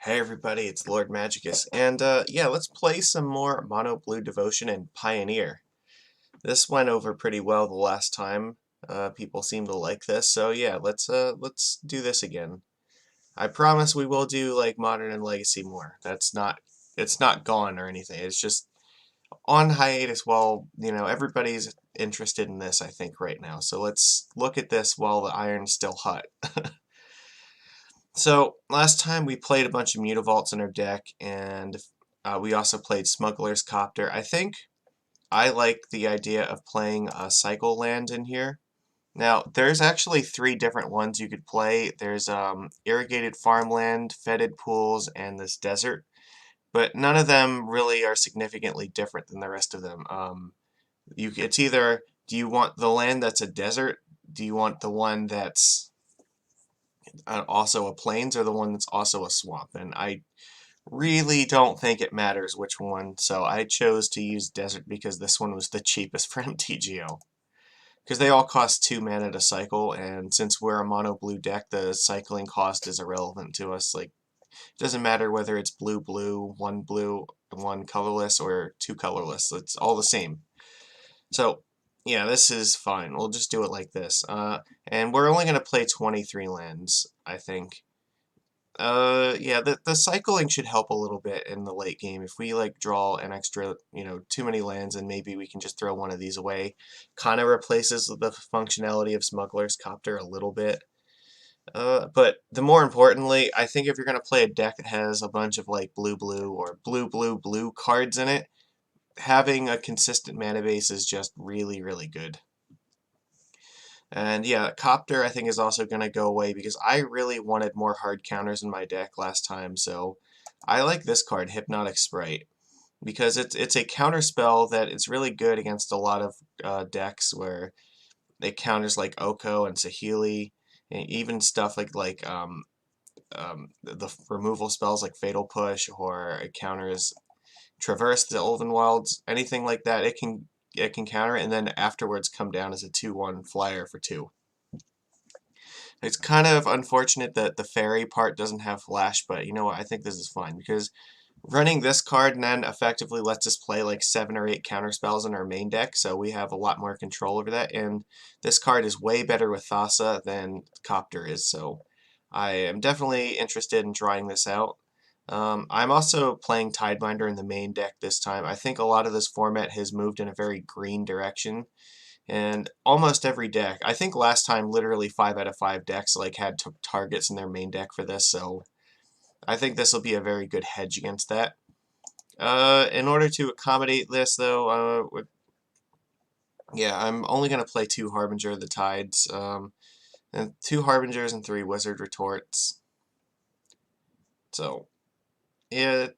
Hey everybody, it's Lord Magicus, and yeah, let's play some more Mono Blue Devotion and Pioneer. This went over pretty well the last time. People seem to like this, so yeah, let's do this again. I promise we will do like Modern and Legacy more. It's not gone or anything. It's just on hiatus while, everybody's interested in this, I think, right now. So let's look at this while the iron's still hot. So last time we played a bunch of Mutavaults in our deck, and we also played Smuggler's Copter. I think I like the idea of playing a cycle land in here. Now, there's actually three different ones you could play. There's irrigated farmland, fetid pools, and this desert. But none of them really are significantly different than the rest of them. It's either, do you want the land that's a desert? Do you want the one that's also a plains, or the one that's also a swamp? And I really don't think it matters which one, so I chose to use desert because this one was the cheapest for MTGO. Because they all cost 2 mana to cycle, and since we're a mono blue deck, the cycling cost is irrelevant to us. Like, it doesn't matter whether it's blue, one colorless, or two colorless. It's all the same. So, yeah, this is fine. We'll just do it like this. And we're only going to play 23 lands, I think. Yeah, the cycling should help a little bit in the late game. If we like draw an extra, too many lands, and maybe we can just throw one of these away, kind of replaces the functionality of Smuggler's Copter a little bit. But the more importantly, I think if you're gonna play a deck that has a bunch of like blue or blue cards in it, having a consistent mana base is just really good. And yeah, Copter I think is also going to go away because I really wanted more hard counters in my deck last time, so I like this card, Hypnotic Sprite, because it's a counter spell that is really good against a lot of decks where it counters like Oko and Saheeli, and even stuff the removal spells like Fatal Push, or it counters Traverse the Elven Wilds, anything like that. It can counter it, and then afterwards come down as a 2/1 flyer for 2. It's kind of unfortunate that the fairy part doesn't have flash, but you know what? I think this is fine because running this card and then effectively lets us play like 7 or 8 counter spells in our main deck, so we have a lot more control over that. And this card is way better with Thassa than Copter is, so I am definitely interested in trying this out. I'm also playing Tidebinder in the main deck this time. I think a lot of this format has moved in a very green direction. And almost every deck, I think last time literally 5 out of 5 decks like had targets in their main deck for this, so I think this will be a very good hedge against that. In order to accommodate this, though, yeah, I'm only going to play 2 Harbinger of the Tides, and 2 Harbingers and 3 Wizard Retorts. So, yeah,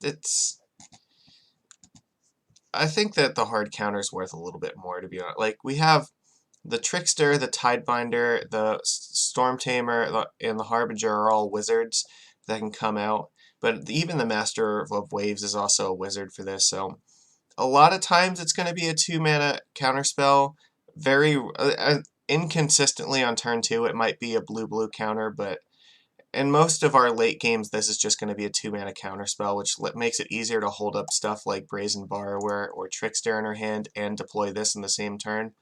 I think that the hard counter is worth a little bit more, to be honest. Like, we have the Trickster, the Tidebinder, the Storm Tamer, and the Harbinger are all wizards that can come out. But even the Master of Waves is also a wizard for this, so a lot of times it's going to be a 2-mana counterspell. Very inconsistently on turn 2, it might be a blue counter, but in most of our late games, this is just going to be a 2-mana counterspell, which makes it easier to hold up stuff like Brazen Borrower or Trickster in our hand and deploy this in the same turn.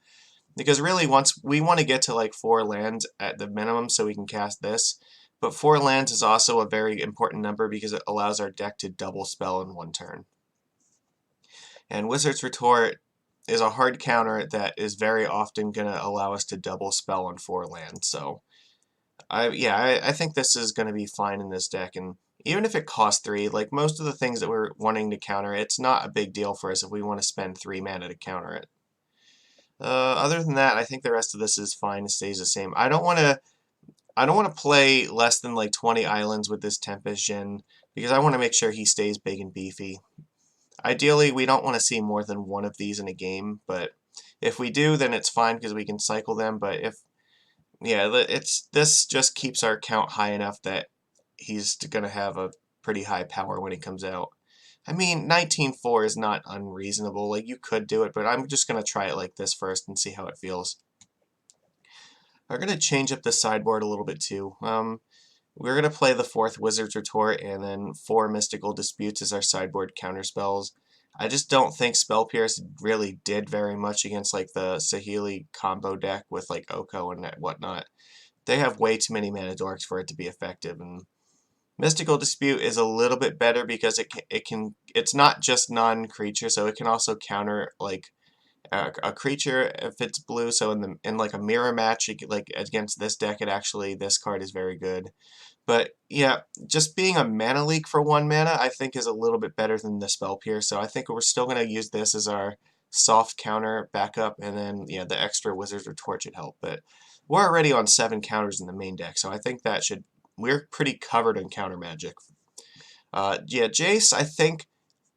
Because really, once we want to get to like 4 lands at the minimum so we can cast this, but 4 lands is also a very important number because it allows our deck to double spell in one turn. And Wizard's Retort is a hard counter that is very often going to allow us to double spell on 4 lands, so I think this is going to be fine in this deck, and even if it costs 3, like most of the things that we're wanting to counter, it's not a big deal for us if we want to spend 3 mana to counter it. Other than that, I think the rest of this is fine. It stays the same. I don't want to play less than like 20 islands with this Tempest Djinn because I want to make sure he stays big and beefy. Ideally, we don't want to see more than 1 of these in a game, but if we do, then it's fine because we can cycle them. But this just keeps our count high enough that he's going to have a pretty high power when he comes out. I mean, 19-4 is not unreasonable. Like, you could do it, but I'm just going to try it like this first and see how it feels. I'm going to change up the sideboard a little bit too. We're going to play the 4th Wizard's Retort and then 4 Mystical Disputes as our sideboard counterspells. I just don't think Spell Pierce really did very much against like the Saheeli combo deck with like Oko and whatnot. They have way too many mana dorks for it to be effective, and Mystical Dispute is a little bit better because it's not just non-creature, so it can also counter like a creature if it's blue. So in like a mirror match, like against this deck, this card is very good. But yeah, just being a mana leak for 1 mana, I think is a little bit better than the Spell Pierce. So I think we're still going to use this as our soft counter backup, and then yeah, the extra Wizard's Retort should help. But we're already on 7 counters in the main deck, so I think we're pretty covered in counter magic. Yeah, Jace, I think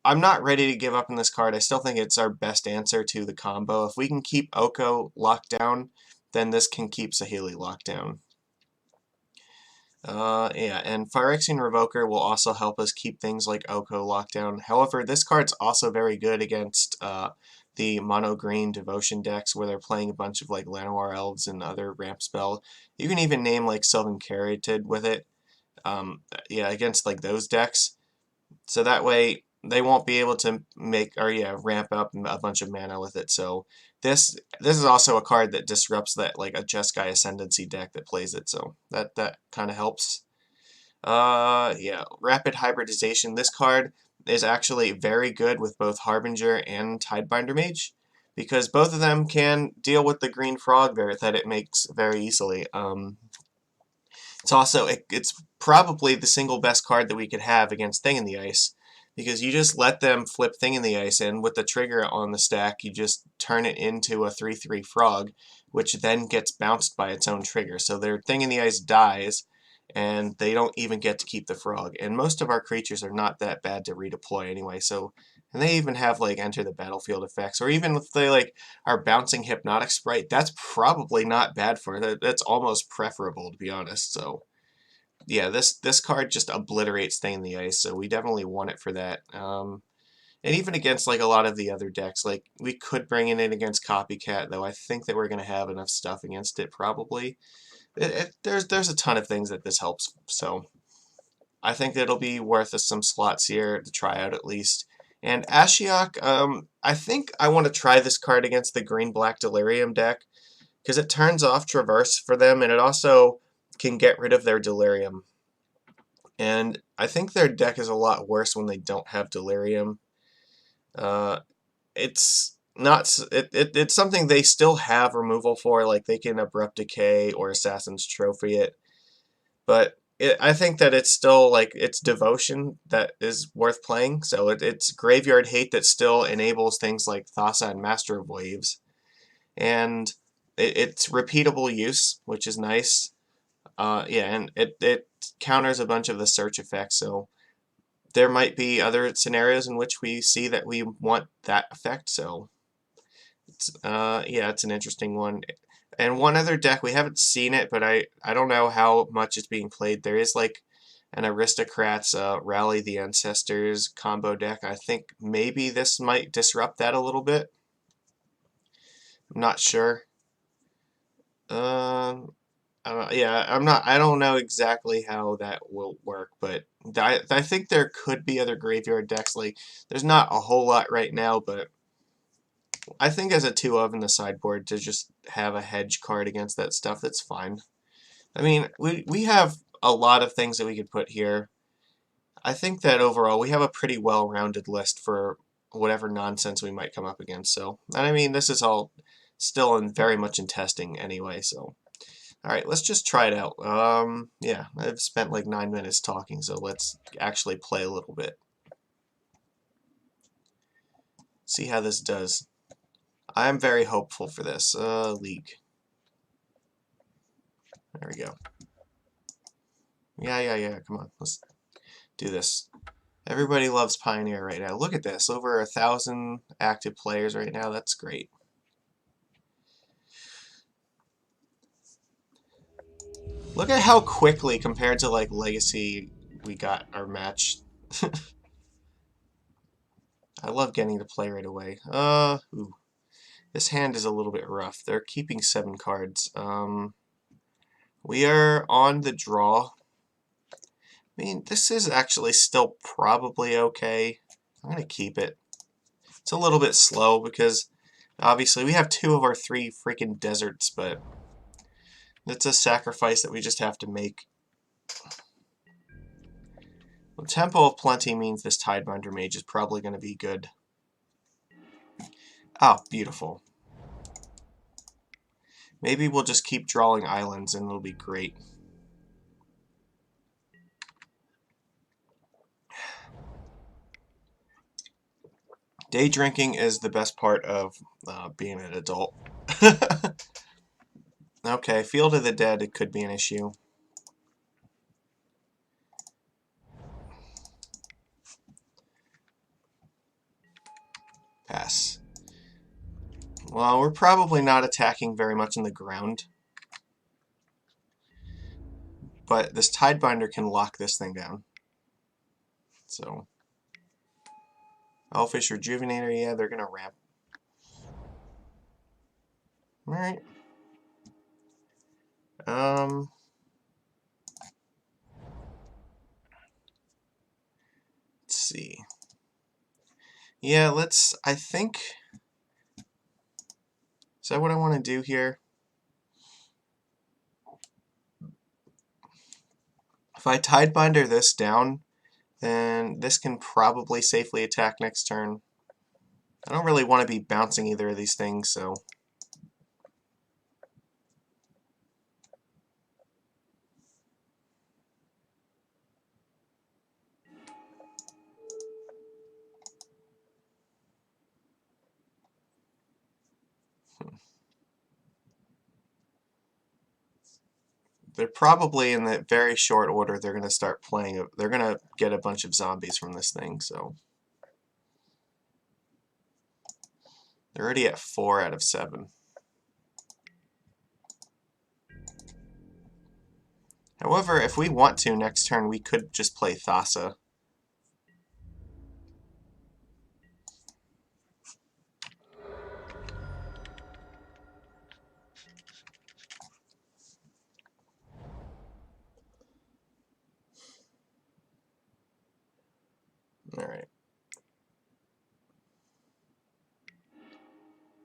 I'm not ready to give up on this card. I still think it's our best answer to the combo. If we can keep Oko locked down, then this can keep Saheeli locked down. Yeah, and Phyrexian Revoker will also help us keep things like Oko locked down. However, this card's also very good against the mono-green Devotion decks where they're playing a bunch of like Llanowar Elves and other ramp spells. You can even name like Sylvan Caryatid with it. Yeah, against like those decks. So that way they won't be able to ramp up a bunch of mana with it. So this is also a card that disrupts that like a Jeskai Ascendancy deck that plays it. So that kind of helps. Yeah, Rapid Hybridization. This card is actually very good with both Harbinger and Tidebinder Mage, because both of them can deal with the green frog there that it makes very easily. It's probably the single best card that we could have against Thing in the Ice, because you just let them flip Thing in the Ice, and with the trigger on the stack, you just turn it into a 3/3 frog, which then gets bounced by its own trigger. So their Thing in the Ice dies, and they don't even get to keep the frog. And most of our creatures are not that bad to redeploy anyway, so and they even have like enter the battlefield effects, or even if they like are bouncing Hypnotic Sprite, that's probably not bad for it. That's almost preferable, to be honest. So yeah, this card just obliterates Thing in the Ice, so we definitely want it for that. And even against like a lot of the other decks, like we could bring it in against CopyCat, though I think that we're going to have enough stuff against it probably. There's a ton of things that this helps, so I think that it'll be worth us some slots here to try out at least. And Ashiok, I think I want to try this card against the green-black Delirium deck, because it turns off Traverse for them, and it also can get rid of their Delirium. And I think their deck is a lot worse when they don't have Delirium. It's not it's something they still have removal for, like they can Abrupt Decay or Assassin's Trophy it, but I think that it's still like it's Devotion that is worth playing. So it's Graveyard Hate that still enables things like Thassa and Master of Waves, and it's repeatable use, which is nice. Yeah, and it counters a bunch of the search effects, so there might be other scenarios in which we see that we want that effect, so yeah, it's an interesting one. And one other deck, we haven't seen it, but I don't know how much it's being played. There is like an Aristocrats Rally the Ancestors combo deck. I think maybe this might disrupt that a little bit. I'm not sure. Yeah, I don't know exactly how that will work, but I think there could be other graveyard decks. Like, there's not a whole lot right now, but I think as a 2-of in the sideboard to just have a hedge card against that stuff, that's fine. I mean, we have a lot of things that we could put here. I think that overall we have a pretty well-rounded list for whatever nonsense we might come up against. So, and I mean, this is all still very much in testing anyway, so. Alright, let's just try it out. Yeah, I've spent like 9 minutes talking, so let's actually play a little bit. See how this does. I'm very hopeful for this. League. There we go. Yeah, come on, let's do this. Everybody loves Pioneer right now. Look at this, over 1,000 active players right now, that's great. Look at how quickly, compared to like Legacy, we got our match. I love getting to play right away. Ooh. This hand is a little bit rough. They're keeping 7 cards. We are on the draw. I mean, this is actually still probably okay. I'm going to keep it. It's a little bit slow because obviously we have 2 of our 3 freaking deserts, but it's a sacrifice that we just have to make. Well, Tempo of Plenty means this Tidebinder Mage is probably going to be good. Oh, beautiful. Maybe we'll just keep drawing islands and it'll be great. Day drinking is the best part of being an adult. Okay, Field of the Dead, it could be an issue. Pass. Well, we're probably not attacking very much in the ground. But this Tidebinder can lock this thing down. So, Elfish Rejuvenator, yeah, they're going to ramp. Alright. Let's see. Yeah, I think... Is that what I want to do here? If I Tidebinder this down, then this can probably safely attack next turn. I don't really want to be bouncing either of these things, so... They're probably in the very short order they're going to start playing. They're going to get a bunch of zombies from this thing, so... They're already at 4 out of 7. However, if we want to next turn, we could just play Thassa. Alright.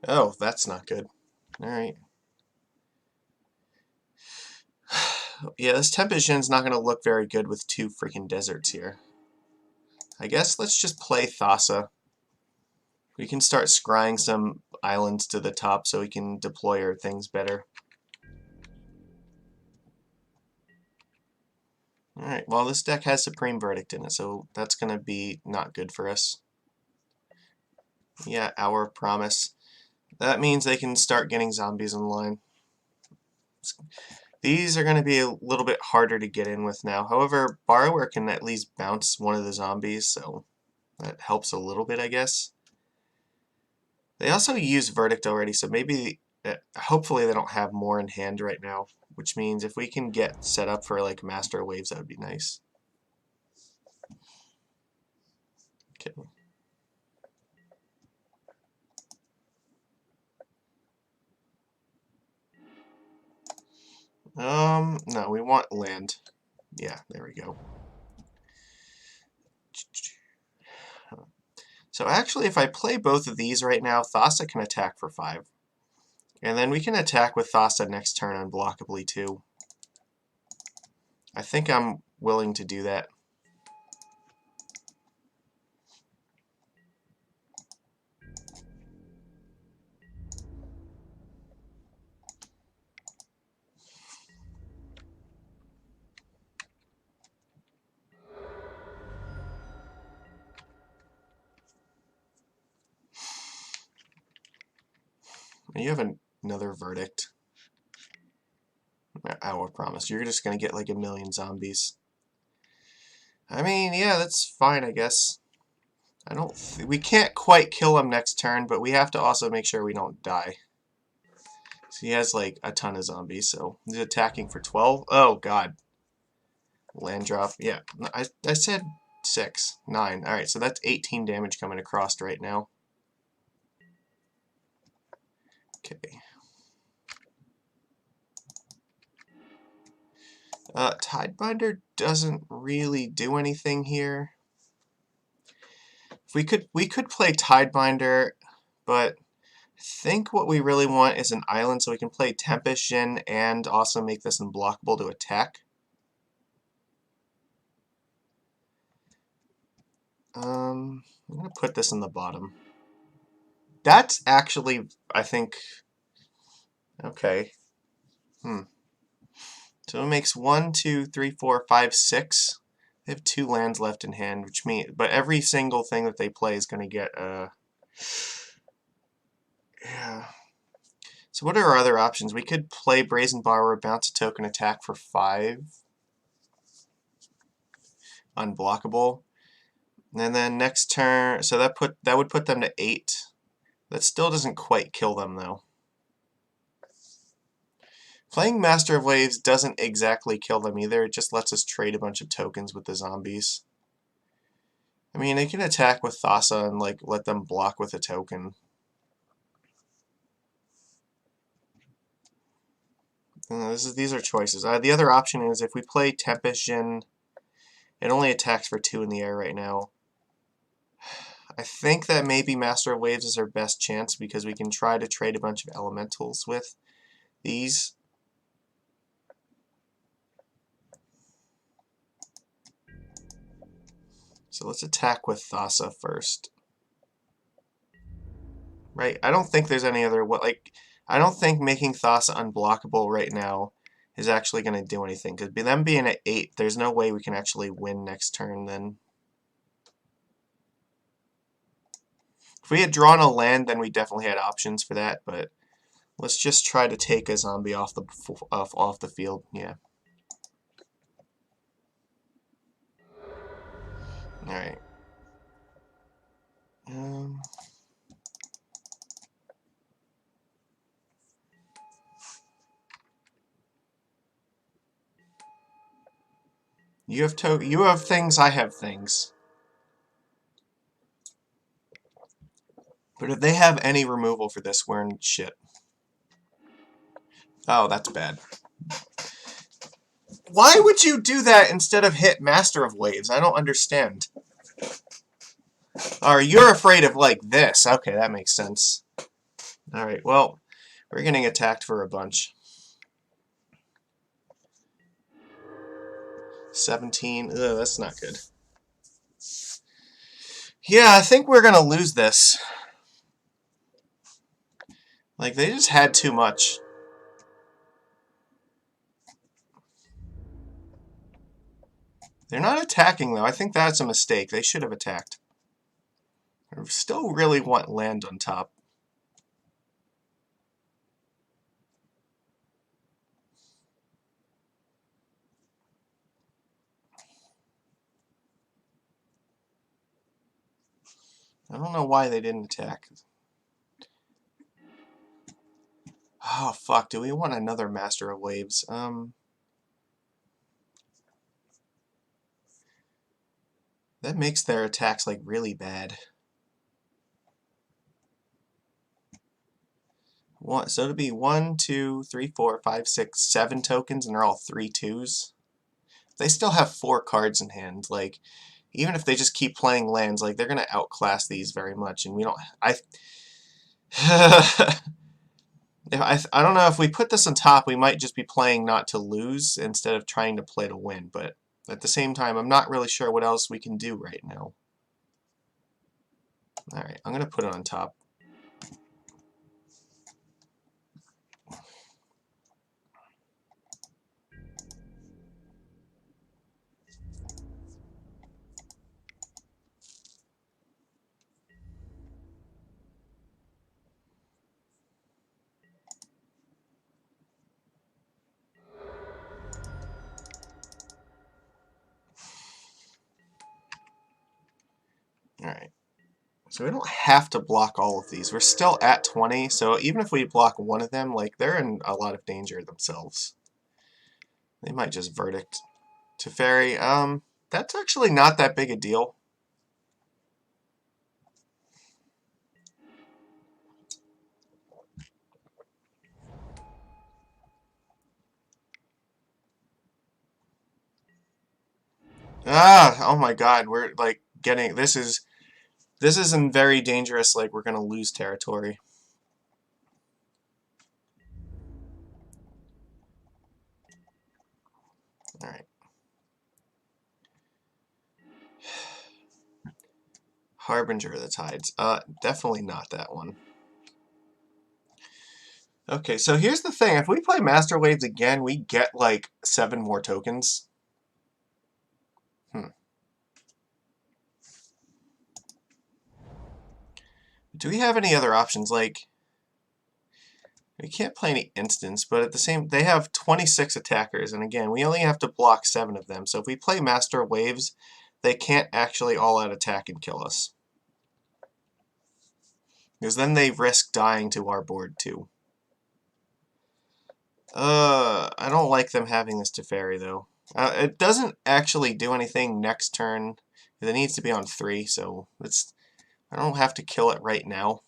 Oh, that's not good. Alright. Yeah, this Tempesion's not going to look very good with 2 freaking deserts here. I guess let's just play Thassa. We can start scrying some islands to the top so we can deploy our things better. Alright, well this deck has Supreme Verdict in it, so that's going to be not good for us. Yeah, Hour of Promise. That means they can start getting zombies in line. These are going to be a little bit harder to get in with now. However, Borrower can at least bounce one of the zombies, so that helps a little bit, I guess. They also use Verdict already, so maybe, hopefully they don't have more in hand right now, which means if we can get set up for like Master Waves, that would be nice. Okay. No, we want land. Yeah, there we go. So actually, if I play both of these right now, Thassa can attack for 5. And then we can attack with Thassa next turn unblockably too. I think I'm willing to do that. You have another Verdict. Hour of Promise. You're just going to get like a million zombies. I mean, yeah, that's fine, I guess. We can't quite kill him next turn, but we have to also make sure we don't die. So he has like a ton of zombies, so he's attacking for 12. Oh, God. Land drop. Yeah, I said 6. 9. Alright, so that's 18 damage coming across right now. Okay. Tidebinder doesn't really do anything here. We could play Tidebinder, but I think what we really want is an island so we can play Tempest Djinn and also make this unblockable to attack. I'm going to put this in the bottom. That's actually, I think, okay. So it makes 1, 2, 3, 4, 5, 6. They have 2 lands left in hand, which means, but every single thing that they play is going to get, yeah. So what are our other options? We could play Brazen Borrower, bounce a token, attack for 5. Unblockable. And then next turn, so that would put them to 8. That still doesn't quite kill them, though. Playing Master of Waves doesn't exactly kill them either. It just lets us trade a bunch of tokens with the zombies. I mean, they can attack with Thassa and like let them block with a token. These are choices. The other option is if we play Tempest Djinn, it only attacks for 2 in the air right now. I think that maybe Master of Waves is our best chance because we can try to trade a bunch of elementals with these. So let's attack with Thassa first. Right? I don't think there's any other I don't think making Thassa unblockable right now is actually going to do anything. Because them being at 8, there's no way we can actually win next turn then. If we had drawn a land, then we definitely had options for that, but let's just try to take a zombie off the field. Yeah. All right. You have things, I have things. But if they have any removal for this, we're in shit. Oh, that's bad. Why would you do that instead of hit Master of Waves? I don't understand. Or you're afraid of, like, this. Okay, that makes sense. Alright, well, we're getting attacked for a bunch. 17. Ugh, that's not good. Yeah, I think we're gonna lose this. Like, they just had too much. They're not attacking, though. I think that's a mistake. They should have attacked. I still really want land on top. I don't know why they didn't attack. Oh, fuck. Do we want another Master of Waves? That makes their attacks, like, really bad. So it'd be 1, 2, 3, 4, 5, 6, 7 tokens, and they're all 3 2s. They still have 4 cards in hand. Like, even if they just keep playing lands, like, they're gonna outclass these very much, and we don't... I don't know, if we put this on top, we might just be playing not to lose instead of trying to play to win, but at the same time, I'm not really sure what else we can do right now. Alright, I'm gonna put it on top. Alright. So we don't have to block all of these. We're still at 20, so even if we block one of them, like, they're in a lot of danger themselves. They might just verdict to Fairy. That's actually not that big a deal. Ah, oh my God, we're like getting this is in very dangerous. Like we're gonna lose territory. All right. Harbinger of the Tides. Definitely not that one. Okay, so here's the thing. If we play Master Waves again, we get like 7 more tokens. Do we have any other options? Like, we can't play any instants, but at the same, they have 26 attackers, and again, we only have to block 7 of them. So if we play Master Waves, they can't actually all-out attack and kill us. Because then they risk dying to our board, too. I don't like them having this Teferi, though. It doesn't actually do anything next turn. It needs to be on 3, so I don't have to kill it right now.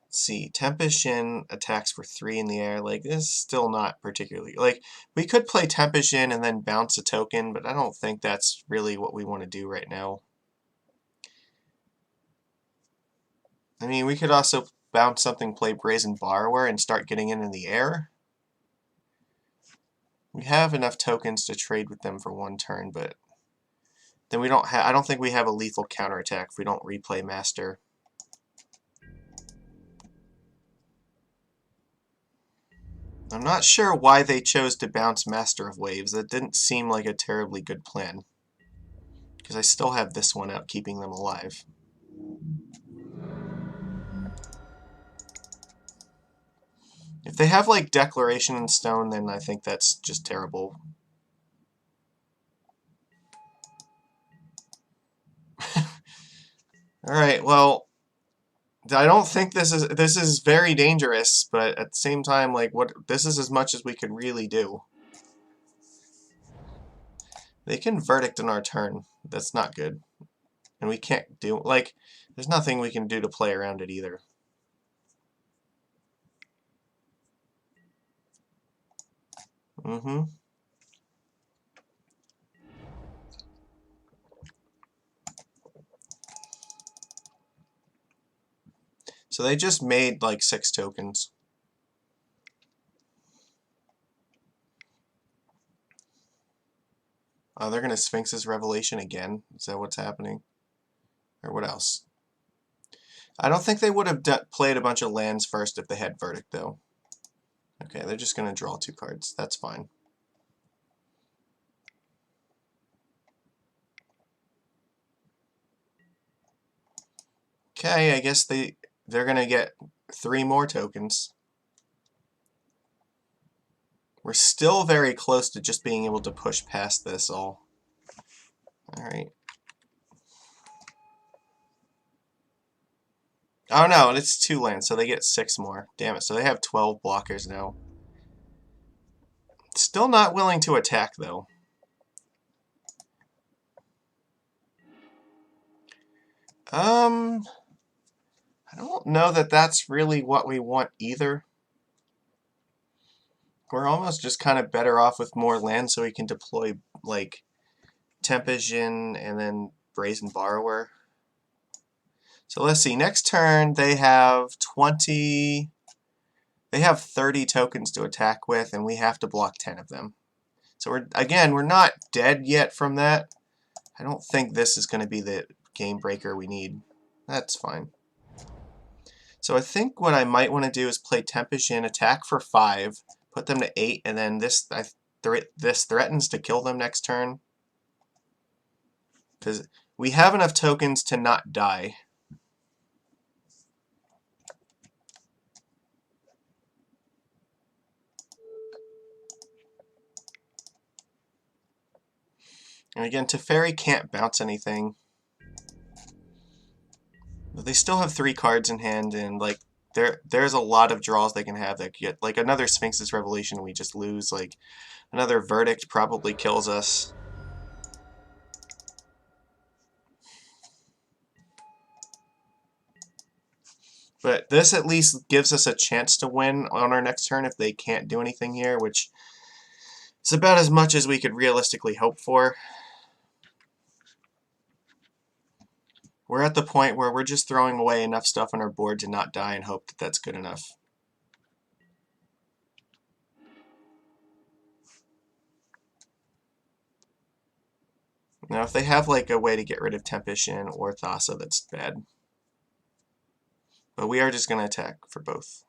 Let's see, Tempest Shin attacks for 3 in the air. Like, this is still not particularly... Like, we could play Tempest Shin and then bounce a token, but I don't think that's really what we want to do right now. I mean, we could also bounce something, play Brazen Borrower, and start getting in the air. We have enough tokens to trade with them for 1 turn, but then we don't have... I don't think we have a lethal counterattack if we don't replay Master. I'm not sure why they chose to bounce Master of Waves. That didn't seem like a terribly good plan. Because I still have this one out keeping them alive. If they have, like, Declaration in Stone, then I think that's just terrible. Alright, well, I don't think this is very dangerous, but at the same time, like, this is as much as we could really do. They can Verdict in our turn. That's not good. And we can't do, like, there's nothing we can do to play around it either. Mm-hmm. So they just made, like, 6 tokens. Oh, they're going to Sphinx's Revelation again? Is that what's happening? Or what else? I don't think they would have played a bunch of lands first if they had Verdict, though. Okay, they're just going to draw 2 cards. That's fine. Okay, I guess they're going to get 3 more tokens. We're still very close to just being able to push past this all. Alright. Oh no, it's 2 lands, so they get 6 more. Damn it, so they have 12 blockers now. Still not willing to attack, though. I don't know that that's really what we want either. We're almost just kind of better off with more land so we can deploy, like, Tempest-Jin and then Brazen Borrower. So let's see, next turn they have 20... They have 30 tokens to attack with, and we have to block 10 of them. So we're not dead yet from that. I don't think this is going to be the game breaker we need. That's fine. So I think what I might want to do is play Tempest-Jin, attack for 5, put them to 8, and then this threatens to kill them next turn. Because we have enough tokens to not die. And again, Teferi can't bounce anything. But they still have 3 cards in hand, and like there's a lot of draws they can have that get like another Sphinx's Revelation and we just lose. Like another Verdict probably kills us. But this at least gives us a chance to win on our next turn if they can't do anything here, which is about as much as we could realistically hope for. We're at the point where we're just throwing away enough stuff on our board to not die and hope that that's good enough. Now, if they have like a way to get rid of Tempishin or Thassa, that's bad. But we are just going to attack for both.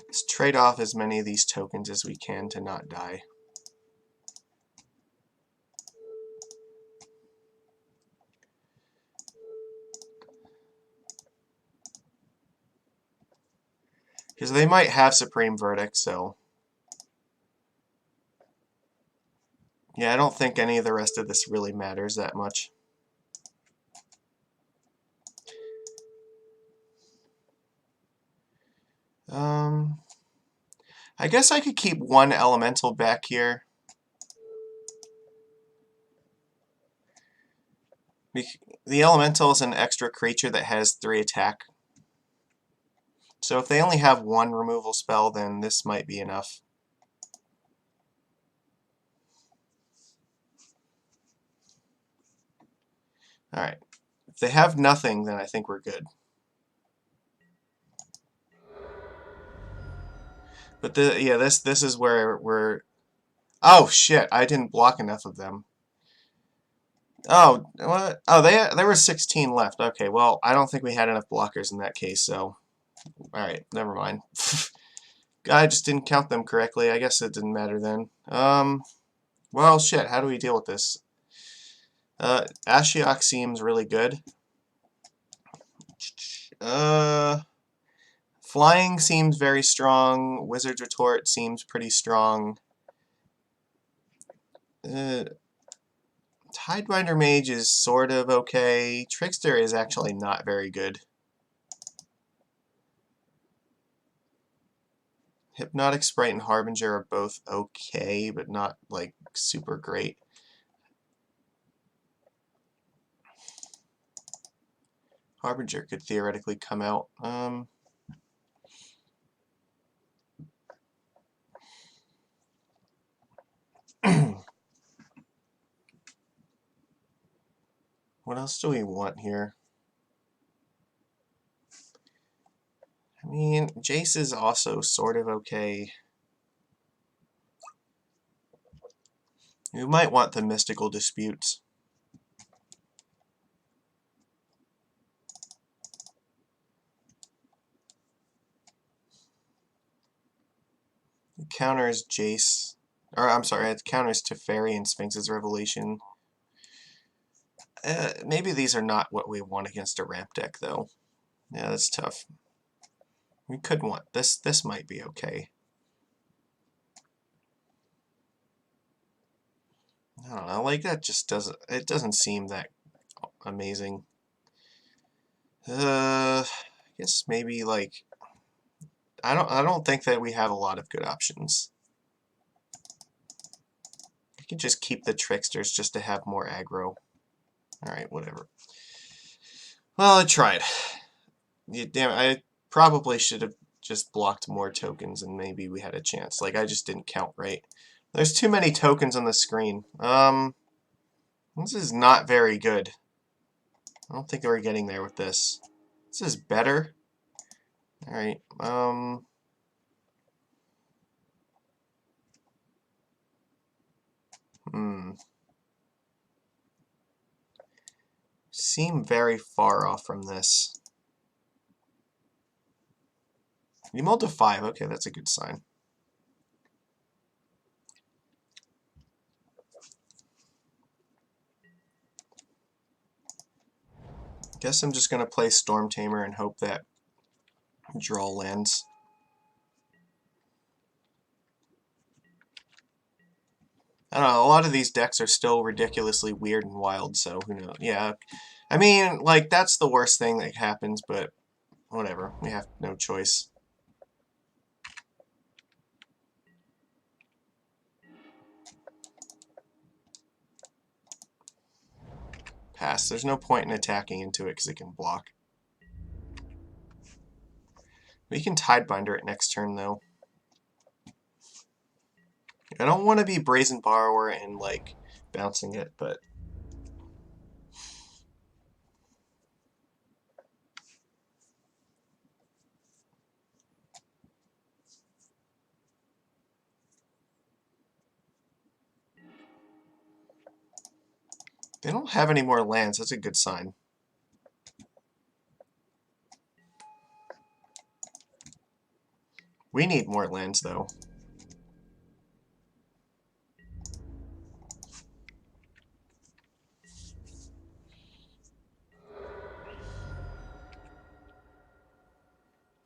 Let's trade off as many of these tokens as we can to not die. Because they might have Supreme Verdict, so... yeah, I don't think any of the rest of this really matters that much. I guess I could keep one elemental back here. The elemental is an extra creature that has 3 attack. So if they only have 1 removal spell, then this might be enough. Alright. If they have nothing, then I think we're good. But this is where we're... oh shit, I didn't block enough of them. Oh, what? Oh, there were 16 left. Okay, well, I don't think we had enough blockers in that case, so... alright, never mind. I just didn't count them correctly. I guess it didn't matter then. Well, shit, how do we deal with this? Ashiok seems really good. Flying seems very strong. Wizard's Retort seems pretty strong. Tidebinder Mage is sort of okay. Trickster is actually not very good. Hypnotic Sprite and Harbinger are both okay, but not, like, super great. Harbinger could theoretically come out. What else do we want here? I mean, Jace is also sort of okay. We might want the Mystical Disputes. It counters Jace. Or, I'm sorry, it counters Teferi and Sphinx's Revelation. Maybe these are not what we want against a ramp deck, though. Yeah, that's tough. We could want this. This might be okay. I don't know. Like that just doesn't. It doesn't seem that amazing. I guess maybe like. I don't think that we have a lot of good options. I can just keep the Tricksters just to have more aggro. Alright, whatever. Well, I tried. Damn it, I probably should have just blocked more tokens and maybe we had a chance. Like, I just didn't count right. There's too many tokens on the screen. This is not very good. I don't think we're getting there with this. This is better. Alright, seem very far off from this. You mulled to 5. Okay, that's a good sign. Guess I'm just going to play Storm Tamer and hope that draw lands. I don't know, a lot of these decks are still ridiculously weird and wild, so who knows. Yeah, I mean, like, that's the worst thing that happens, but whatever. We have no choice. Pass. There's no point in attacking into it because it can block. We can Tidebinder it next turn, though. I don't want to be Brazen Borrower and, like, bouncing it, but... They don't have any more lands. That's a good sign. We need more lands, though.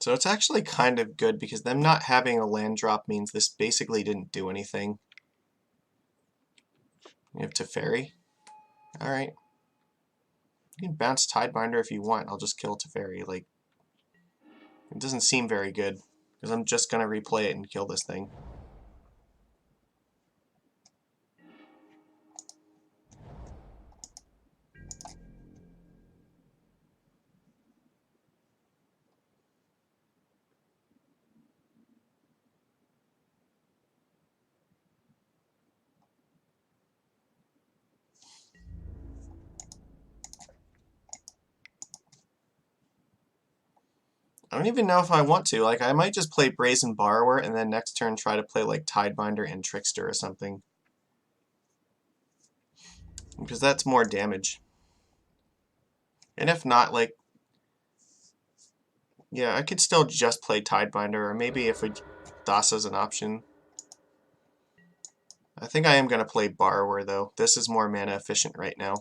So it's actually kind of good because them not having a land drop means this basically didn't do anything. You have Teferi. Alright. You can bounce Tidebinder if you want. I'll just kill Teferi. Like, it doesn't seem very good because I'm just going to replay it and kill this thing. I don't even know if I want to. Like, I might just play Brazen Borrower and then next turn try to play, like, Tidebinder and Trickster or something. Because that's more damage. And if not, like... Yeah, I could still just play Tidebinder, or maybe if we... Dasa's an option. I think I am going to play Borrower, though. This is more mana efficient right now.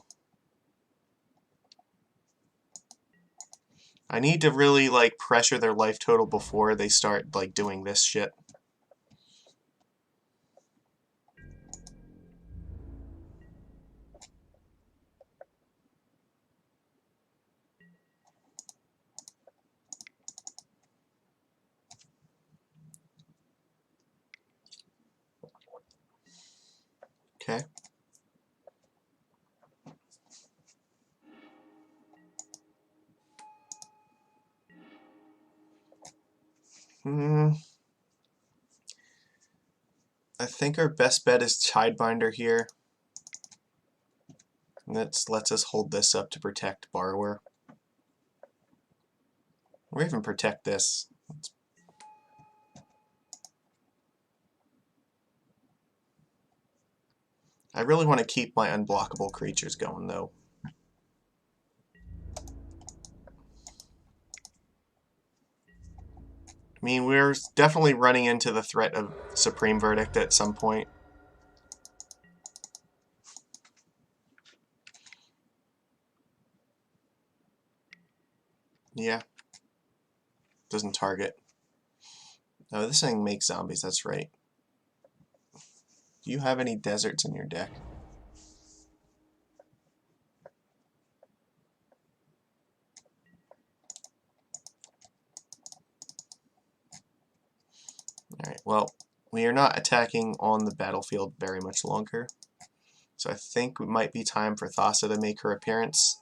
I need to really, like, pressure their life total before they start, like, doing this shit. Okay. I think our best bet is Tidebinder here. And that lets us hold this up to protect Borrower. Or even protect this. I really want to keep my unblockable creatures going, though. I mean, we're definitely running into the threat of Supreme Verdict at some point. Yeah. Doesn't target. No, this thing makes zombies, that's right. Do you have any deserts in your deck? Alright, well, we are not attacking on the battlefield very much longer. So I think it might be time for Thassa to make her appearance.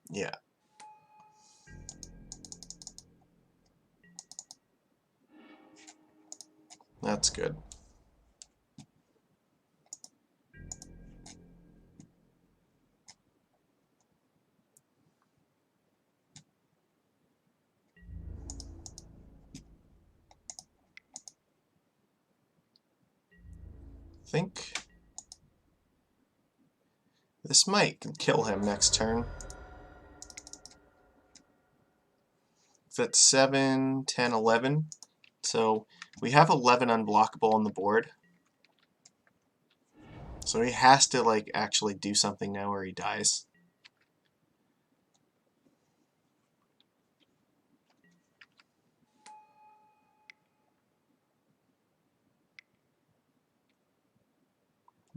Yeah. That's good. I think this might kill him next turn. It's at 7, 10, 11. So we have 11 unblockable on the board. So he has to, like, actually do something now or he dies.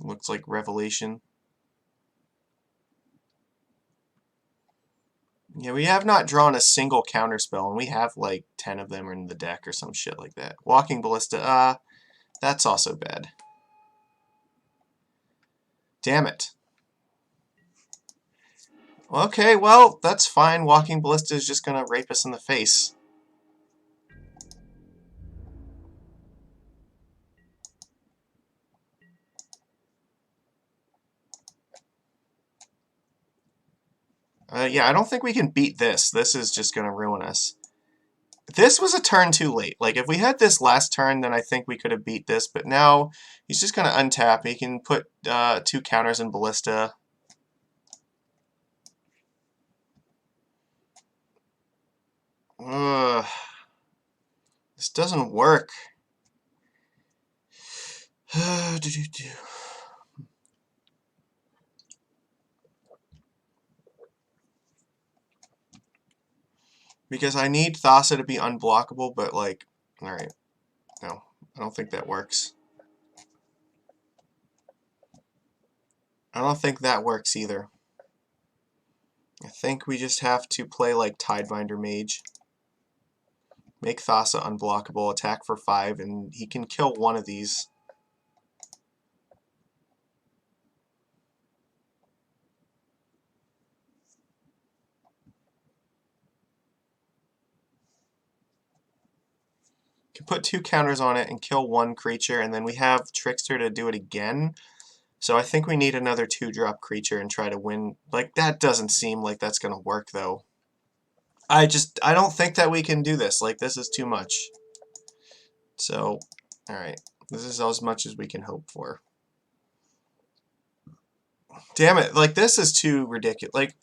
Looks like Revelation. Yeah, we have not drawn a single counterspell, and we have like 10 of them in the deck or some shit like that. Walking Ballista, that's also bad. Damn it. Okay, well, that's fine. Walking Ballista is just gonna rape us in the face. Yeah, I don't think we can beat this. This is just gonna ruin us. This was a turn too late. Like, if we had this last turn, then I think we could have beat this, but now he's just gonna untap. He can put 2 counters in Ballista. Ugh. This doesn't work. Because I need Thassa to be unblockable, but like, alright. No, I don't think that works. I don't think that works either. I think we just have to play like Tidebinder Mage. Make Thassa unblockable, attack for 5, and he can kill one of these. Can put 2 counters on it and kill 1 creature, and then we have Trickster to do it again. So I think we need another 2-drop creature and try to win. Like, that doesn't seem like that's going to work, though. I don't think that we can do this. Like, this is too much. So, alright. This is as much as we can hope for. Damn it. Like, this is too ridiculous. Like,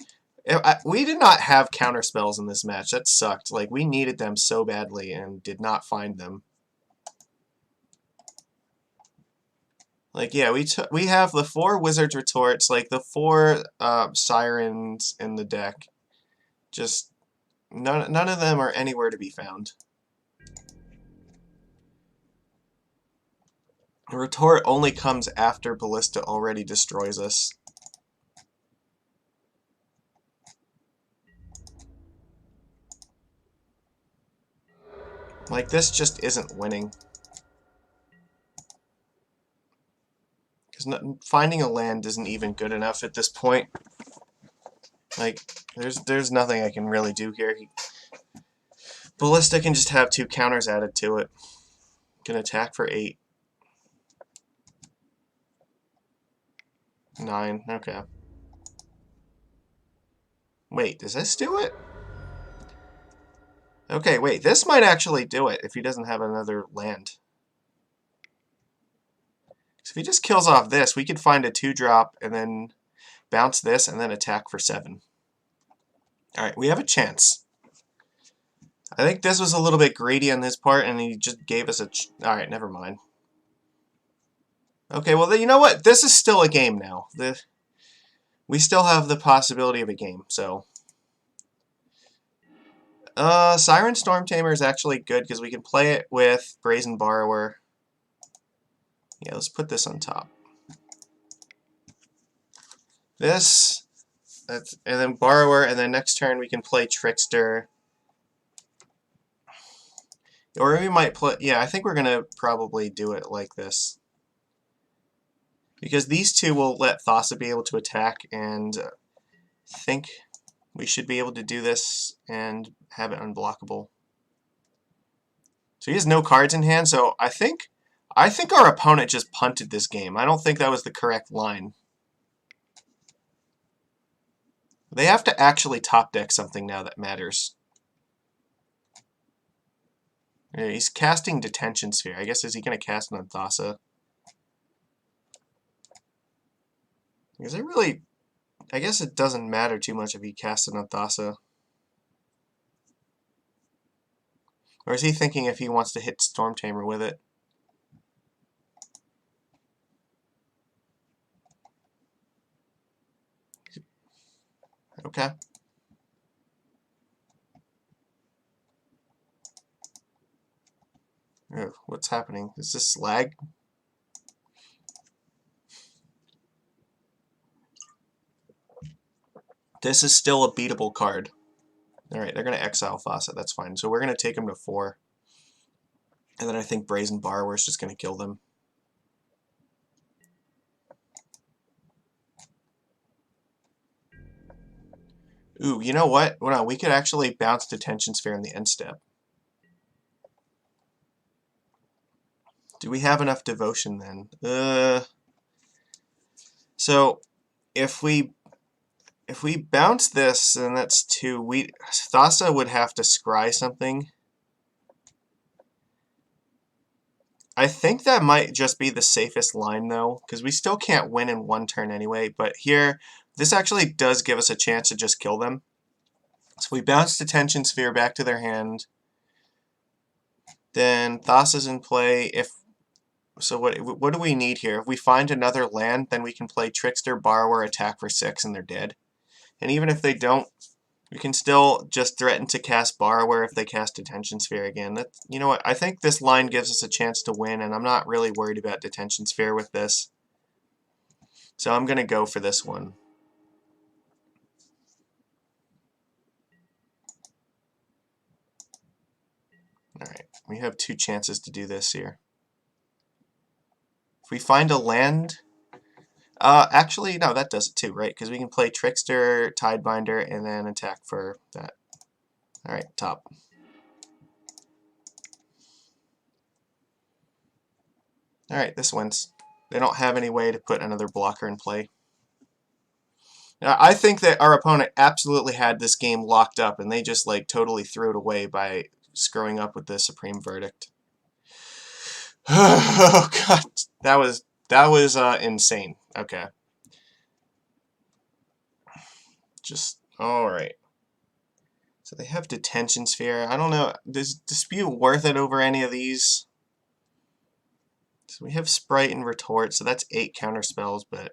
we did not have counter spells in this match. That sucked. Like, we needed them so badly and did not find them. Like, yeah, we have the 4 Wizard's Retorts, like the 4 Sirens in the deck. Just none of them are anywhere to be found. A retort only comes after Ballista already destroys us. Like, this just isn't winning. Because finding a land isn't even good enough at this point. Like, there's nothing I can really do here. Ballista can just have 2 counters added to it. Can attack for 8. 9, okay. Wait, does this do it? Okay, wait, this might actually do it if he doesn't have another land. So if he just kills off this, we could find a 2-drop and then bounce this and then attack for 7. Alright, we have a chance. I think this was a little bit greedy on his part and he just gave us a... Alright, never mind. Okay, well, you know what? This is still a game now. We still have the possibility of a game, so... Siren Storm Tamer is actually good because we can play it with Brazen Borrower. Yeah, let's put this on top. This, and then Borrower, and then next turn we can play Trickster. Or we might play, yeah, I think we're going to probably do it like this. Because these 2 will let Thassa be able to attack, and I think we should be able to do this and have it unblockable. So he has no cards in hand, so I think our opponent just punted this game. I don't think that was the correct line. They have to actually top deck something now that matters. Yeah, he's casting Detention Sphere. I guess, is he going to cast it on Thassa? Because I guess it doesn't matter too much if he casts it on Thassa. Or is he thinking if he wants to hit Storm Tamer with it? Okay. Oh, what's happening? Is this lag? This is still a beatable card. Alright, they're going to exile Faucet, that's fine. So we're going to take them to 4. And then I think Brazen Borrower is just going to kill them. Ooh, you know what? Well, no, we could actually bounce Detention Sphere in the end step. Do we have enough devotion then? So if we bounce this, then that's 2. Thassa would have to scry something. I think that might just be the safest line though, because we still can't win in 1 turn anyway. But here, this actually does give us a chance to just kill them. So we bounce Detention Sphere back to their hand. Then Thassa's in play. So what do we need here? If we find another land, then we can play Trickster, Borrower, attack for 6, and they're dead. And even if they don't, we can still just threaten to cast Borrower if they cast Detention Sphere again. You know what? I think this line gives us a chance to win, and I'm not really worried about Detention Sphere with this. So I'm going to go for this one. Alright, we have 2 chances to do this here. If we find a land... actually, no, that does it too, right? Because we can play Trickster, Tidebinder, and then attack for that. Alright, top. Alright, this wins. They don't have any way to put another blocker in play. Now, I think that our opponent absolutely had this game locked up, and they just like totally threw it away by screwing up with the Supreme Verdict. Oh god, that was insane. Okay. Just alright. So they have Detention Sphere. I don't know. Is Dispute worth it over any of these? So we have Sprite and Retort, so that's 8 counter spells, but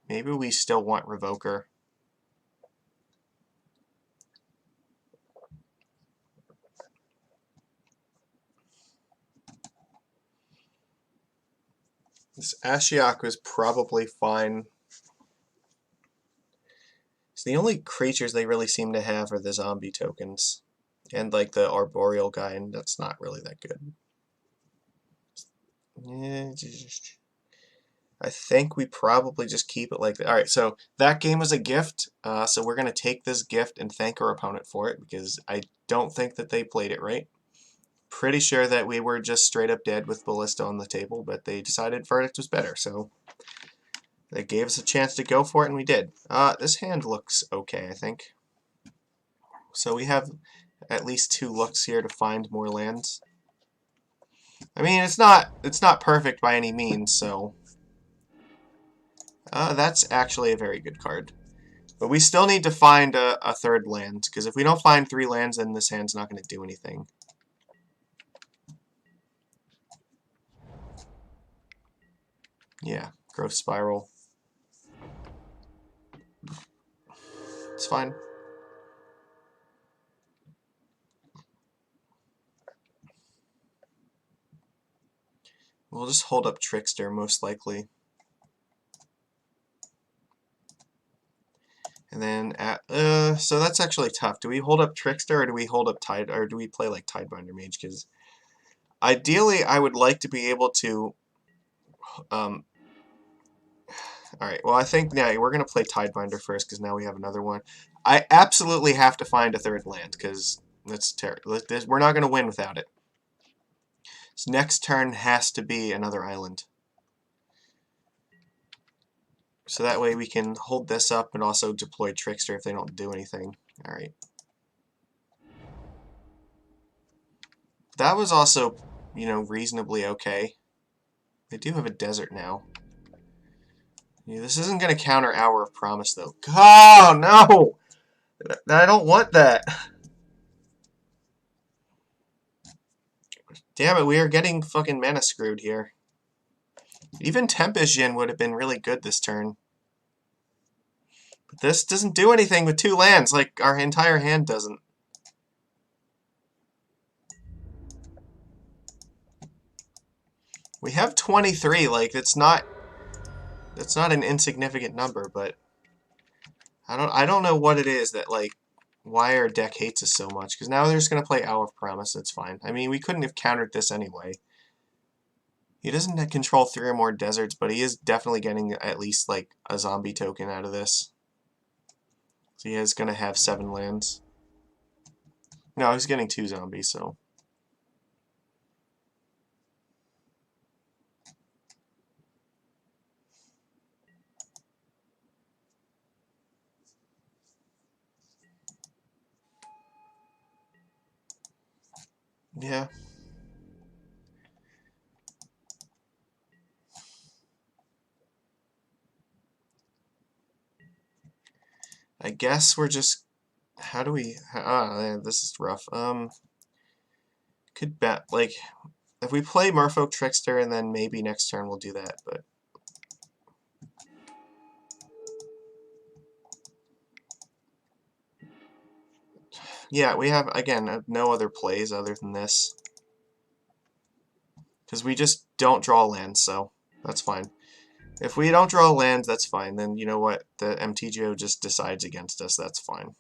maybe we still want Revoker. This Ashiok was probably fine. So the only creatures they really seem to have are the zombie tokens. And like the Arboreal guy, and that's not really that good. Yeah, I think we probably just keep it like that. Alright, so that game was a gift. So we're going to take this gift and thank our opponent for it, because I don't think that they played it right. Pretty sure that we were just straight up dead with Ballista on the table, but they decided Verdict was better, so they gave us a chance to go for it, and we did. This hand looks okay, I think. So we have at least 2 looks here to find more lands. I mean, it's not perfect by any means, so that's actually a very good card. But we still need to find a 3rd land, because if we don't find 3 lands, then this hand's not going to do anything. Yeah, Growth Spiral. It's fine. We'll just hold up Trickster, most likely. And then, so that's actually tough. Do we hold up Trickster, or do we hold up or do we play like Tidebinder Mage? Because ideally, I would like to be able to, alright, well, I think, yeah, we're going to play Tidebinder first, because now we have another one. I absolutely have to find a 3rd land, because that's terrible. We're not going to win without it. So next turn has to be another island. So that way we can hold this up and also deploy Trickster if they don't do anything. Alright. That was also, you know, reasonably okay. They do have a desert now. Yeah, this isn't going to counter Hour of Promise, though. Oh, no! I don't want that. Damn it, we are getting fucking mana screwed here. Even Tempest Djinn would have been really good this turn. But this doesn't do anything with 2 lands, like our entire hand doesn't. We have 23, like, that's not an insignificant number, but I don't know what it is that, like, why our deck hates us so much, because now they're just going to play Hour of Promise. That's fine. I mean, we couldn't have countered this anyway. He doesn't control 3 or more deserts, but he is definitely getting at least, like, a zombie token out of this. So he is going to have 7 lands. No, he's getting 2 zombies, so... Yeah. I guess we're just... How do we... yeah, this is rough. Could bet, like... If we play Merfolk Trickster, and then maybe next turn we'll do that, but... Yeah, we have, again, no other plays other than this. Because we just don't draw lands, so that's fine. If we don't draw lands, that's fine. Then, you know what? The MTGO just decides against us. That's fine.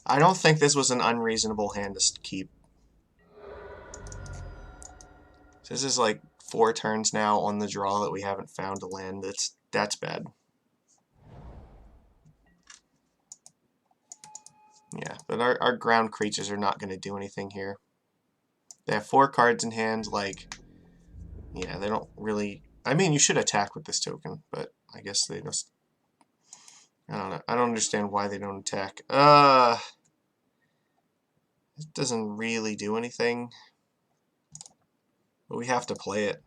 I don't think this was an unreasonable hand to keep. This is like 4 turns now on the draw that we haven't found a land. That's bad. Yeah, but our ground creatures are not going to do anything here. They have 4 cards in hand, like... Yeah, they don't really... I mean, you should attack with this token, but I guess they just... I don't know. I don't understand why they don't attack. It doesn't really do anything. But we have to play it.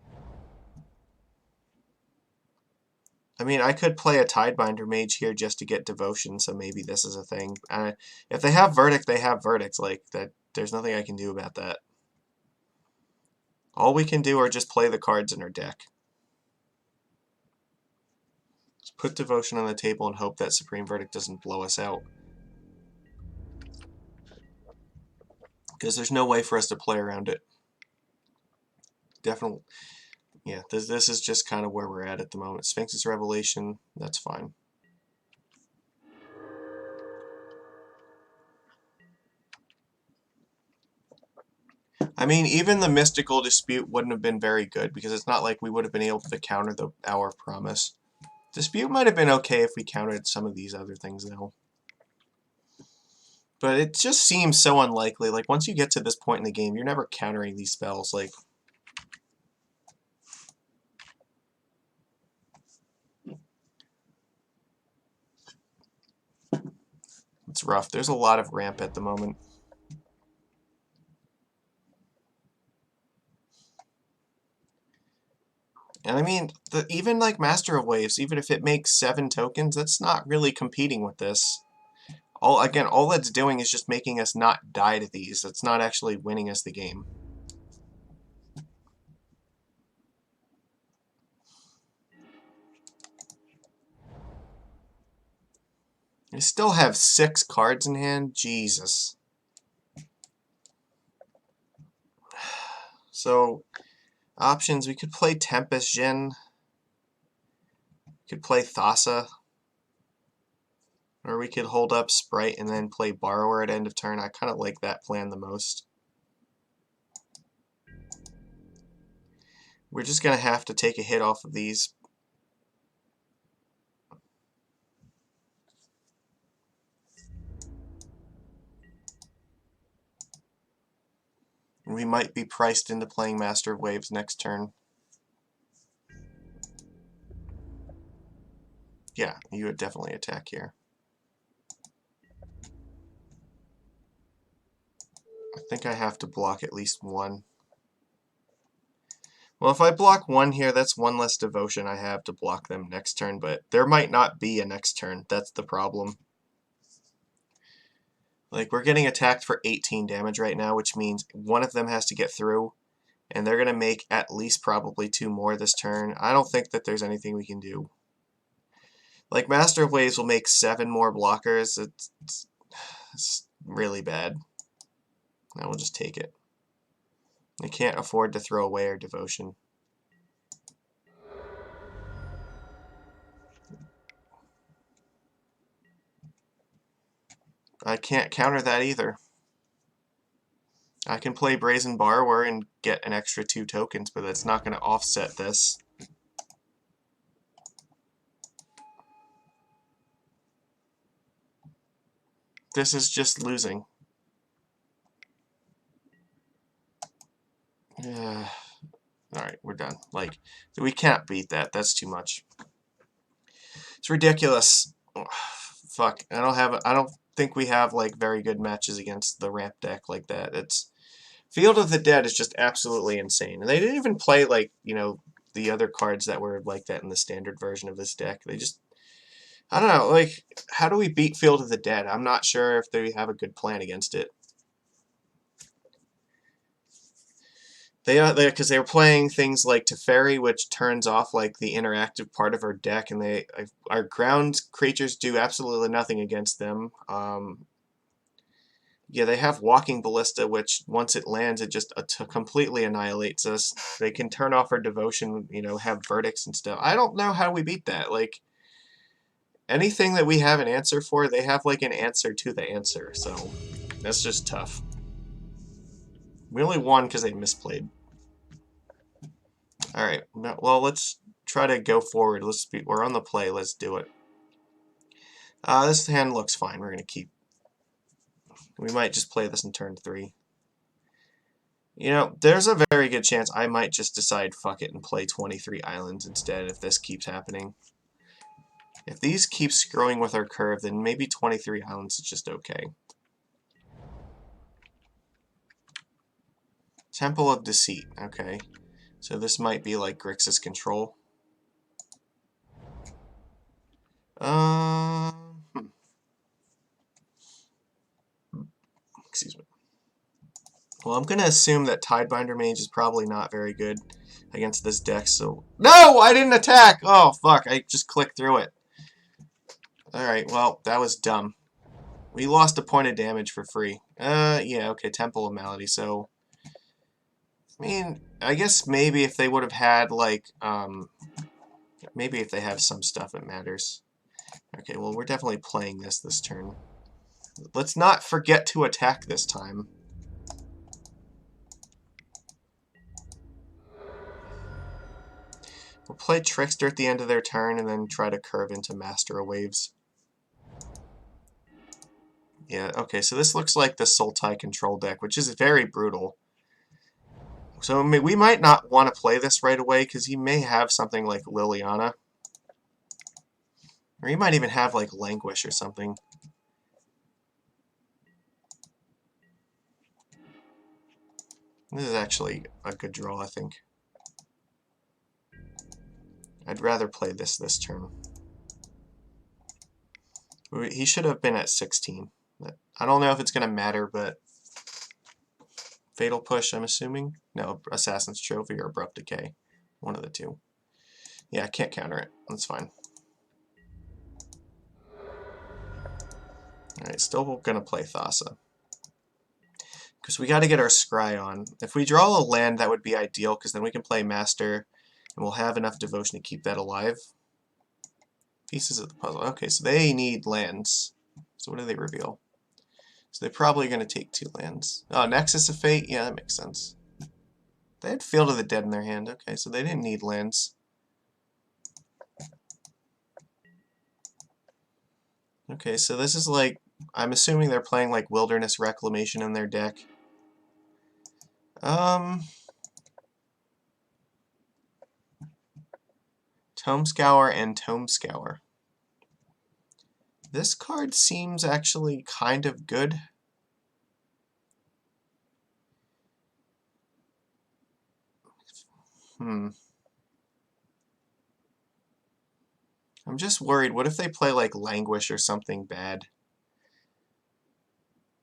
I mean, I could play a Tidebinder Mage here just to get Devotion, so maybe this is a thing. If they have Verdict, they have Verdict. Like, that. There's nothing I can do about that. All we can do are just play the cards in our deck. Just put Devotion on the table and hope that Supreme Verdict doesn't blow us out. Because there's no way for us to play around it. Definitely. Yeah, this is just kind of where we're at the moment. Sphinx's Revelation, that's fine. I mean, even the Mystical Dispute wouldn't have been very good, because it's not like we would have been able to counter the Hour of Promise. Dispute might have been okay if we countered some of these other things, though. But it just seems so unlikely. Like, once you get to this point in the game, you're never countering these spells. Like... It's rough. There's a lot of ramp at the moment. And I mean, even like Master of Waves, even if it makes 7 tokens, that's not really competing with this. All that's doing is just making us not die to these. It's not actually winning us the game. We still have 6 cards in hand? Jesus. So, options, we could play Tempest Djinn. We could play Thassa. Or we could hold up Sprite and then play Borrower at end of turn. I kind of like that plan the most. We're just going to have to take a hit off of these. We might be priced into playing Master of Waves next turn. Yeah, you would definitely attack here. I think I have to block at least 1. Well, if I block 1 here, that's 1 less Devotion I have to block them next turn, but there might not be a next turn. That's the problem. Like, we're getting attacked for 18 damage right now, which means one of them has to get through, and they're going to make at least probably 2 more this turn. I don't think that there's anything we can do. Like, Master of Waves will make 7 more blockers. It's really bad. Now we'll just take it. I can't afford to throw away our Devotion. I can't counter that either. I can play Brazen Borrower and get an extra 2 tokens, but that's not going to offset this. This is just losing. Yeah. Alright, we're done. Like, we can't beat that. That's too much. It's ridiculous. Ugh, fuck. I don't think we have like very good matches against the ramp deck like that. It's Field of the Dead is just absolutely insane. And they didn't even play like, you know, the other cards that were like that in the standard version of this deck. They just, I don't know, like, how do we beat Field of the Dead? I'm not sure if they have a good plan against it. Because they were playing things like Teferi, which turns off like the interactive part of our deck, and our ground creatures do absolutely nothing against them. Yeah, they have Walking Ballista, which once it lands, it just completely annihilates us. They can turn off our Devotion, you know, have verdicts and stuff. I don't know how we beat that. Like, anything that we have an answer for, they have like an answer to the answer. So that's just tough. We only won because they misplayed. Alright, well, let's try to go forward. We're on the play. Let's do it. This hand looks fine. We're going to keep. We might just play this in turn 3. You know, there's a very good chance I might just decide fuck it and play 23 islands instead if this keeps happening. If these keep screwing with our curve, then maybe 23 islands is just okay. Temple of Deceit. Okay. So this might be like Grixis control. Excuse me. Well, I'm going to assume that Tidebinder Mage is probably not very good against this deck, so... No! I didn't attack! Oh, fuck. I just clicked through it. Alright, well, that was dumb. We lost a point of damage for free. Yeah, okay, Temple of Malady, so... I mean, I guess maybe if they would have had, like, maybe if they have some stuff, it matters. Okay, well, we're definitely playing this turn. Let's not forget to attack this time. We'll play Trickster at the end of their turn and then try to curve into Master of Waves. Yeah, okay, so this looks like the Sultai control deck, which is very brutal. So we might not want to play this right away because he may have something like Liliana. Or he might even have like Languish or something. This is actually a good draw, I think. I'd rather play this turn. He should have been at 16. I don't know if it's going to matter, but... Fatal Push, I'm assuming? No, Assassin's Trophy or Abrupt Decay. One of the two. Yeah, I can't counter it. That's fine. Alright, still going to play Thassa. Because we got to get our Scry on. If we draw a land, that would be ideal, because then we can play Master, and we'll have enough Devotion to keep that alive. Pieces of the puzzle. Okay, so they need lands. So what do they reveal? So they're probably going to take 2 lands. Oh, Nexus of Fate? Yeah, that makes sense. They had Field of the Dead in their hand. Okay, so they didn't need lands. Okay, so this is like... I'm assuming they're playing like Wilderness Reclamation in their deck. Tome Scour and Tome Scour. This card seems actually kind of good. I'm just worried. What if they play like Languish or something bad?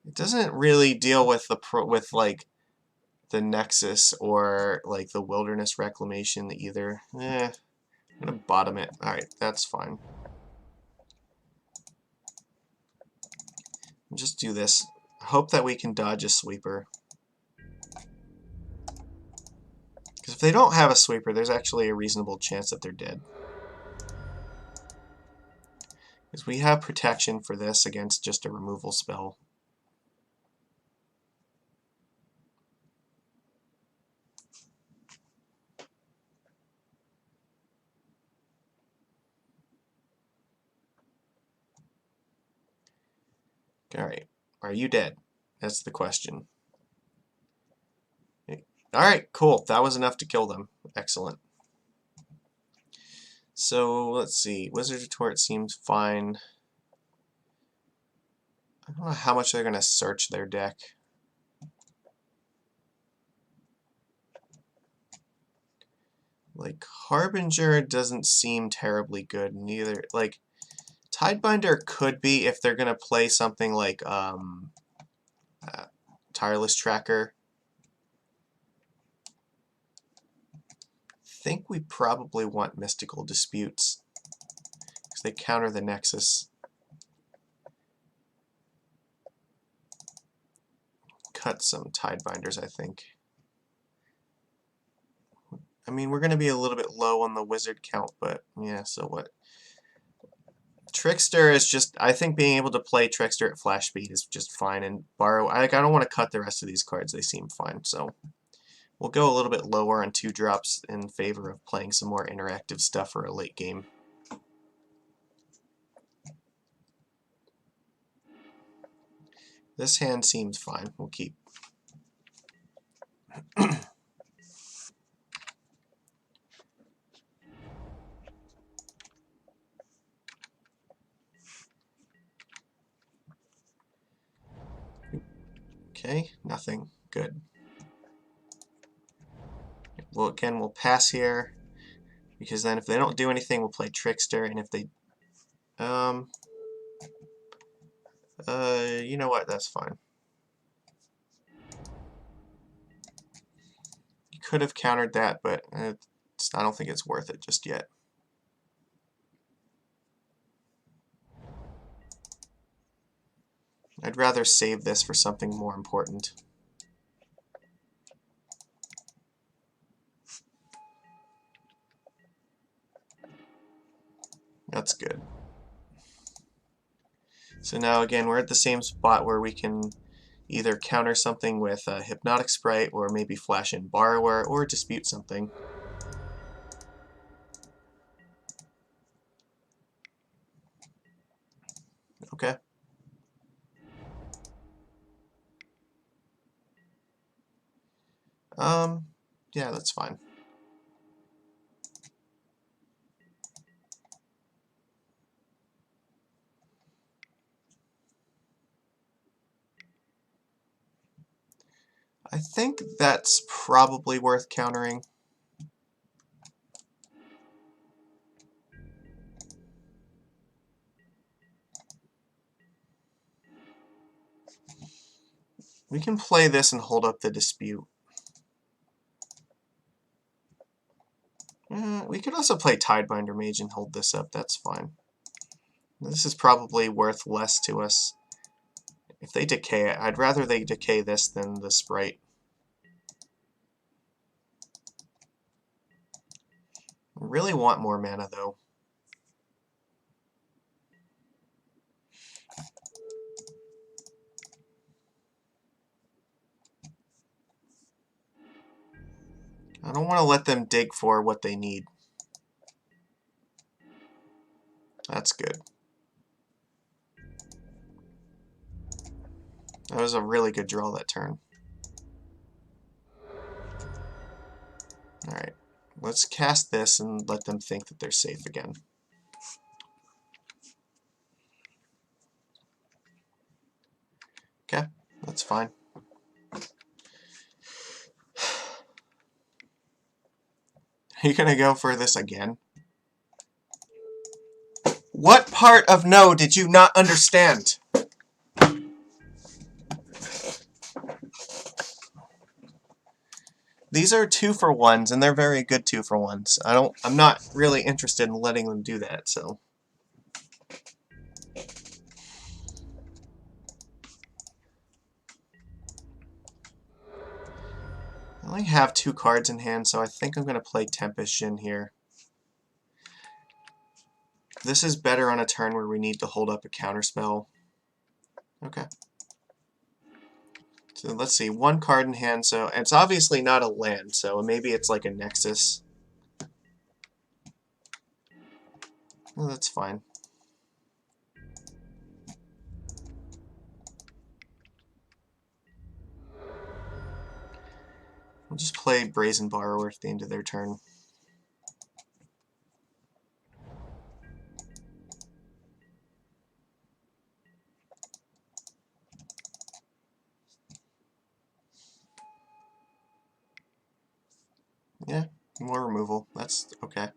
It doesn't really deal with like the Nexus or like the Wilderness Reclamation either. I'm gonna bottom it. Alright, that's fine. Just do this. Hope that we can dodge a sweeper. Because if they don't have a sweeper, there's actually a reasonable chance that they're dead. Because we have protection for this against just a removal spell. Alright, are you dead? That's the question. Alright, cool. That was enough to kill them. Excellent. So, let's see. Wizard Retort seems fine. I don't know how much they're going to search their deck. Like, Harbinger doesn't seem terribly good, neither. Like, Tidebinder could be if they're going to play something like Tireless Tracker. I think we probably want Mystical Disputes, because they counter the Nexus. Cut some Tidebinders, I think. I mean, we're going to be a little bit low on the wizard count, but yeah, so what? Trickster is just, I think being able to play Trickster at flash speed is just fine, and borrow, I don't want to cut the rest of these cards, they seem fine, so we'll go a little bit lower on 2-drops in favor of playing some more interactive stuff for a late game. This hand seems fine, we'll keep. Okay, nothing. Good. Well, again, we'll pass here, because then if they don't do anything, we'll play Trickster, and if they... you know what? That's fine. You could have countered that, but I don't think it's worth it just yet. I'd rather save this for something more important. That's good. So now again, we're at the same spot where we can either counter something with a Hypnotic Sprite, or maybe flash in Borrower, or dispute something. Okay. Yeah, that's fine. I think that's probably worth countering. We can play this and hold up the dispute. We could also play Tidebinder Mage and hold this up, that's fine. This is probably worth less to us. If they decay it, I'd rather they decay this than the Sprite. I really want more mana, though. I don't want to let them dig for what they need. That's good. That was a really good draw that turn. Alright, let's cast this and let them think that they're safe again. Okay, that's fine. Are you gonna go for this again? What part of no did you not understand? These are 2-for-1s, and they're very good 2-for-1s. I'm not really interested in letting them do that, so. I only have 2 cards in hand, so I think I'm going to play Tempest Shin here. This is better on a turn where we need to hold up a counterspell. Okay. So let's see, 1 card in hand, so it's obviously not a land, so maybe it's like a Nexus. Well, that's fine. We'll just play Brazen Borrower at the end of their turn. Yeah, more removal. That's okay.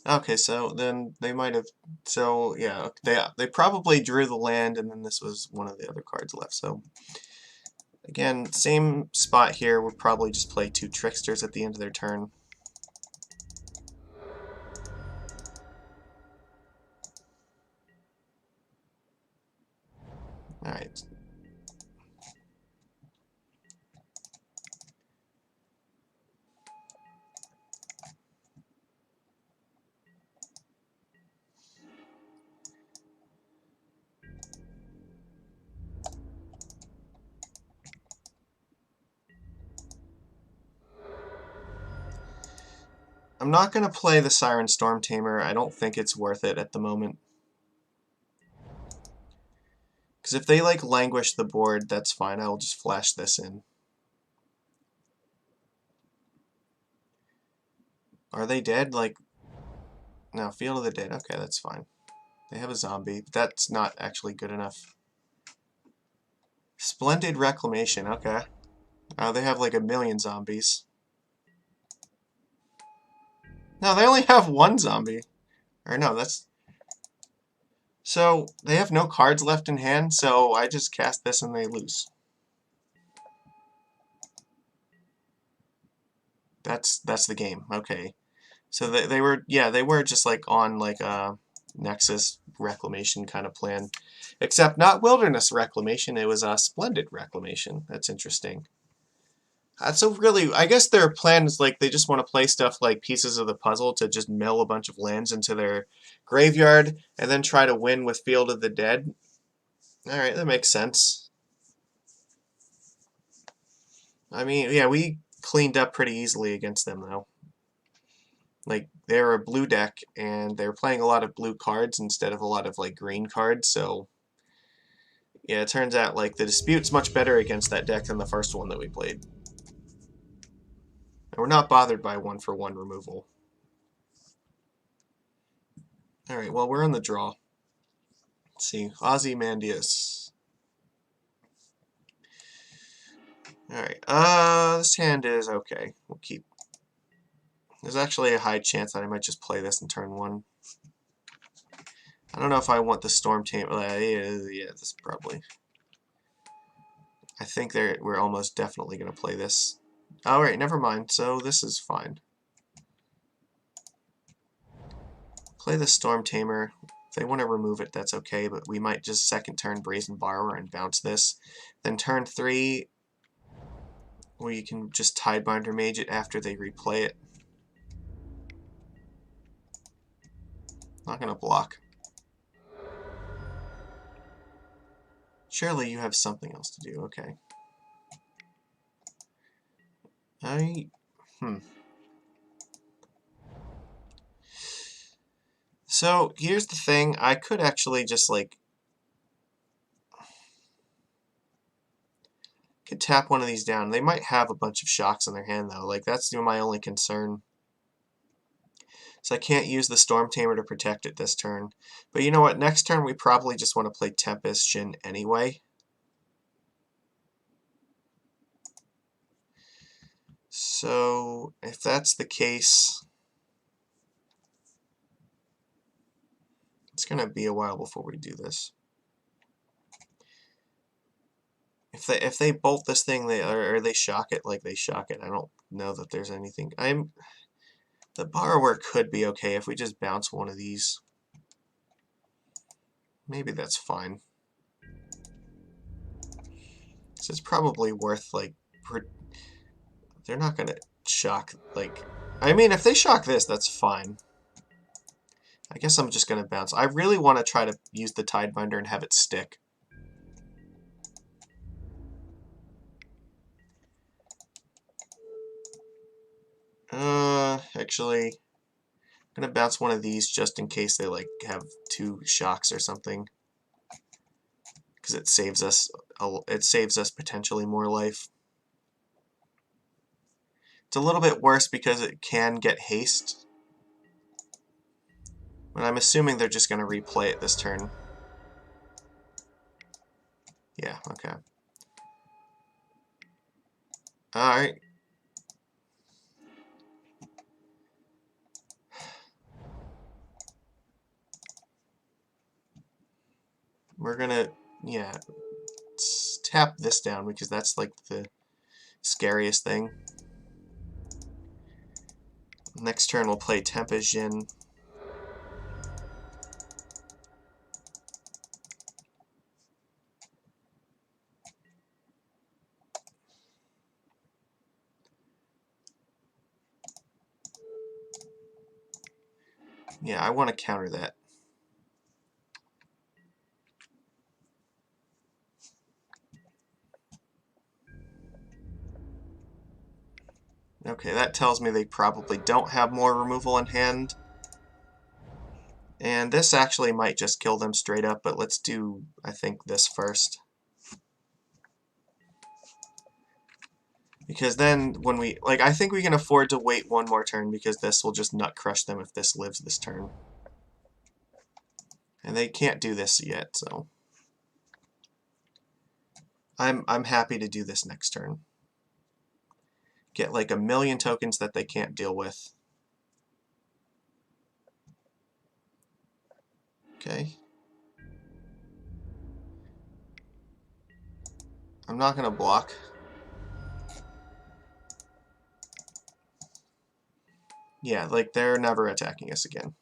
Okay, so then they might have... So, yeah, they probably drew the land, and then this was one of the other cards left, so... Again, same spot here. We'll probably just play 2 Tricksters at the end of their turn. Alright. I'm not going to play the Siren Storm Tamer. I don't think it's worth it at the moment. Because if they, like, languish the board, that's fine. I'll just flash this in. Are they dead? Like, no, Field of the Dead. Okay, that's fine. They have a zombie, but that's not actually good enough. Splendid Reclamation, okay. They have like 1,000,000 zombies. No, they only have 1 zombie. Or no, that's... So, they have no cards left in hand, so I just cast this and they lose. That's the game, okay. So they were, yeah, they were just like on like a Nexus Reclamation kind of plan. Except not Wilderness Reclamation, it was a Splendid Reclamation. That's interesting. So really, I guess their plan is like they just want to play stuff like pieces of the puzzle to just mill a bunch of lands into their graveyard and then try to win with Field of the Dead. Alright, that makes sense. I mean, yeah, we cleaned up pretty easily against them, though. Like, they're a blue deck, and they're playing a lot of blue cards instead of a lot of, like, green cards, so... Yeah, it turns out, like, the Dispute's much better against that deck than the first one that we played. And we're not bothered by 1-for-1 removal. Alright, well, we're in the draw. Let's see. Ozymandias. Alright, this hand is okay. We'll keep... There's actually a high chance that I might just play this in turn 1. I don't know if I want the Storm Tamer. Yeah, this probably... I think we're almost definitely going to play this. Alright, never mind. So this is fine. Play the Storm Tamer. If they want to remove it, that's okay, but we might just second turn Brazen Borrower and bounce this. Then turn 3, we can just Tidebinder Mage it after they replay it. Not going to block. Surely you have something else to do. Okay. So, here's the thing. I could actually just, like... Could tap one of these down. They might have a bunch of shocks in their hand, though. Like, that's my only concern. So I can't use the Storm Tamer to protect it this turn. But you know what? Next turn we probably just want to play Tempest Shin anyway. So if that's the case, it's going to be a while before we do this. If they bolt this thing, or they shock it like they shock it, I don't know that there's anything. The Borrower could be okay if we just bounce one of these. Maybe that's fine. So it's probably worth, like, they're not going to shock, like, I mean, if they shock this, that's fine. I guess I'm just going to bounce. I really want to try to use the Tidebinder and have it stick. Actually, I'm going to bounce one of these just in case they, like, have 2 shocks or something. Because it saves us potentially more life. It's a little bit worse because it can get haste. But I'm assuming they're just going to replay it this turn. Yeah, okay. Alright. We're gonna, yeah, tap this down because that's like the scariest thing. Next turn we'll play Tempest-Jin. Yeah, I want to counter that. Okay, that tells me they probably don't have more removal in hand. And this actually might just kill them straight up, but let's do, I think, this first. Because then when we, like, I think we can afford to wait one more turn because this will just nut crush them if this lives this turn. And they can't do this yet, so I'm happy to do this next turn. Get like a million tokens that they can't deal with. Okay. I'm not going to block. Yeah, like they're never attacking us again.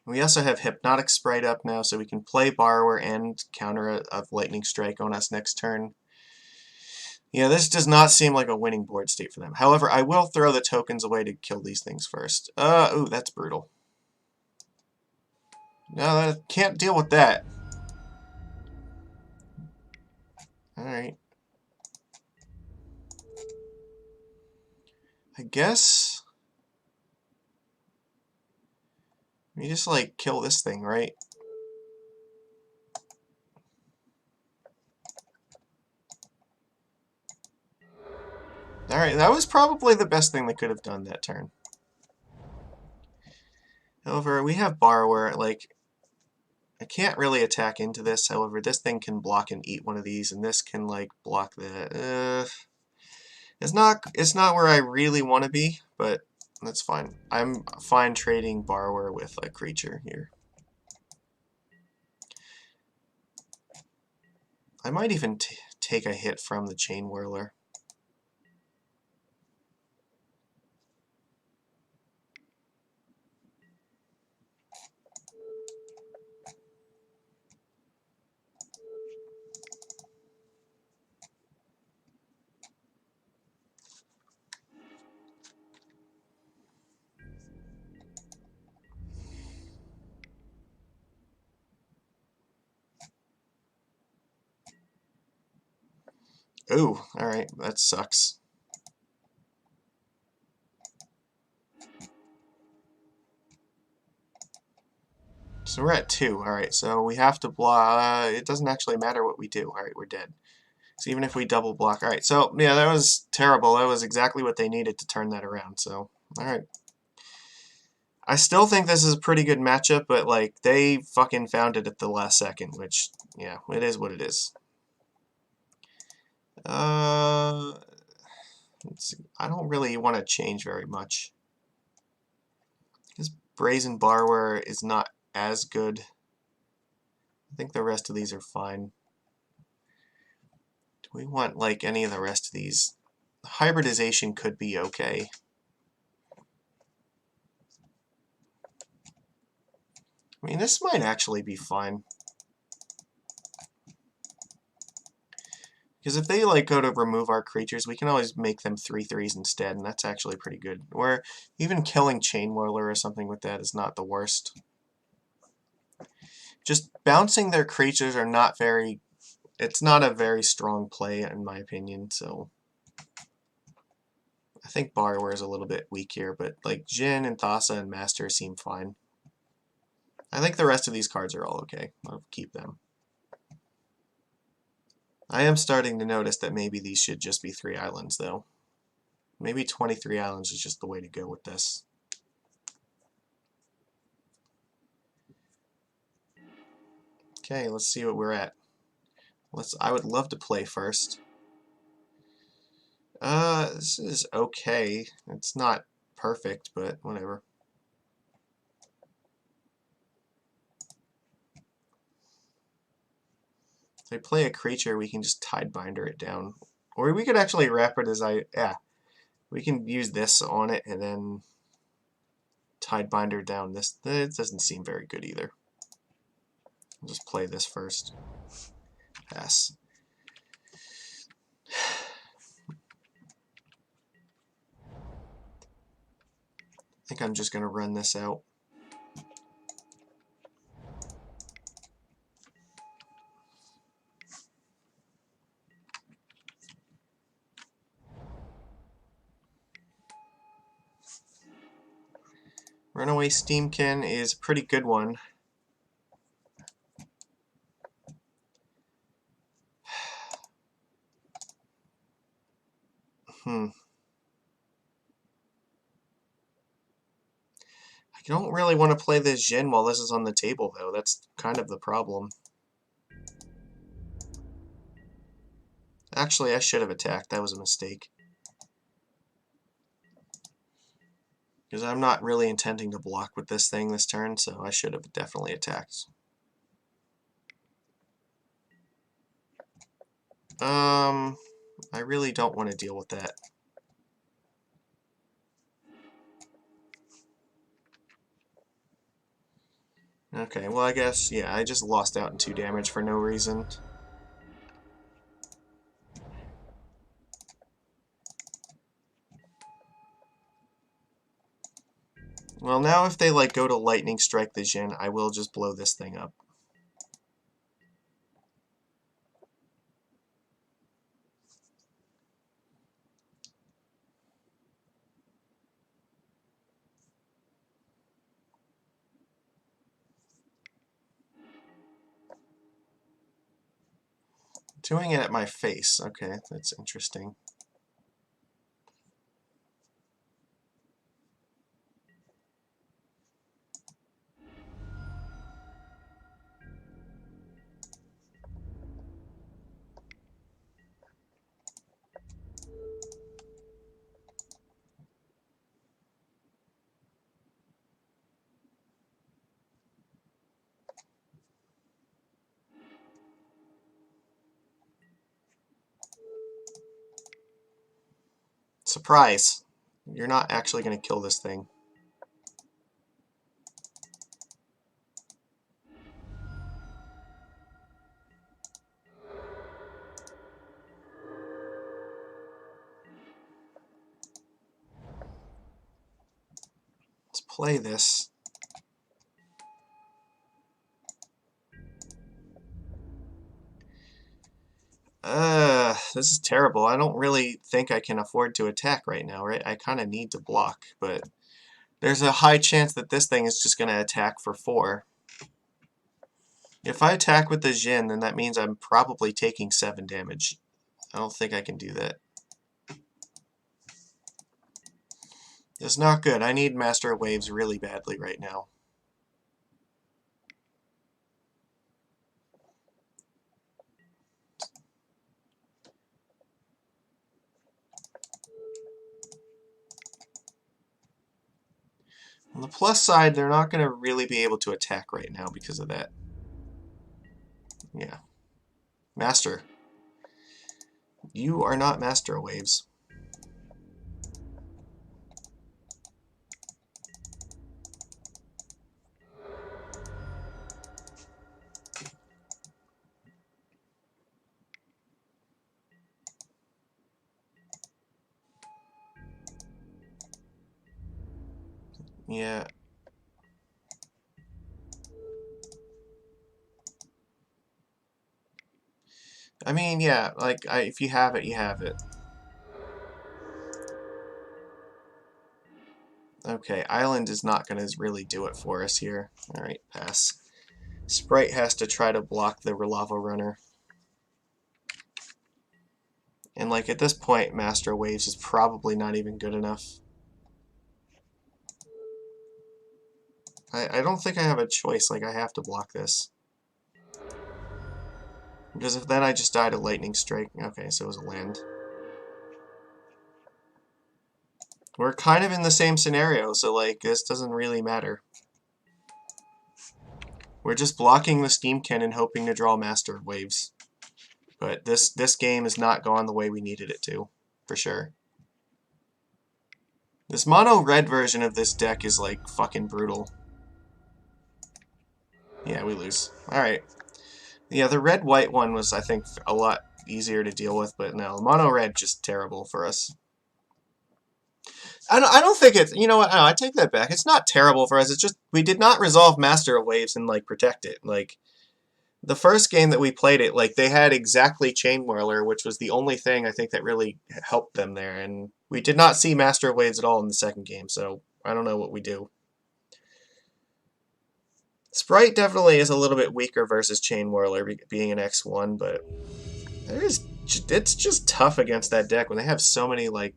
We also have Hypnotic Sprite up now, so we can play Borrower and counter a Lightning Strike on us next turn. Yeah, this does not seem like a winning board state for them. However, I will throw the tokens away to kill these things first. Ooh, that's brutal. No, I can't deal with that. Alright. I guess we just, like, kill this thing, right? Alright, that was probably the best thing they could have done that turn. However, we have Borrower, like, I can't really attack into this. However, this thing can block and eat one of these, and this can, like, block that. It's not where I really want to be, but that's fine. I'm fine trading Borrower with a creature here. I might even take a hit from the Chain Whirler. Ooh, alright, that sucks. So we're at 2. Alright, so we have to block. It doesn't actually matter what we do. Alright, we're dead. So even if we double block. Alright, so yeah, that was terrible. That was exactly what they needed to turn that around. So, alright. I still think this is a pretty good matchup, but like they fucking found it at the last second, which, yeah, it is what it is. Let's see. I don't really want to change very much. This Brazen Borrower is not as good. I think the rest of these are fine. Do we want, like, any of the rest of these? Hybridization could be okay. I mean, this might actually be fine. Because if they, like, go to remove our creatures, we can always make them 3/3s instead, and that's actually pretty good. Or even killing Chain Whirler or something with that is not the worst. Just bouncing their creatures are not very... It's not a very strong play, in my opinion, so... I think Borrower is a little bit weak here, but like Jin and Thassa and Master seem fine. I think the rest of these cards are all okay. I'll keep them. I am starting to notice that maybe these should just be 3 islands, though. Maybe 23 islands is just the way to go with this. Okay, let's see what we're at. I would love to play first. This is okay. It's not perfect, but whatever. If I play a creature, we can just Tidebinder it down. Or we could actually wrap it as yeah. We can use this on it and then Tidebinder down this. It doesn't seem very good either. I'll just play this first. Pass. I think I'm just going to run this out. Runaway Steamkin is a pretty good one. I don't really want to play this Jin while this is on the table, though. That's kind of the problem. Actually, I should have attacked. That was a mistake. Because I'm not really intending to block with this thing this turn, so I should have definitely attacked. I really don't want to deal with that. Okay, well I guess, yeah, I just lost out in 2 damage for no reason. Well, now if they, like, go to Lightning Strike the Jin, I will just blow this thing up. Doing it at my face. Okay, that's interesting. Surprise! You're not actually going to kill this thing. Let's play this. This is terrible. I don't really think I can afford to attack right now, right? I kind of need to block, but there's a high chance that this thing is just going to attack for 4. If I attack with the Jin, then that means I'm probably taking 7 damage. I don't think I can do that. It's not good. I need Master of Waves really badly right now. On the plus side, they're not going to really be able to attack right now because of that. Yeah. Master. You are not Master of Waves. Yeah. I mean, yeah, like, if you have it, you have it. Okay, Island is not going to really do it for us here. Alright, pass. Sprite has to try to block the Lava Runner. And, like, at this point, Master of Waves is probably not even good enough. I don't think I have a choice, like, I have to block this. Because if then I just died a Lightning Strike. Okay, so it was a land. We're kind of in the same scenario, so, like, this doesn't really matter. We're just blocking the Steamkin and hoping to draw Master of Waves. But this game has not gone the way we needed it to, for sure. This mono-red version of this deck is, like, fucking brutal. Yeah, we lose. Alright. Yeah, the red-white one was, I think, a lot easier to deal with, but no, mono-red just terrible for us. I don't think it's, you know what, I take that back. It's not terrible for us, it's just, we did not resolve Master of Waves and, like, protect it. Like, the first game that we played it, like, they had exactly Chain Whirler, which was the only thing I think that really helped them there, and we did not see Master of Waves at all in the second game, so I don't know what we do. Sprite definitely is a little bit weaker versus Chain Whirler, being an X1, but it's just tough against that deck when they have so many, like,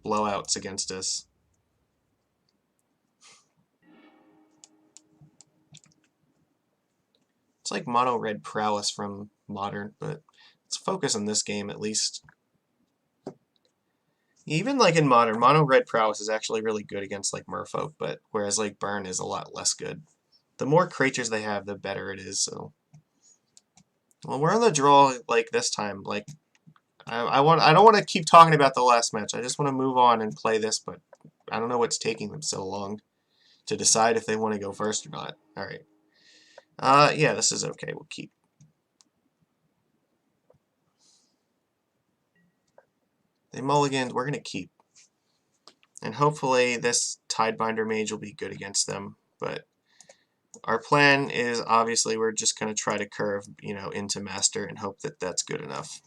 blowouts against us. It's like mono Red Prowess from Modern, but let's focus on this game at least. Even like in Modern, mono Red Prowess is actually really good against like Merfolk, but whereas like Burn is a lot less good. The more creatures they have, the better it is. So, well, we're on the draw like this time. Like, I don't want to keep talking about the last match. I just want to move on and play this, but I don't know what's taking them so long to decide if they want to go first or not. All right. Yeah, this is okay. We'll keep. They mulliganed. We're gonna keep. And hopefully this Tidebinder Mage will be good against them. But our plan is obviously we're just going to try to curve, you know, into Master and hope that that's good enough.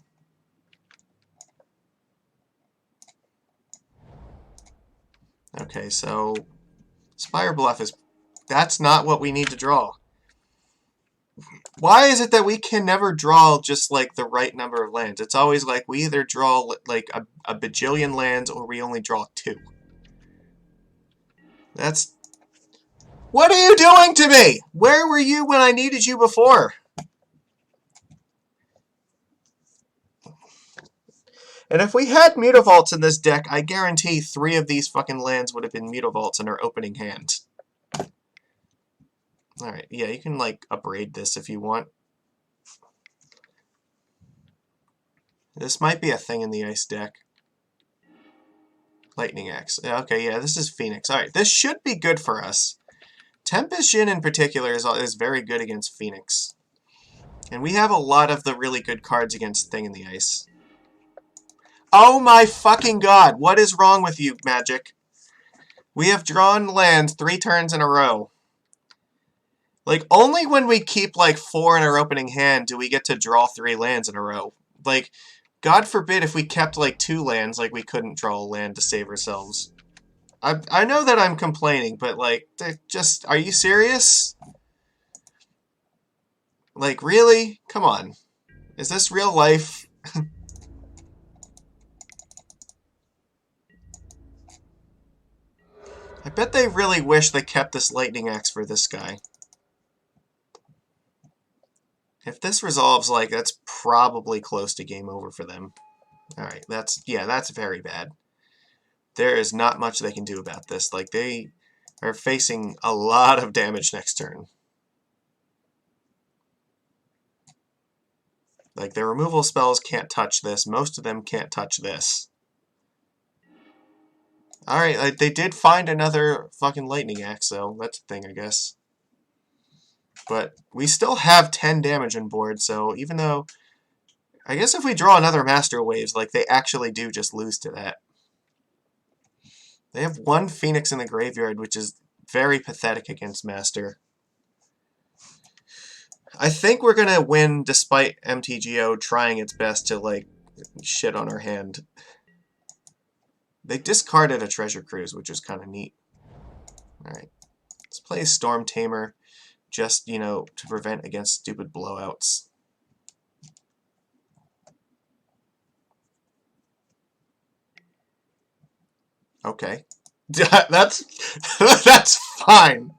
Okay, so Spire Bluff is... That's not what we need to draw. Why is it that we can never draw just, like, the right number of lands? It's always like we either draw, like, a bajillion lands or we only draw 2. That's... What are you doing to me? Where were you when I needed you before? And if we had Mutavaults in this deck, I guarantee 3 of these fucking lands would have been Mutavaults in our opening hand. Alright, yeah, you can, like, upgrade this if you want. This might be a thing in the ice deck. Lightning Axe. Okay, yeah, this is Phoenix. Alright, this should be good for us. Tempest Jin in particular is very good against Phoenix. And we have a lot of the really good cards against Thing in the Ice. Oh my fucking god, what is wrong with you, Magic? We have drawn lands 3 turns in a row. Like, only when we keep, like, 4 in our opening hand do we get to draw 3 lands in a row. Like, God forbid if we kept, like, 2 lands, like, we couldn't draw a land to save ourselves. I know that I'm complaining, but, like, just, are you serious? Like, really? Come on. Is this real life? I bet they really wish they kept this Lightning Axe for this guy. If this resolves, like, that's probably close to game over for them. Alright, that's very bad. There is not much they can do about this. Like, they are facing a lot of damage next turn. Like, their removal spells can't touch this. Most of them can't touch this. Alright, like, they did find another fucking lightning axe, though. That's a thing, I guess. But we still have 10 damage on board, so even though... I guess if we draw another Master Waves, like, they actually do just lose to that. They have one Phoenix in the graveyard, which is very pathetic against Master. I think we're gonna win despite MTGO trying its best to, like, shit on our hand. They discarded a Treasure Cruise, which is kind of neat. Alright. Let's play Storm Tamer, just, you know, to prevent against stupid blowouts. Okay. that's fine.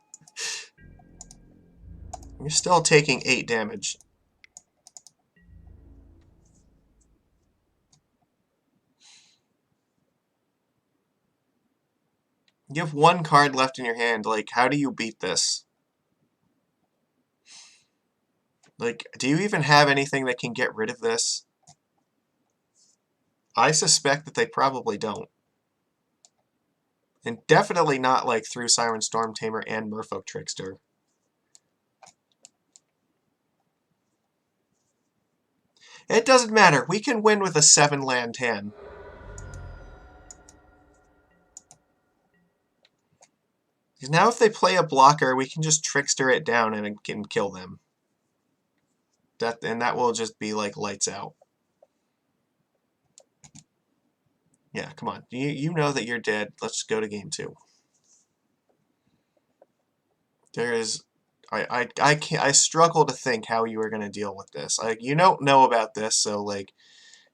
You're still taking 8 damage. You have one card left in your hand. Like, how do you beat this? Like, do you even have anything that can get rid of this? I suspect that they probably don't. And definitely not, like, through Siren Storm Tamer and Merfolk Trickster. It doesn't matter. We can win with a 7-land hand. Because now if they play a blocker, we can just Trickster it down and can kill them. And that will just be like lights out. Yeah, come on. You know that you're dead. Let's go to game 2. There is... I struggle to think how you are going to deal with this. Like, you don't know about this, so, like,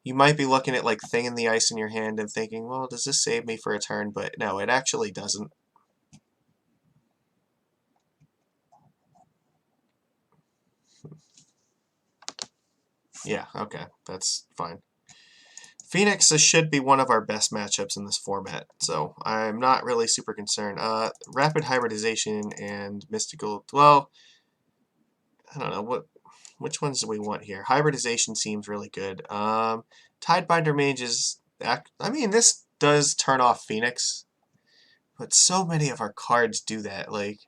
you might be looking at, like, Thing in the Ice in your hand and thinking, well, does this save me for a turn? But no, it actually doesn't. Yeah, okay, that's fine. Phoenix should be one of our best matchups in this format, so I'm not really super concerned. Rapid Hybridization and Mystical... Well, I don't know. Which ones do we want here? Hybridization seems really good. Tidebinder Mage is... I mean, this does turn off Phoenix, but so many of our cards do that. Like,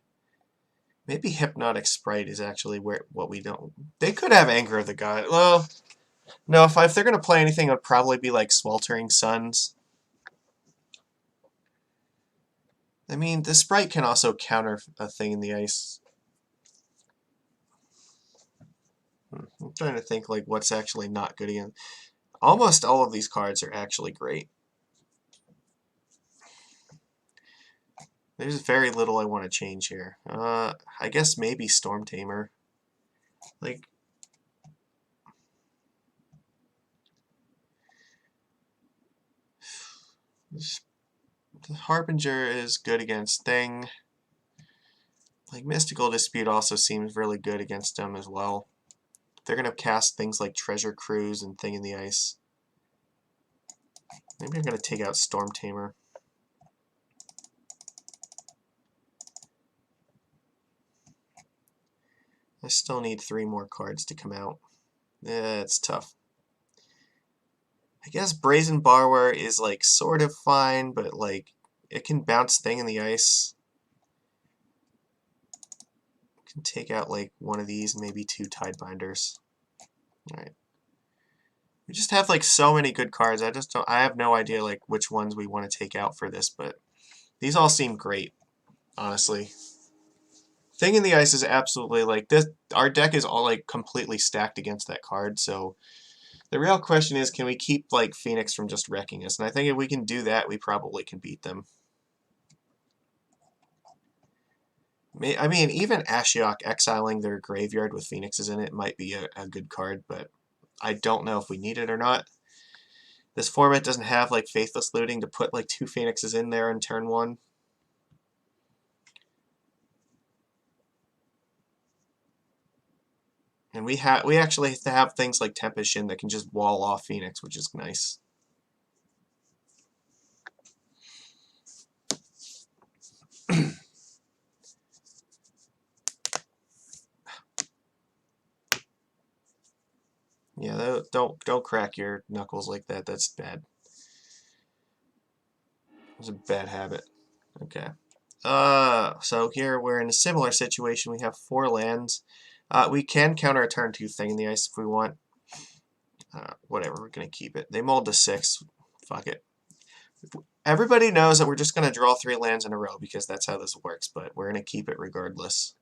maybe Hypnotic Sprite is actually what we don't... They could have Anger of the God. Well... No, if they're going to play anything, it would probably be like Sweltering Suns. I mean, the Sprite can also counter a Thing in the Ice. I'm trying to think like what's actually not good again. Almost all of these cards are actually great. There's very little I want to change here. I guess maybe Storm Tamer. Like... The Harbinger is good against Thing. Like, Mystical Dispute also seems really good against them as well. They're going to cast things like Treasure Cruise and Thing in the Ice. Maybe I'm going to take out Storm Tamer. I still need 3 more cards to come out. Yeah, it's tough. I guess Brazen Borrower is, like, sort of fine, but, like, it can bounce Thing in the Ice. Can take out, like, one of these and maybe 2 Tidebinders. Alright. We just have, like, so many good cards. I have no idea, like, which ones we want to take out for this, but these all seem great, honestly. Thing in the Ice is absolutely, like, this. Our deck is all, like, completely stacked against that card, so... The real question is, can we keep, like, Phoenix from just wrecking us? And I think if we can do that, we probably can beat them. I mean, even Ashiok exiling their graveyard with Phoenixes in it might be a good card, but I don't know if we need it or not. This format doesn't have, like, Faithless Looting to put, like, 2 Phoenixes in there in turn 1. And we actually have things like Tempest Shin that can just wall off Phoenix, which is nice. Yeah, don't crack your knuckles like that. That's bad. It's a bad habit. Okay. So here we're in a similar situation. We have 4 lands. We can counter a turn 2 thing in the ice if we want. Whatever, we're gonna keep it. They mulled to 6. Fuck it. Everybody knows that we're just gonna draw 3 lands in a row because that's how this works, but we're gonna keep it regardless.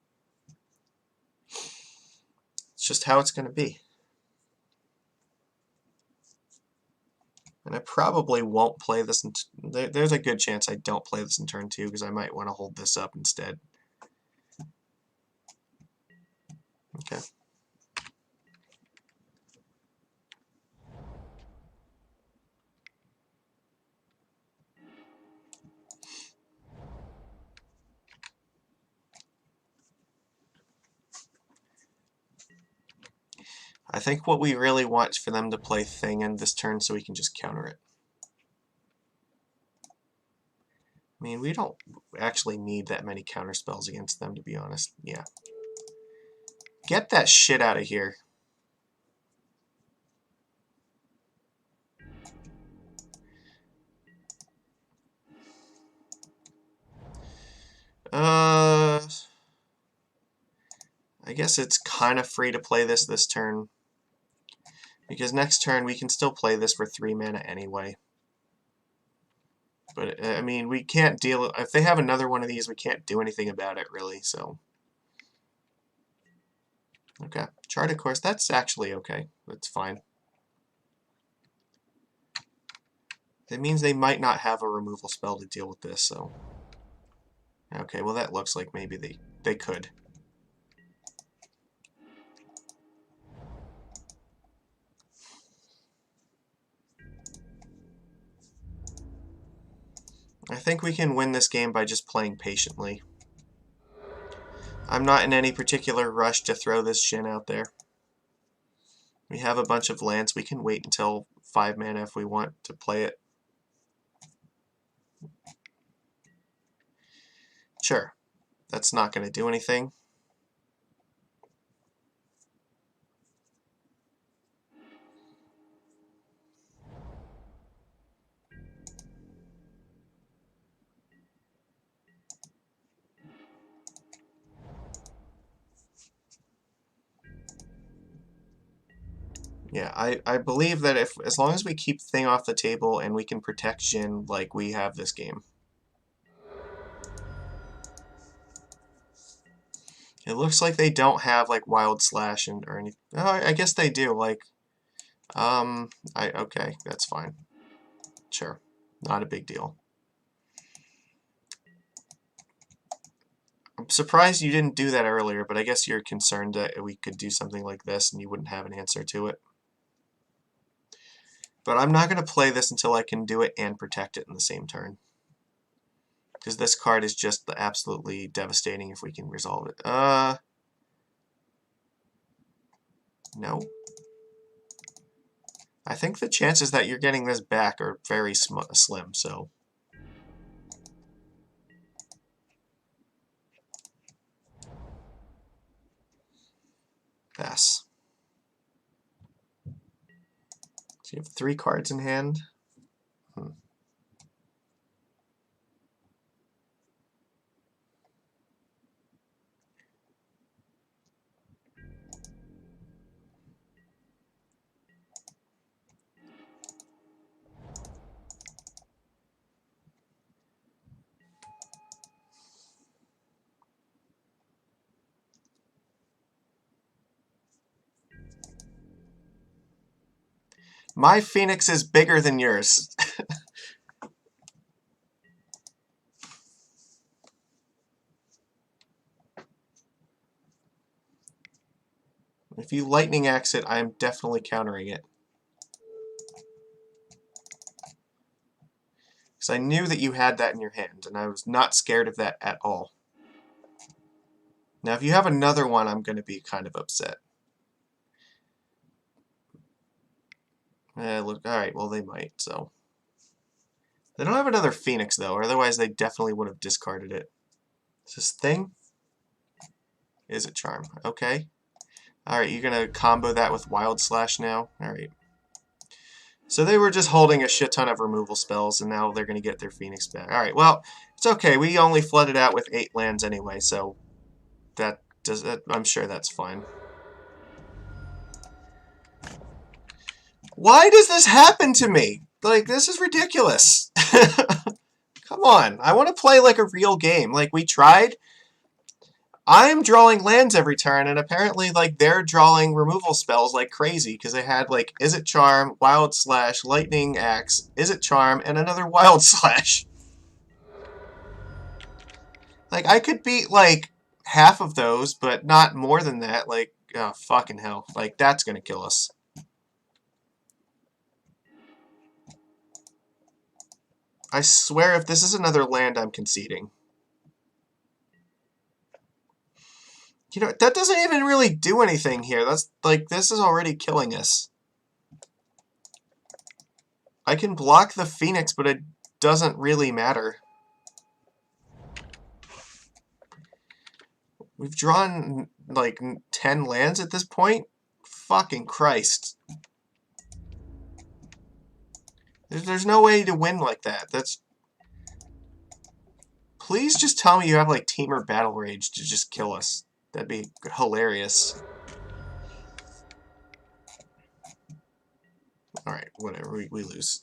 It's just how it's gonna be. And I probably won't play this. There's a good chance I don't play this in turn 2 because I might want to hold this up instead. Okay. I think what we really want is for them to play Thing in this turn so we can just counter it. I mean, we don't actually need that many counter spells against them, to be honest. Yeah. Get that shit out of here. I guess it's kind of free to play this turn. Because next turn we can still play this for 3 mana anyway. But, I mean, we can't deal... If they have another one of these, we can't do anything about it, really, so... Okay. Charted Course, that's actually okay. That's fine. It means they might not have a removal spell to deal with this, so... Okay, well that looks like maybe they could. I think we can win this game by just playing patiently. I'm not in any particular rush to throw this Shin out there. We have a bunch of lands. We can wait until 5 mana if we want to play it. Sure. That's not going to do anything. Yeah, I believe that as long as we keep Thing off the table and we can protect Jin, like, we have this game. It looks like they don't have, like, Wild Slash or anything. Oh, I guess they do, like, okay, that's fine. Sure. Not a big deal. I'm surprised you didn't do that earlier, but I guess you're concerned that we could do something like this and you wouldn't have an answer to it. But I'm not going to play this until I can do it and protect it in the same turn. Because this card is just absolutely devastating if we can resolve it. No. I think the chances that you're getting this back are very slim, so... Pass. So you have 3 cards in hand. My Phoenix is bigger than yours. If you Lightning Axe it, I am definitely countering it. Because I knew that you had that in your hand, and I was not scared of that at all. Now, if you have another one, I'm going to be kind of upset. Look, alright, well, they might, so... They don't have another Phoenix, though, or otherwise they definitely would have discarded it. Is this Thing? Is it Charm? Okay. Alright, you're gonna combo that with Wild Slash now? Alright. So they were just holding a shit ton of removal spells, and now they're gonna get their Phoenix back. Alright, well, it's okay. We only flooded out with 8 lands anyway, so I'm sure that's fine. Why does this happen to me? Like, this is ridiculous. Come on, I want to play like a real game. Like, we tried. I'm drawing lands every turn, and apparently, like, they're drawing removal spells like crazy, because they had, like, Izzet Charm, Wild Slash, Lightning Axe, Izzet Charm, and another Wild Slash. Like, I could beat, like, half of those, but not more than that. Like, oh, fucking hell. Like, that's gonna kill us. I swear if this is another land, I'm conceding. You know, that doesn't even really do anything here. That's, like, this is already killing us. I can block the Phoenix, but it doesn't really matter. We've drawn, like, 10 lands at this point? Fucking Christ. There's no way to win like that. That's... Please just tell me you have, like, Teamer Battle Rage to just kill us. That'd be hilarious. Alright, whatever. We lose.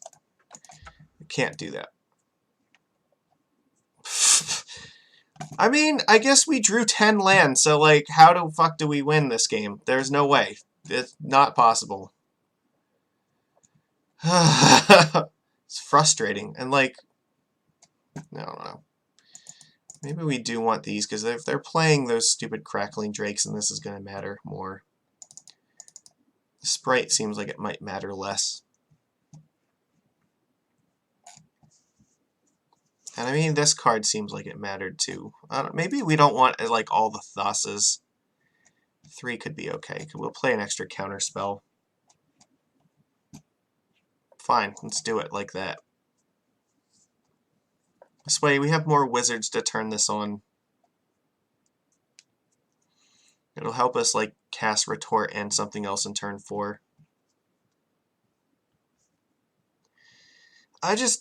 We can't do that. I mean, I guess we drew 10 lands, so, like, how the fuck do we win this game? There's no way. It's not possible. It's frustrating. And, like, I don't know. Maybe we do want these, because if they're playing those stupid Crackling Drakes, then this is going to matter more. The Sprite seems like it might matter less. And I mean, this card seems like it mattered too. Maybe we don't want, like, all the Thasses. 3 could be okay. We'll play an extra counter spell. Fine, let's do it like that. This way, we have more wizards to turn this on. It'll help us, like, cast Retort and something else in turn 4.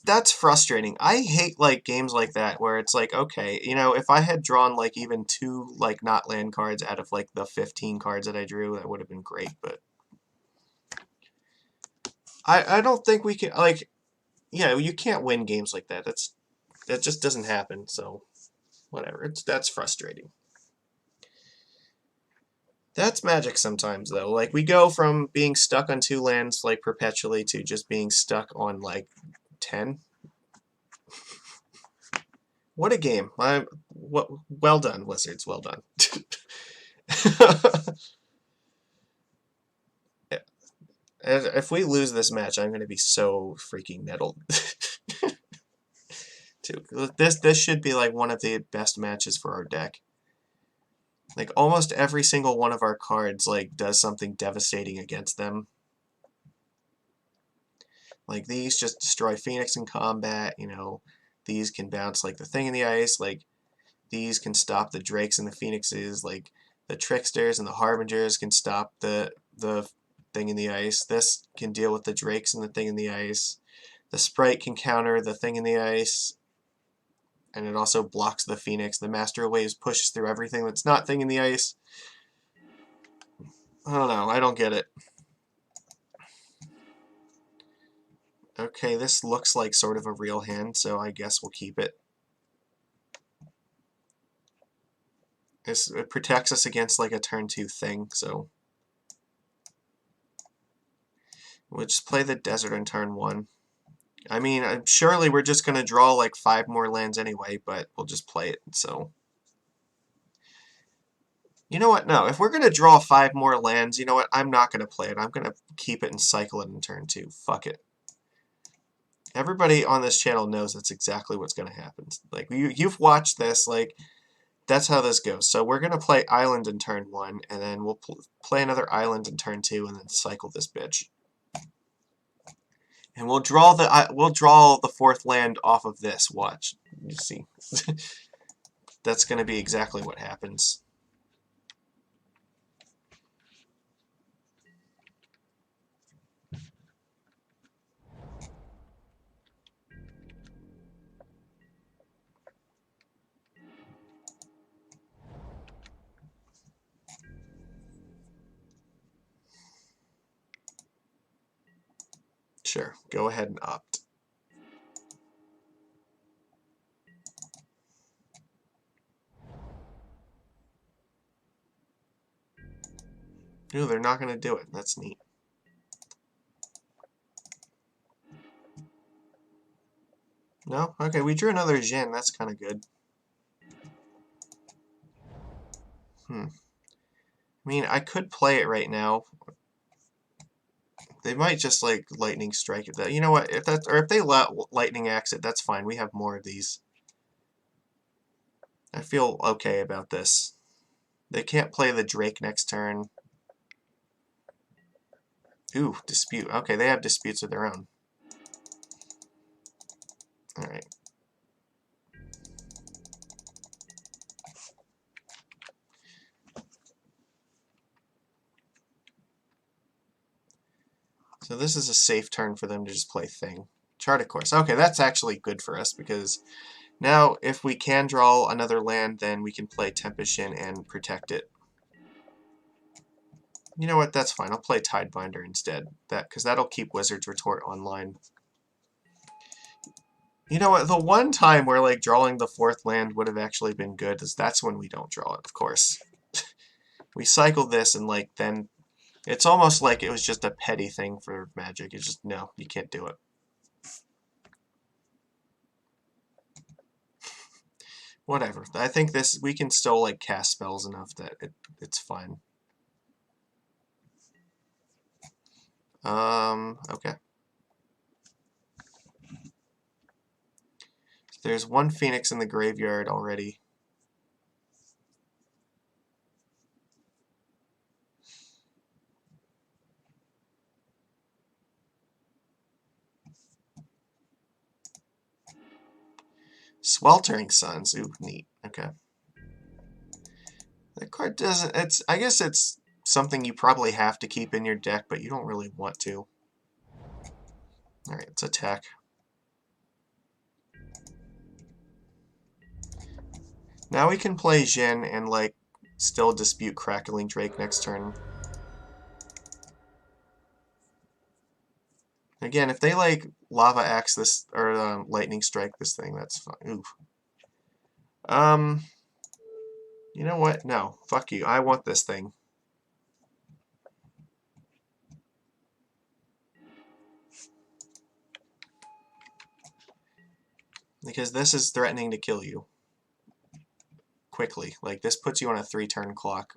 That's frustrating. I hate, like, games like that, where it's like, okay, you know, if I had drawn, like, even 2, like, not land cards out of, like, the 15 cards that I drew, that would have been great, but... I don't think we can, like... Yeah, you can't win games like that. That just doesn't happen, so... Whatever, that's frustrating. That's Magic sometimes, though. Like, we go from being stuck on 2 lands, like, perpetually, to just being stuck on, like, 10. What a game. Well done, Wizards. Well done. If we lose this match, I'm going to be so freaking nettled. This should be, like, one of the best matches for our deck. Like, almost every single one of our cards, like, does something devastating against them. Like, these just destroy Phoenix in combat, you know. These can bounce, like, the Thing in the Ice. Like, these can stop the Drakes and the Phoenixes. Like, the Tricksters and the Harbingers can stop the Thing in the Ice. This can deal with the Drakes and the Thing in the Ice. The Sprite can counter the Thing in the Ice. And it also blocks the Phoenix. The Master of Waves pushes through everything that's not Thing in the Ice. I don't know. I don't get it. Okay, this looks like sort of a real hand, so I guess we'll keep it. It protects us against, like, a turn 2 thing, so... We'll just play the Desert on turn 1. I mean, surely we're just going to draw, like, 5 more lands anyway, but we'll just play it, so... You know what? No, if we're going to draw 5 more lands, you know what? I'm not going to play it. I'm going to keep it and cycle it in turn 2. Fuck it. Everybody on this channel knows that's exactly what's going to happen. Like, you've watched this, like, that's how this goes. So we're going to play Island in turn 1, and then we'll play another Island in turn 2, and then cycle this bitch. And we'll draw the 4th land off of this. Watch. You see. That's going to be exactly what happens. Sure, go ahead and opt. Ooh, they're not going to do it. That's neat. No? Okay, we drew another Jin. That's kind of good. I mean, I could play it right now. They might just like lightning strike it. That, you know what? If that's, or if they let lightning axe it, that's fine. We have more of these. I feel okay about this. They can't play the Drake next turn. Ooh, dispute. Okay, they have disputes of their own. Alright. So this is a safe turn for them to just play Thing. Chart, of course. Okay, that's actually good for us, because now if we can draw another land, then we can play Tempest Shin and protect it. You know what? That's fine. I'll play Tidebinder instead. Because that'll keep Wizard's Retort online. You know what? The one time where like drawing the fourth land would have actually been good is that's when we don't draw it, of course. We cycle this and like then it's almost like it was just a petty thing for Magic. It's just no, you can't do it. Whatever. I think this we can still like cast spells enough that it's fine. Okay. There's one Phoenix in the graveyard already. Sweltering Suns. Ooh, neat. Okay. That card doesn't... I guess it's something you probably have to keep in your deck, but you don't really want to. Alright, let's attack. Now we can play Jin and, like, still dispute Crackling Drake next turn. Again, if they, like, Lava Axe this, or Lightning Strike this thing, that's fine. Oof. You know what? No. Fuck you. I want this thing. Because this is threatening to kill you. Quickly. Like, this puts you on a 3-turn clock.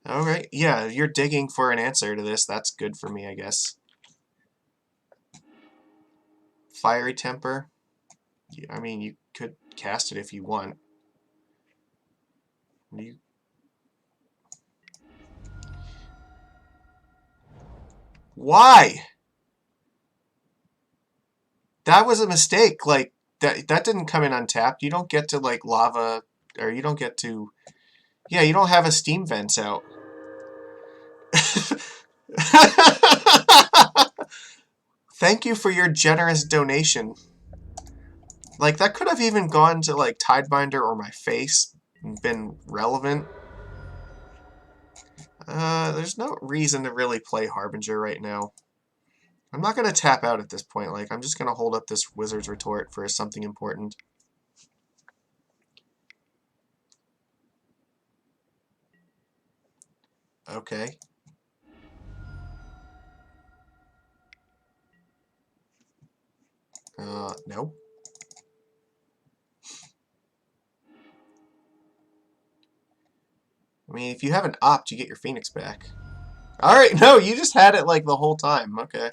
Alright, yeah, you're digging for an answer to this. That's good for me, I guess. Fiery Temper. I mean, you could cast it if you want. Why? That was a mistake. Like, that didn't come in untapped. You don't get to, like, lava... Or you don't get to... Yeah, you don't have a steam vents out. Thank you for your generous donation. Like, that could have even gone to, like, Tidebinder or my face and been relevant. There's no reason to really play Harbinger right now. I'm not going to tap out at this point. Like, I'm just going to hold up this Wizard's Retort for something important. Okay. No. I mean, if you have an opt, you get your Phoenix back. Alright, no, you just had it, like, the whole time. Okay.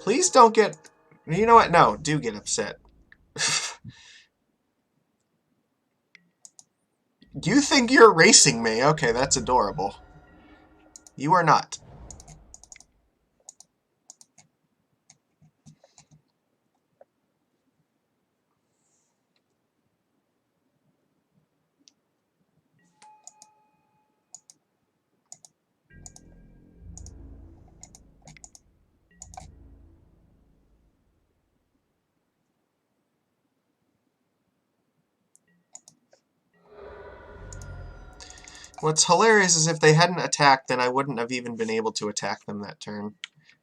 Please don't get... You know what? No, do get upset. You think you're racing me? Okay, that's adorable. You are not. What's hilarious is if they hadn't attacked, then I wouldn't have even been able to attack them that turn,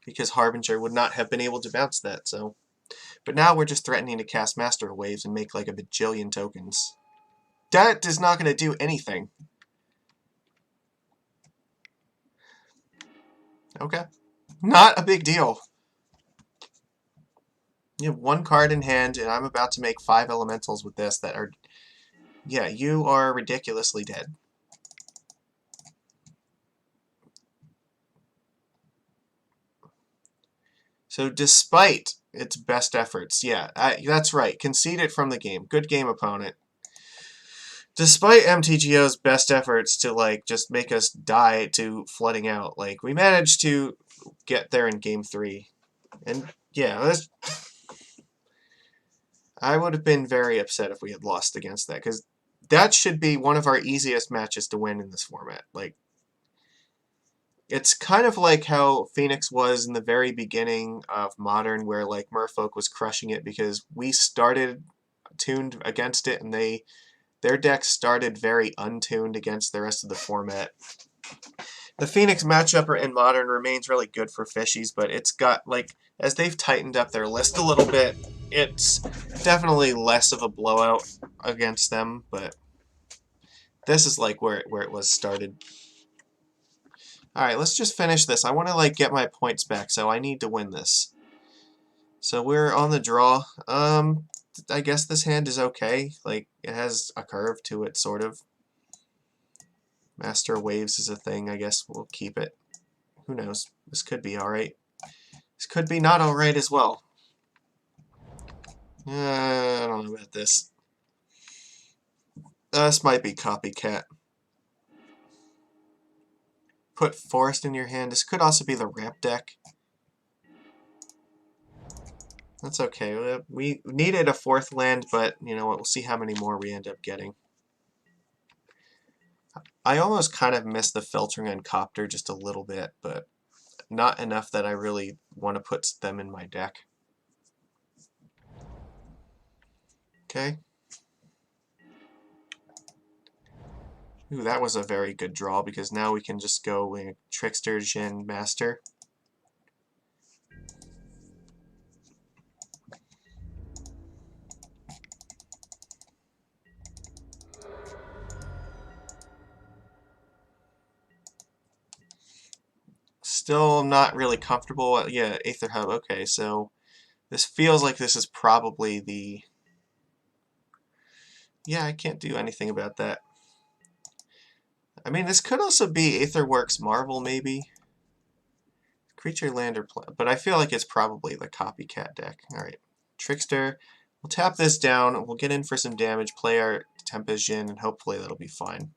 because Harbinger would not have been able to bounce that, so... But now we're just threatening to cast Master Waves and make like a bajillion tokens. That is not going to do anything. Okay. Not a big deal. You have one card in hand, and I'm about to make 5 elementals with this that are... Yeah, you are ridiculously dead. So despite its best efforts, yeah, that's right, concede it from the game. Good game, opponent. Despite MTGO's best efforts to, like, just make us die to flooding out, like, we managed to get there in Game 3. And, yeah, I would have been very upset if we had lost against that, because that should be one of our easiest matches to win in this format. Like, it's kind of like how Phoenix was in the very beginning of Modern, where, like, Merfolk was crushing it because we started tuned against it, and their deck started very untuned against the rest of the format. The Phoenix matchup in Modern remains really good for Fishies, but it's got, like, as they've tightened up their list a little bit, it's definitely less of a blowout against them, but this is, like, where it was started. Alright, let's just finish this. I want to, like, get my points back, so I need to win this. So we're on the draw. I guess this hand is okay. Like, it has a curve to it, sort of. Master Waves is a thing. I guess we'll keep it. Who knows? This could be alright. This could be not alright as well. I don't know about this. This might be CopyCat. Put Forest in your hand. This could also be the ramp deck. That's okay. We needed a 4th land, but you know what? We'll see how many more we end up getting. I almost kind of miss the filtering on Copter just a little bit, but not enough that I really want to put them in my deck. Okay. Ooh, that was a very good draw, because now we can just go with Trickster, Jin, Master. Still not really comfortable. Yeah, Aether Hub. Okay, so this feels like this is probably the... Yeah, I can't do anything about that. I mean, this could also be Aetherworks Marvel, maybe. Creature, land, or but I feel like it's probably the CopyCat deck. Alright, Trickster. We'll tap this down, we'll get in for some damage, play our Tempest Jin, and hopefully that'll be fine.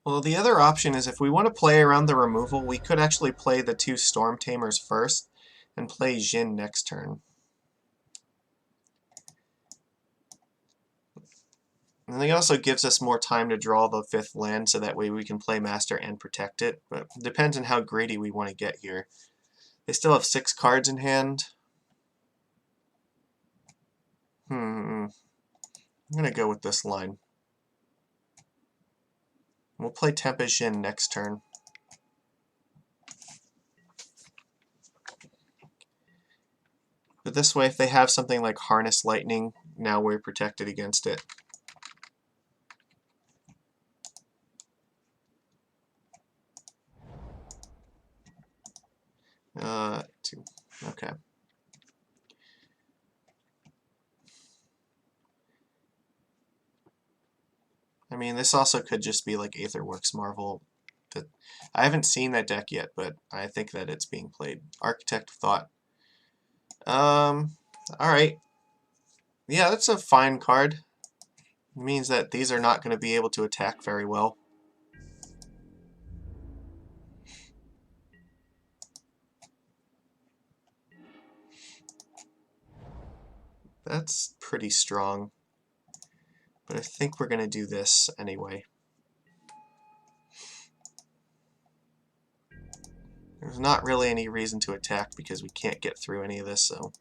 Well, the other option is if we want to play around the removal, we could actually play the 2 Storm Tamers first and play Jin next turn. And it also gives us more time to draw the 5th land, so that way we can play Master and protect it. But it depends on how greedy we want to get here. They still have 6 cards in hand. I'm going to go with this line. We'll play Tempest Jin next turn. But this way, if they have something like Harness Lightning, now we're protected against it. Two. Okay. I mean, this also could just be like Aetherworks Marvel. I haven't seen that deck yet, but I think that it's being played. Architect of Thought. Alright. Yeah, that's a fine card. It means that these are not going to be able to attack very well. That's pretty strong. But I think we're going to do this anyway. There's not really any reason to attack because we can't get through any of this, so...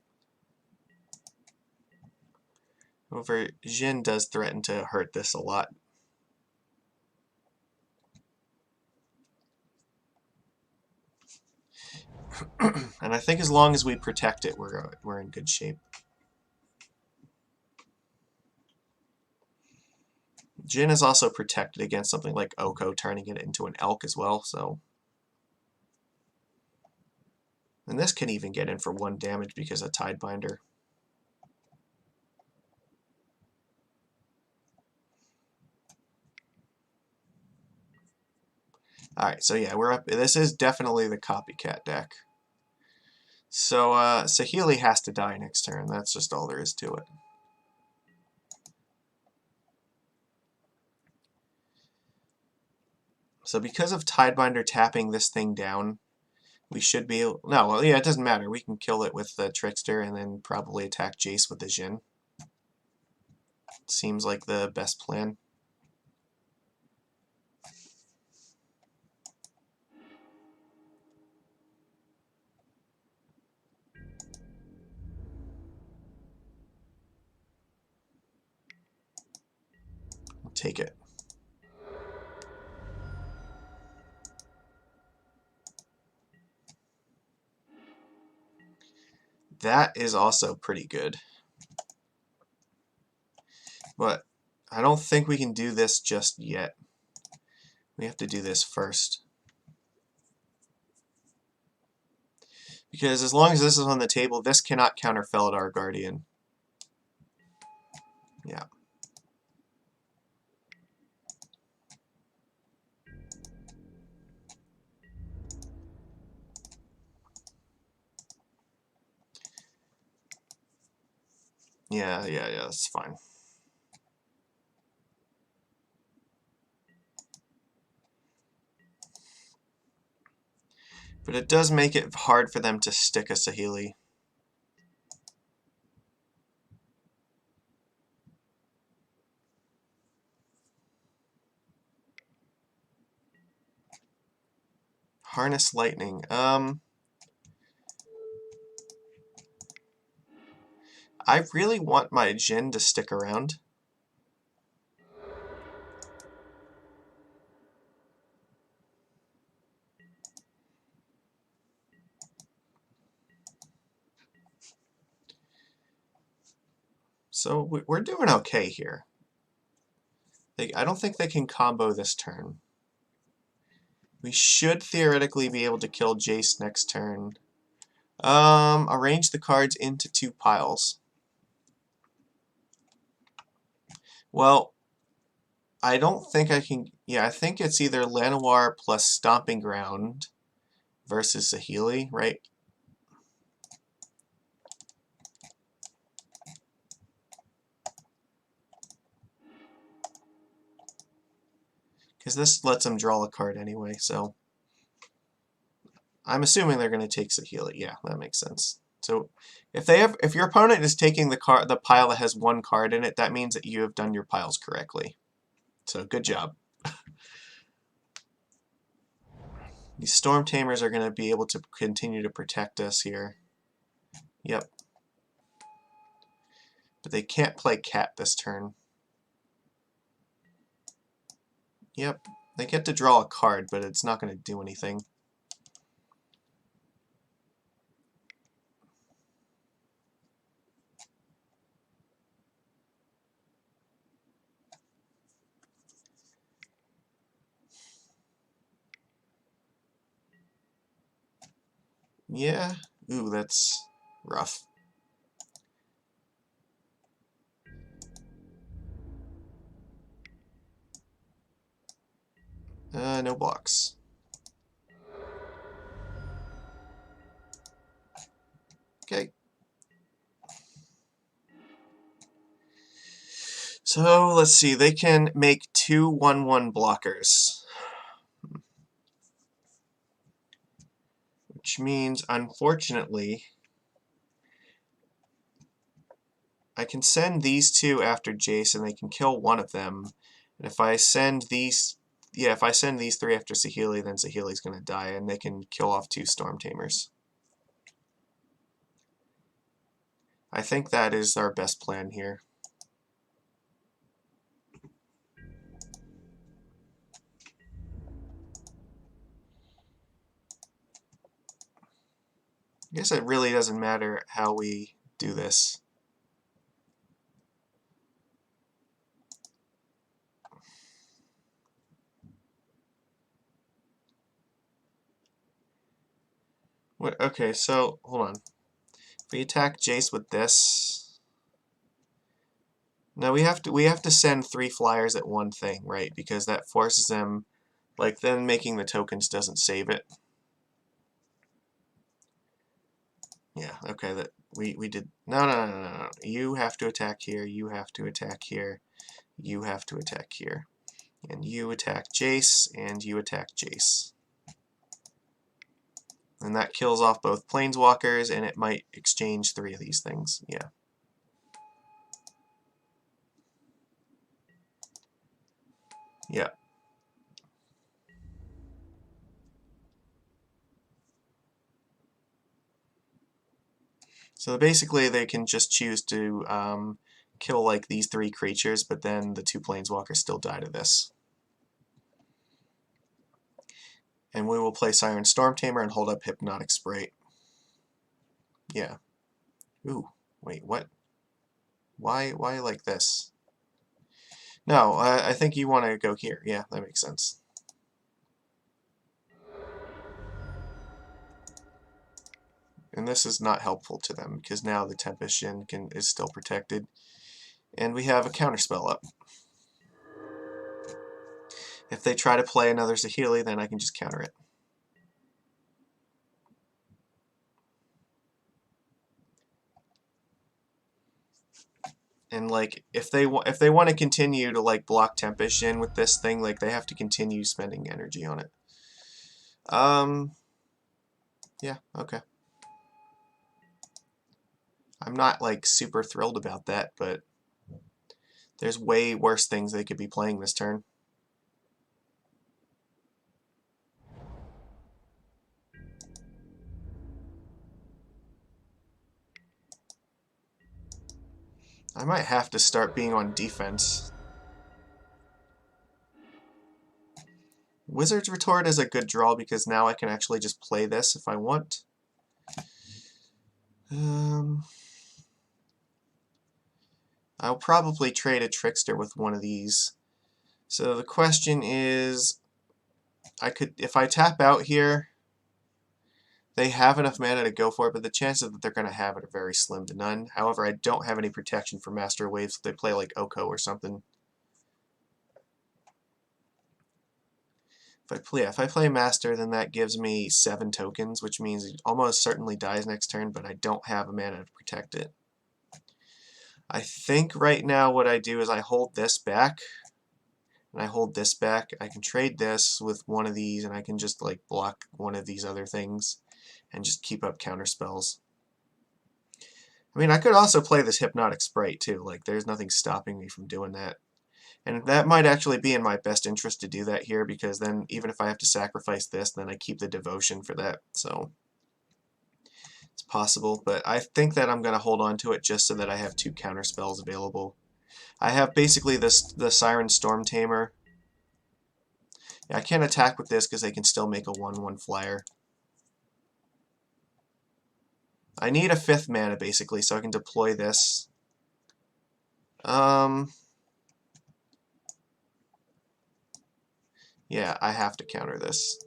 However, Jin does threaten to hurt this a lot. And I think as long as we protect it, we're in good shape. Jin is also protected against something like Oko turning it into an elk as well, so... And this can even get in for 1 damage because of Tidebinder. Alright, so yeah, we're up. This is definitely the CopyCat deck. So, Saheeli has to die next turn. That's just all there is to it. So because of Tidebinder tapping this thing down, we should be able... No, well, yeah, it doesn't matter. We can kill it with the Trickster and then probably attack Jace with the Jin. Seems like the best plan. I'll take it. That is also pretty good. But I don't think we can do this just yet. We have to do this first. Because as long as this is on the table, this cannot counter Felidar Guardian. Yeah. Yeah, that's fine. But it does make it hard for them to stick a Saheeli. Harness Lightning. I really want my Jin to stick around. So we're doing okay here. I don't think they can combo this turn. We should theoretically be able to kill Jace next turn. Arrange the cards into 2 piles. Well, I don't think I can... Yeah, I think it's either Llanowar plus Stomping Ground versus Saheeli, right? Because this lets them draw a card anyway, so... I'm assuming they're going to take Saheeli. Yeah, that makes sense. So if your opponent is taking the pile that has 1 card in it, that means that you have done your piles correctly. So good job. These Storm Tamers are going to be able to continue to protect us here. Yep. But they can't play Cat this turn. Yep. They get to draw a card, but it's not going to do anything. Yeah. Ooh, that's rough. No blocks. Okay. So, let's see. They can make 2 1/1 blockers. Which means, unfortunately, I can send these 2 after Jace and they can kill one of them. And if I send these yeah, if I send these 3 after Saheeli, then Saheeli's going to die, and they can kill off 2 Storm Tamers. I think that is our best plan here. I guess it really doesn't matter how we do this. What, okay, so hold on. If we attack Jace with this, no, we have to send 3 flyers at one thing, right? Because that forces them, like, then making the tokens doesn't save it. Yeah, okay, that we did. No. You have to attack here. You have to attack here. You have to attack here. And you attack Jace, and you attack Jace. And that kills off both planeswalkers, and it might exchange 3 of these things. Yeah. Yeah. So basically they can just choose to kill like these 3 creatures, but then the 2 planeswalkers still die to this. And we will play Siren Storm Tamer and hold up Hypnotic Sprite. Yeah. Ooh, wait, what? Why like this? No, I think you want to go here. Yeah, that makes sense. And this is not helpful to them, because now the Tempest Shin is still protected. And we have a counterspell up. If they try to play another Saheeli, then I can just counter it. And like, if they want to continue to like block Tempest Shin with this thing, like they have to continue spending energy on it. Yeah, okay. I'm not like super thrilled about that, but there's way worse things they could be playing this turn. I might have to start being on defense. Wizard's Retort is a good draw because now I can actually just play this if I want. I'll probably trade a Trickster with one of these. So the question is, if I tap out here, they have enough mana to go for it, but the chances that they're going to have it are very slim to none. However, I don't have any protection for Master Waves if they play like Oko or something. If I play Master, then that gives me 7 tokens, which means it almost certainly dies next turn, but I don't have a mana to protect it. I think right now what I do is I hold this back, and I hold this back. I can trade this with one of these, and I can just like block one of these other things and just keep up counter spells. I mean, I could also play this Hypnotic Sprite too. Like, there's nothing stopping me from doing that. And that might actually be in my best interest to do that here, because then even if I have to sacrifice this, then I keep the devotion for that. So it's possible, but I think that I'm going to hold on to it just so that I have 2 counter spells available. I have basically the Siren Storm Tamer. Yeah, I can't attack with this because they can still make a 1/1 flyer. I need a 5th mana basically so I can deploy this. Yeah, I have to counter this.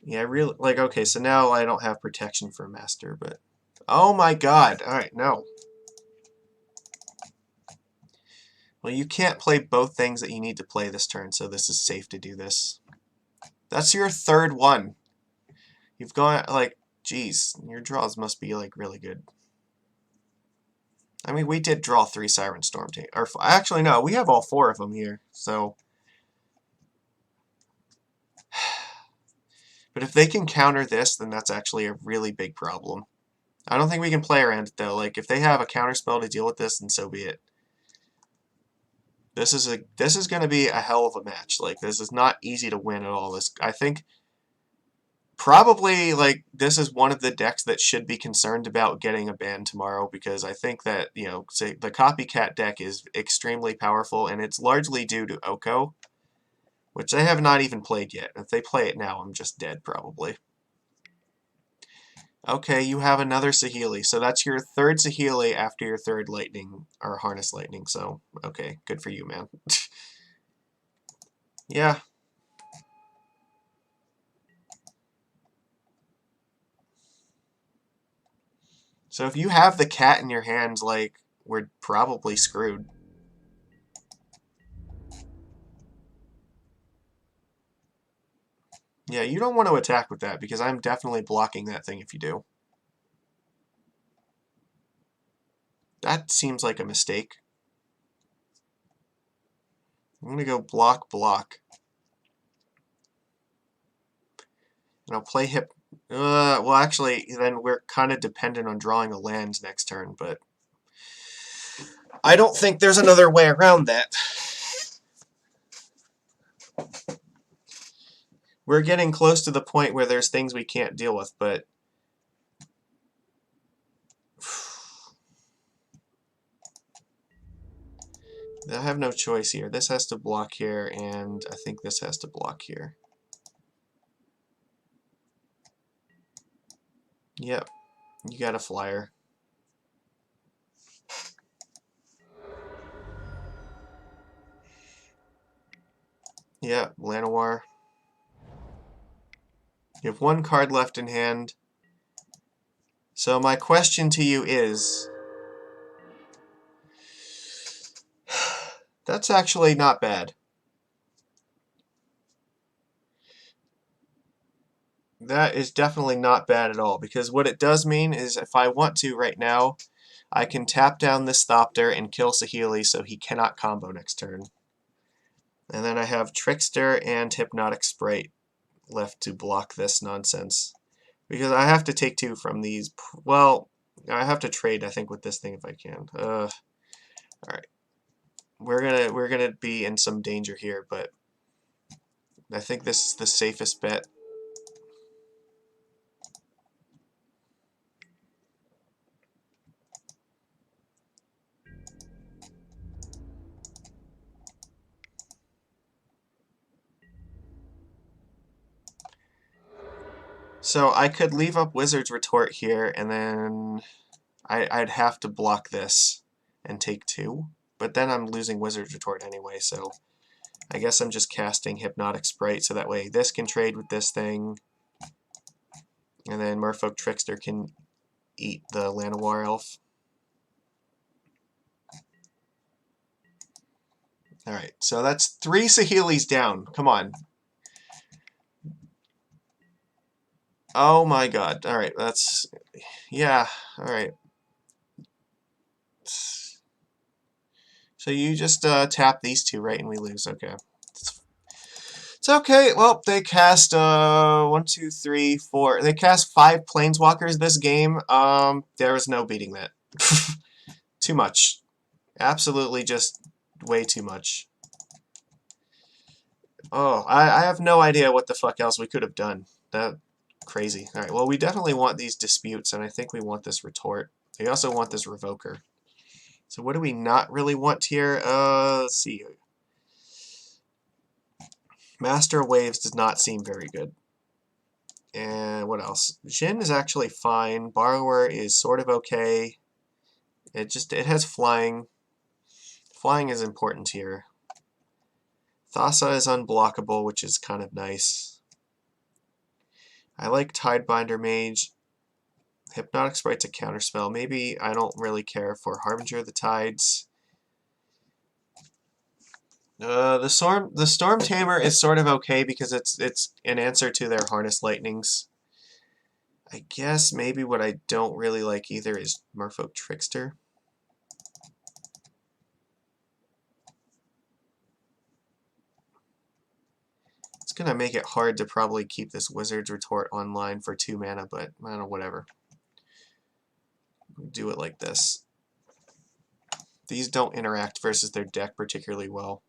Yeah, I really like. Okay, so now I don't have protection for Master, but oh my God! All right, no. Well, you can't play both things that you need to play this turn, so this is safe to do this. That's your 3rd one. You've gone like, geez, your draws must be like really good. I mean, we did draw 3 Siren Storm Tamer. Or actually, no, we have all 4 of them here. So, But if they can counter this, then that's actually a really big problem. I don't think we can play around it, though. Like, if they have a counterspell to deal with this, then so be it. This is going to be a hell of a match. Like, this is not easy to win at all. I think probably, like, this is one of the decks that should be concerned about getting a ban tomorrow, because I think that, you know, say the CopyCat deck is extremely powerful, and it's largely due to Oko, which they have not even played yet. If they play it now, I'm just dead, probably. Okay, you have another Saheeli, so that's your third Saheeli after your third Lightning, or Harness Lightning, so, okay, good for you, man. Yeah. So if you have the cat in your hands, like, we're probably screwed. Yeah, you don't want to attack with that, because I'm definitely blocking that thing if you do. That seems like a mistake. I'm going to go block, block. And I'll play hip... well, actually, then we're kind of dependent on drawing a land next turn, but... I don't think there's another way around that. We're getting close to the point where there's things we can't deal with, but... I have no choice here. This has to block here, and I think this has to block here. Yep, you got a flyer. Yeah, Llanowar. You have one card left in hand. So my question to you is... That's actually not bad. That is definitely not bad at all, because what it does mean is if I want to right now, I can tap down this Thopter and kill Saheeli so he cannot combo next turn. And then I have Trickster and Hypnotic Sprite left to block this nonsense. Because I have to take two from these. Well, I have to trade, I think, with this thing if I can. Alright. We're gonna be in some danger here, but I think this is the safest bet. So I could leave up Wizard's Retort here, and then I'd have to block this and take two. But then I'm losing Wizard's Retort anyway, so I guess I'm just casting Hypnotic Sprite, so that way this can trade with this thing, and then Merfolk Trickster can eat the Llanowar Elf. Alright, so that's 3 Saheelis down. Come on. Oh my god. Alright, that's... Yeah, alright. So you just tap these two, right, and we lose. Okay. It's okay. Well, they cast 1, 2, 3, 4. They cast 5 Planeswalkers this game. There is no beating that. Too much. Absolutely just way too much. Oh, I have no idea what the fuck else we could have done. That crazy. Alright, well, we definitely want these disputes, and I think we want this retort. We also want this revoker. So what do we not really want here? Let's see. Master Waves does not seem very good. And what else? Jhin is actually fine. Borrower is sort of okay. It has flying. Flying is important here. Thassa is unblockable, which is kind of nice. I like Tidebinder Mage. Hypnotic Sprite's a counterspell. Maybe I don't really care for Harbinger of the Tides. The Storm Tamer is sort of okay because it's an answer to their Harness Lightnings. I guess maybe what I don't really like either is Merfolk Trickster. It's gonna make it hard to probably keep this Wizard's Retort online for 2 mana, but I don't know, whatever. Do it like this. These don't interact versus their deck particularly well.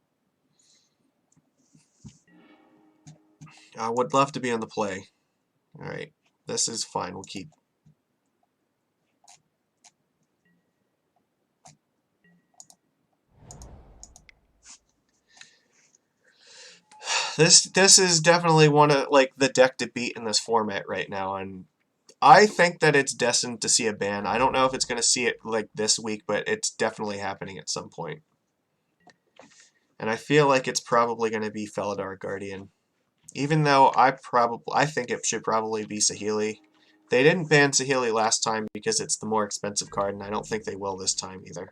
I would love to be on the play. Alright, this is fine, we'll keep. This is definitely one of like the deck to beat in this format right now, and I think that it's destined to see a ban. I don't know if it's going to see it like this week, but it's definitely happening at some point. And I feel like it's probably going to be Felidar Guardian. Even though I think it should probably be Saheeli. They didn't ban Saheeli last time because it's the more expensive card, and I don't think they will this time either.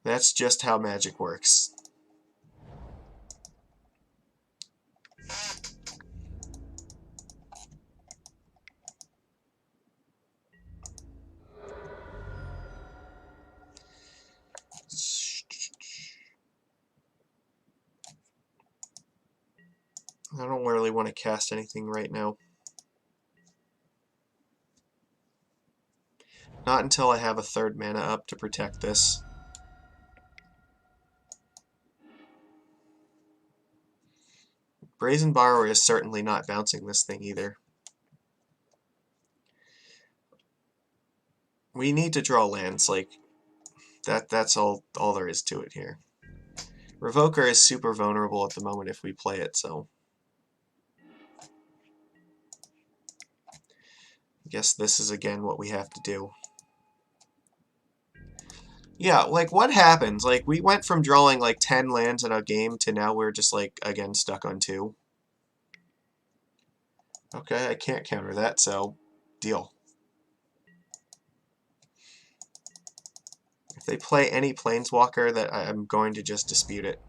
That's just how Magic works. I don't really want to cast anything right now. Not until I have a 3rd mana up to protect this. Brazen Borrower is certainly not bouncing this thing either. We need to draw lands, like, that's all there is to it here. Revoker is super vulnerable at the moment if we play it, so... I guess this is again what we have to do. Yeah, like, what happens? Like, we went from drawing, like, 10 lands in a game to now we're just, like, again, stuck on 2. Okay, I can't counter that, so deal. If they play any Planeswalker, that I'm going to just dispute it.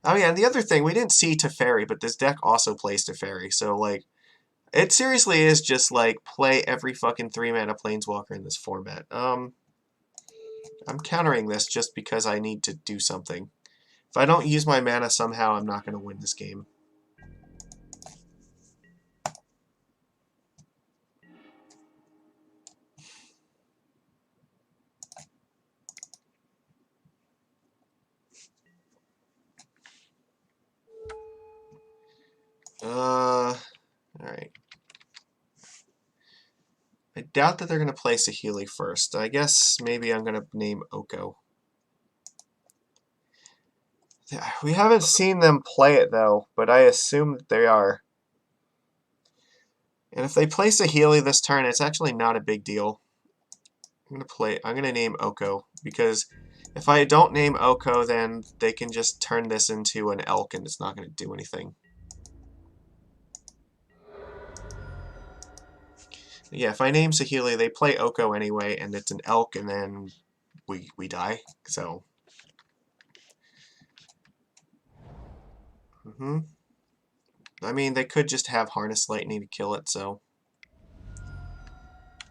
Oh yeah, and the other thing, we didn't see Teferi, but this deck also plays Teferi, so, like, it seriously is just, like, play every fucking 3-mana Planeswalker in this format. I'm countering this just because I need to do something. If I don't use my mana somehow, I'm not going to win this game. Alright. I doubt that they're going to play Saheeli first. I guess maybe I'm going to name Oko. We haven't seen them play it, though, but I assume that they are. And if they play Saheeli this turn, it's actually not a big deal. I'm going to name Oko, because if I don't name Oko, then they can just turn this into an elk, and it's not going to do anything. Yeah, if I name Saheeli, they play Oko anyway, and it's an elk, and then we die, so... I mean, they could just have Harness Lightning to kill it, so...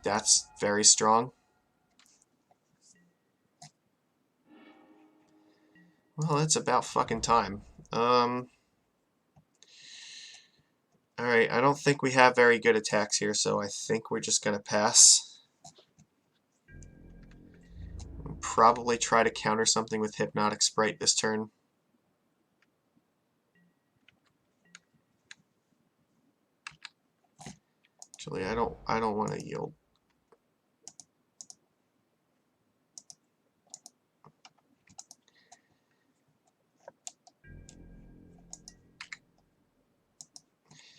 That's very strong. Well, it's about fucking time. Alright, I don't think we have very good attacks here, so I think we're just gonna pass. Probably try to counter something with Hypnotic Sprite this turn. Actually, I don't want to yield.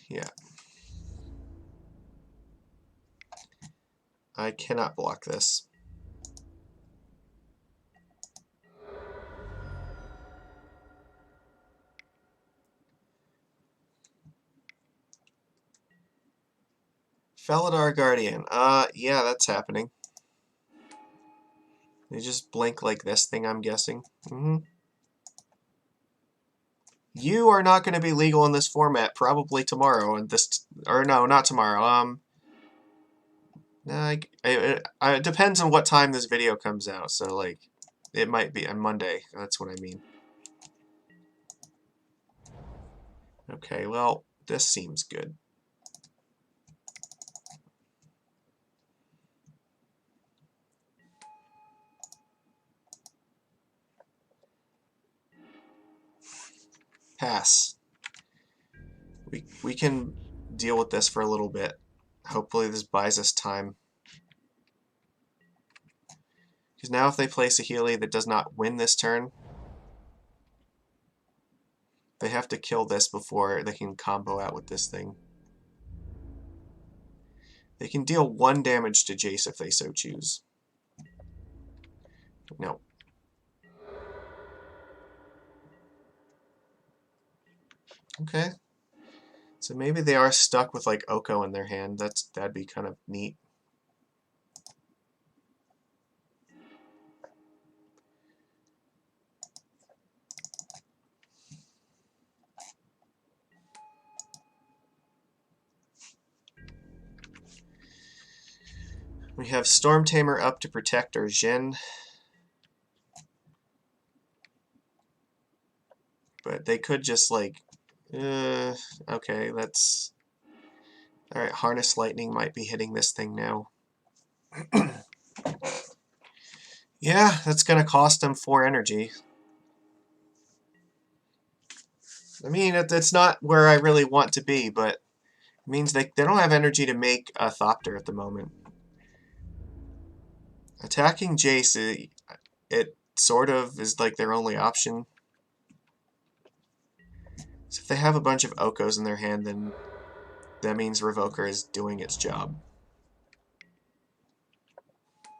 Yeah. I cannot block this. Felidar Guardian. Yeah, that's happening. They just blink like this thing, I'm guessing. You are not going to be legal in this format probably tomorrow, and this, or no, not tomorrow. It depends on what time this video comes out. So like, it might be on Monday. That's what I mean. Okay, well, this seems good. Pass. We can deal with this for a little bit. Hopefully this buys us time. Because now if they place a Healy that does not win this turn, they have to kill this before they can combo out with this thing. They can deal 1 damage to Jace if they so choose. No. Okay. So maybe they are stuck with like Oko in their hand. That'd be kind of neat. We have Storm Tamer up to protect our Jhin. But they could just like, okay, that's... Alright, Harness Lightning might be hitting this thing now. Yeah, that's going to cost them 4 energy. I mean, it's not where I really want to be, but it means they don't have energy to make a Thopter at the moment. Attacking Jace, it sort of is like their only option. So if they have a bunch of Okos in their hand, then that means Revoker is doing its job.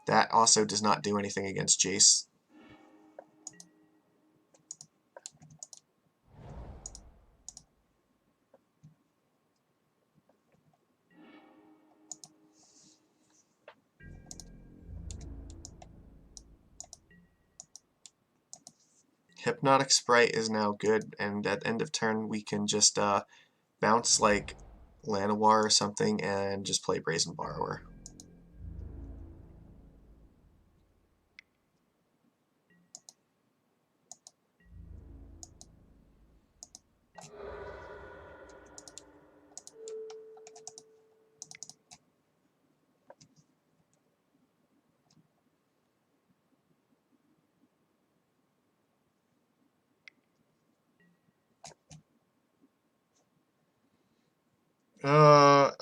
That also does not do anything against Jace. Hypnotic Sprite is now good, and at end of turn we can just bounce like Llanowar or something and just play Brazen Borrower.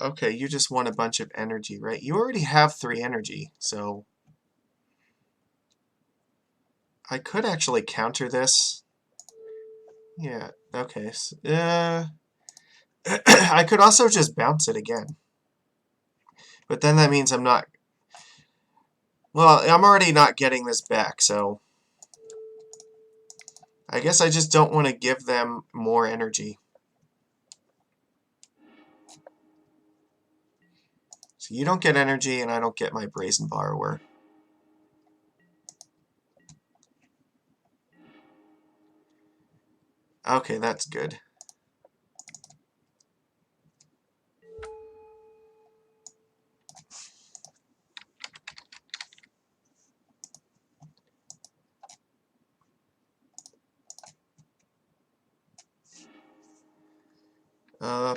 Okay, you just want a bunch of energy, right? You already have 3 energy, so I could actually counter this. Yeah, okay. I could also just bounce it again. But then that means I'm not... Well, I'm already not getting this back, so... I guess I just don't want to give them more energy. So you don't get energy, and I don't get my Brazen Borrower. Okay, that's good.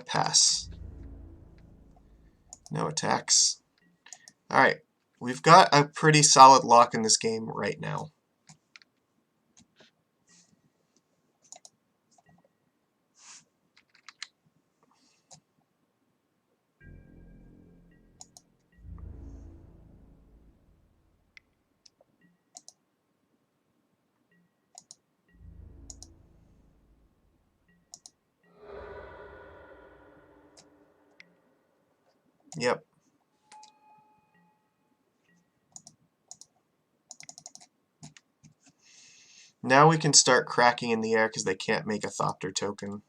Pass. No attacks. Alright, we've got a pretty solid lock in this game right now. Yep. Now we can start cracking in the air because they can't make a Thopter token.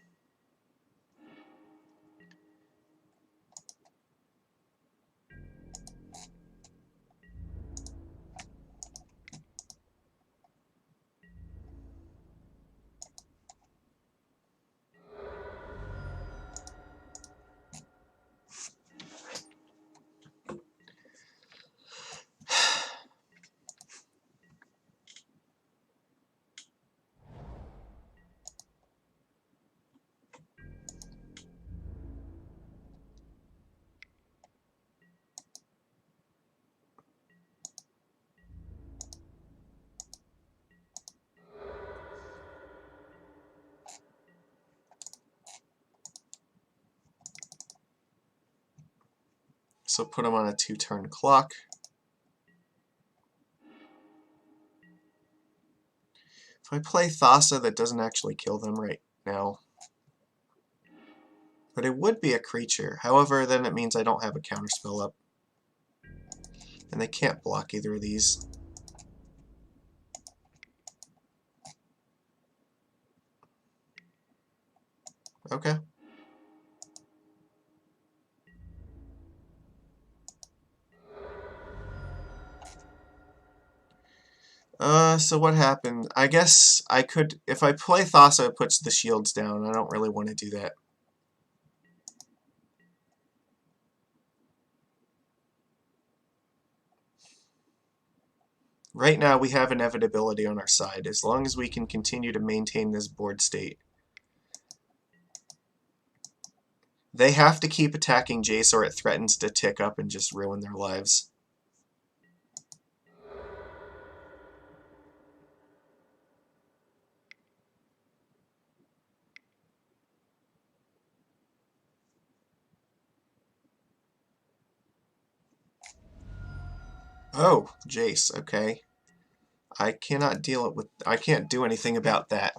So put them on a 2-turn clock. If I play Thassa, that doesn't actually kill them right now. But it would be a creature. However, then it means I don't have a counterspell up. And they can't block either of these. Okay. So what happened? I guess I could, if I play Thassa, it puts the shields down. I don't really want to do that. Right now we have inevitability on our side, as long as we can continue to maintain this board state. They have to keep attacking Jace or it threatens to tick up and just ruin their lives. Oh, Jace, okay. I cannot deal it with, I can't do anything about that.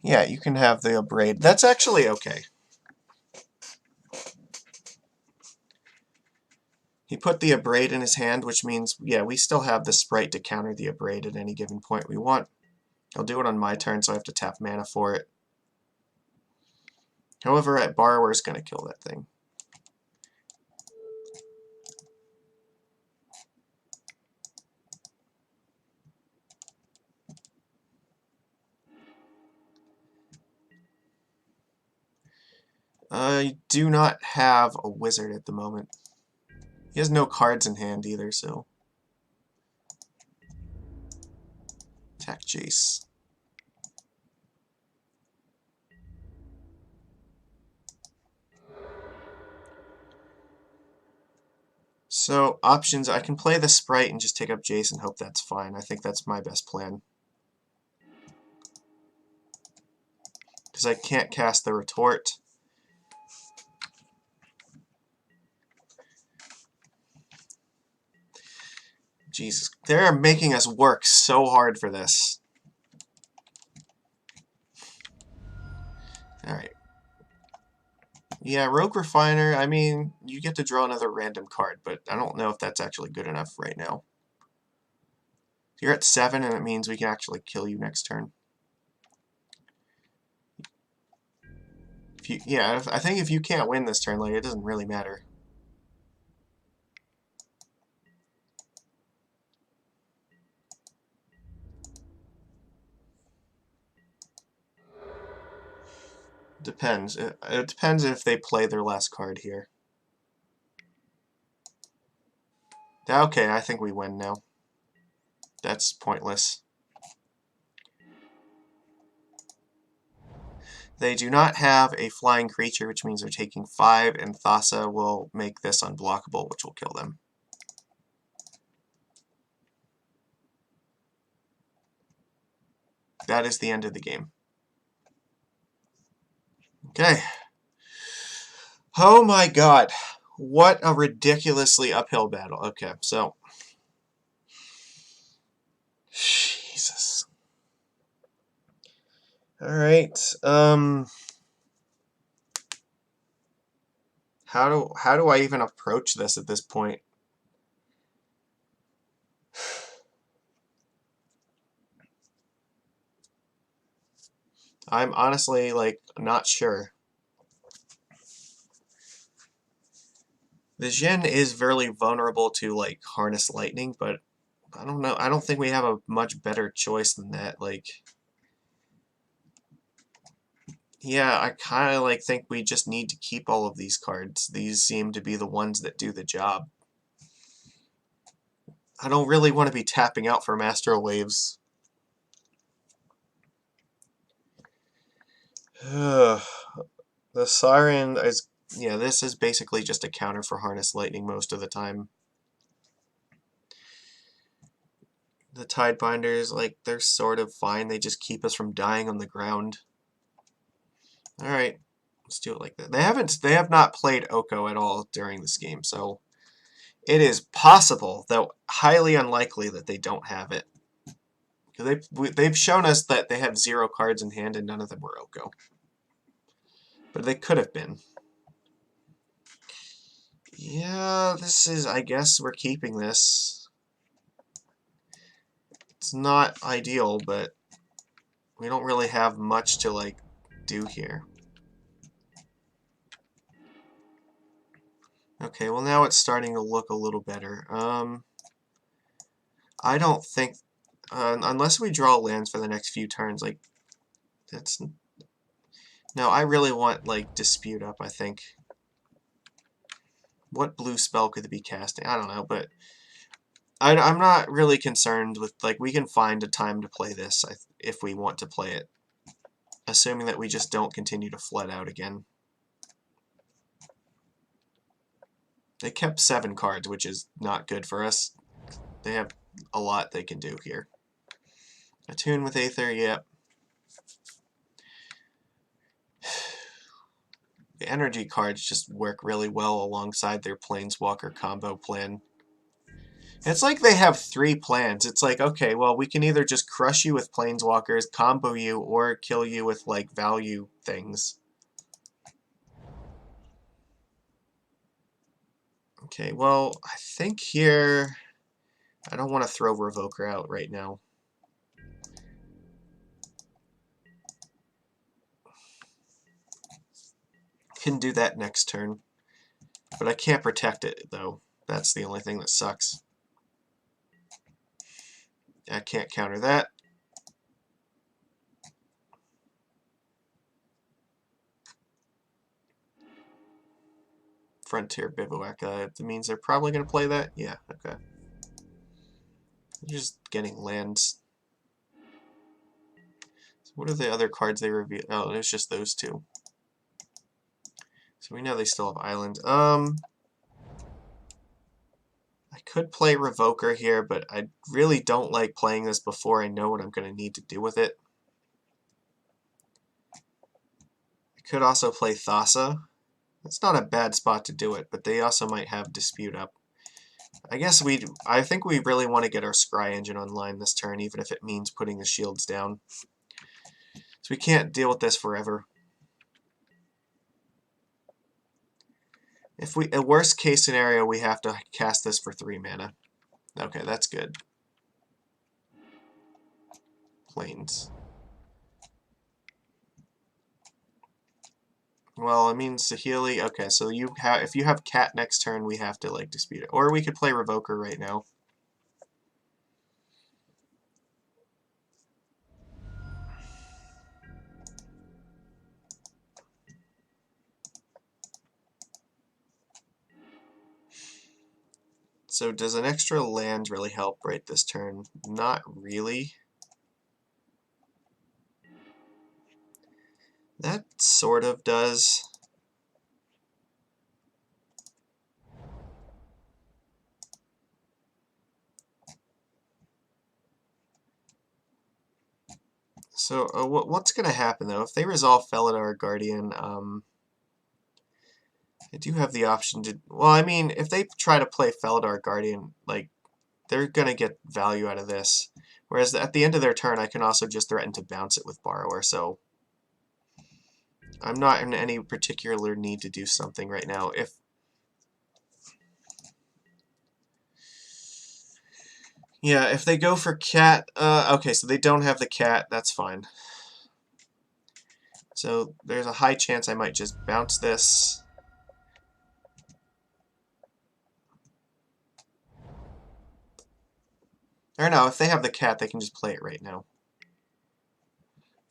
Yeah, you can have the Abrade. That's actually okay. He put the Abrade in his hand, which means, yeah, we still have the Sprite to counter the Abrade at any given point we want. He'll do it on my turn, so I have to tap mana for it. However, Borrower's going to kill that thing. I do not have a wizard at the moment. He has no cards in hand either, so... Attack Jace. So, options, I can play the Sprite and just take up Jace and hope that's fine. I think that's my best plan. Because I can't cast the Retort. Jesus, they're making us work so hard for this. Alright. Yeah, Rogue Refiner, I mean, you get to draw another random card, but I don't know if that's actually good enough right now. You're at 7, and it means we can actually kill you next turn. If you, yeah, I think if you can't win this turn, like, it doesn't really matter. Depends. It depends if they play their last card here. Okay, I think we win now. That's pointless. They do not have a flying creature, which means they're taking 5, and Thassa will make this unblockable, which will kill them. That is the end of the game. Okay. Oh my god. What a ridiculously uphill battle. Okay, so... Jesus. Alright, how do I even approach this at this point? I'm honestly, like, not sure. The Jhin is very vulnerable to, like, Harness Lightning, but I don't know. I don't think we have a much better choice than that. Like, yeah, I kind of, like, think we just need to keep all of these cards. These seem to be the ones that do the job. I don't really want to be tapping out for Astral Waves. The Siren is... Yeah, this is basically just a counter for Harness Lightning most of the time. The Tidebinders, like, they're sort of fine. They just keep us from dying on the ground. Alright, let's do it like that. They have not played Oko at all during this game, so it is possible, though highly unlikely, that they don't have it. Because they've shown us that they have 0 cards in hand and none of them were Oko. But they could have been. Yeah, this is, I guess we're keeping this. It's not ideal, but we don't really have much to, like, do here. Okay, well now it's starting to look a little better. I don't think, unless we draw lands for the next few turns, like, that's... No, I really want, like, Dispute up, I think. What blue spell could it be casting? I don't know, but I'm not really concerned with, like, we can find a time to play this if we want to play it. Assuming that we just don't continue to flood out again. They kept 7 cards, which is not good for us. They have a lot they can do here. Attune with Aether, yep. The energy cards just work really well alongside their Planeswalker combo plan. It's like they have 3 plans. It's like, okay, well, we can either just crush you with Planeswalkers, combo you, or kill you with, like, value things. Okay, well, I think here... I don't want to throw Revoker out right now. Can do that next turn. But I can't protect it, though. That's the only thing that sucks. I can't counter that. Frontier Bivouac. That means they're probably going to play that? Yeah, okay. They're just getting lands. So what are the other cards they reveal? Oh, it's just those 2. So we know they still have islands. I could play Revoker here, but I really don't like playing this before I know what I'm going to need to do with it. I could also play Thassa. It's not a bad spot to do it, but they also might have Dispute up. I think we really want to get our Scry engine online this turn, even if it means putting the shields down. So we can't deal with this forever. If a worst case scenario, we have to cast this for 3 mana. Okay, that's good. Planes. Well, it means Saheeli. Okay, so if you have Cat next turn, we have to, like, dispute it. Or we could play Revoker right now. So does an extra land really help right this turn? Not really. That sort of does. So what's going to happen, though? If they resolve Felidar Guardian, I do have the option to... Well, I mean, if they try to play Felidar Guardian, like, they're going to get value out of this. Whereas at the end of their turn, I can also just threaten to bounce it with Borrower, so... I'm not in any particular need to do something right now. Yeah, if they go for Cat... okay, so they don't have the Cat, that's fine. So there's a high chance I might just bounce this. Or no, if they have the Cat, they can just play it right now.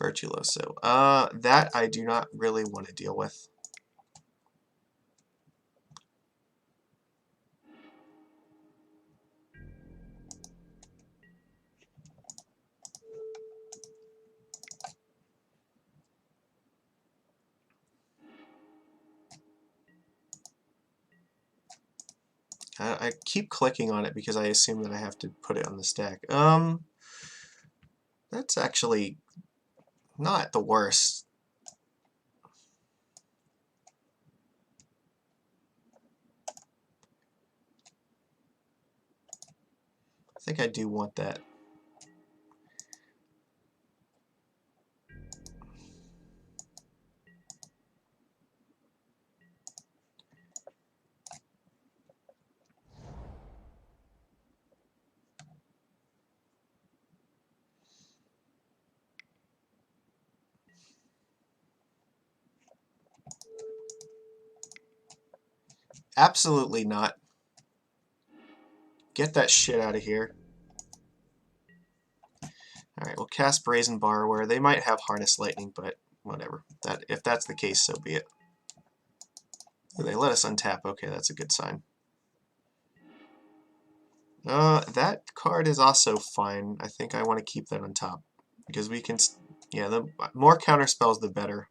Virtuoso. That I do not really want to deal with. I keep clicking on it because I assume that I have to put it on the stack. That's actually not the worst. I think I do want that. Absolutely not. Get that shit out of here. Alright, we'll cast Brazen Borrower. They might have Harness Lightning, but whatever. If that's the case, so be it. They let us untap. Okay, that's a good sign. That card is also fine. I think I want to keep that on top. Because we can... Yeah, the more counter spells, the better.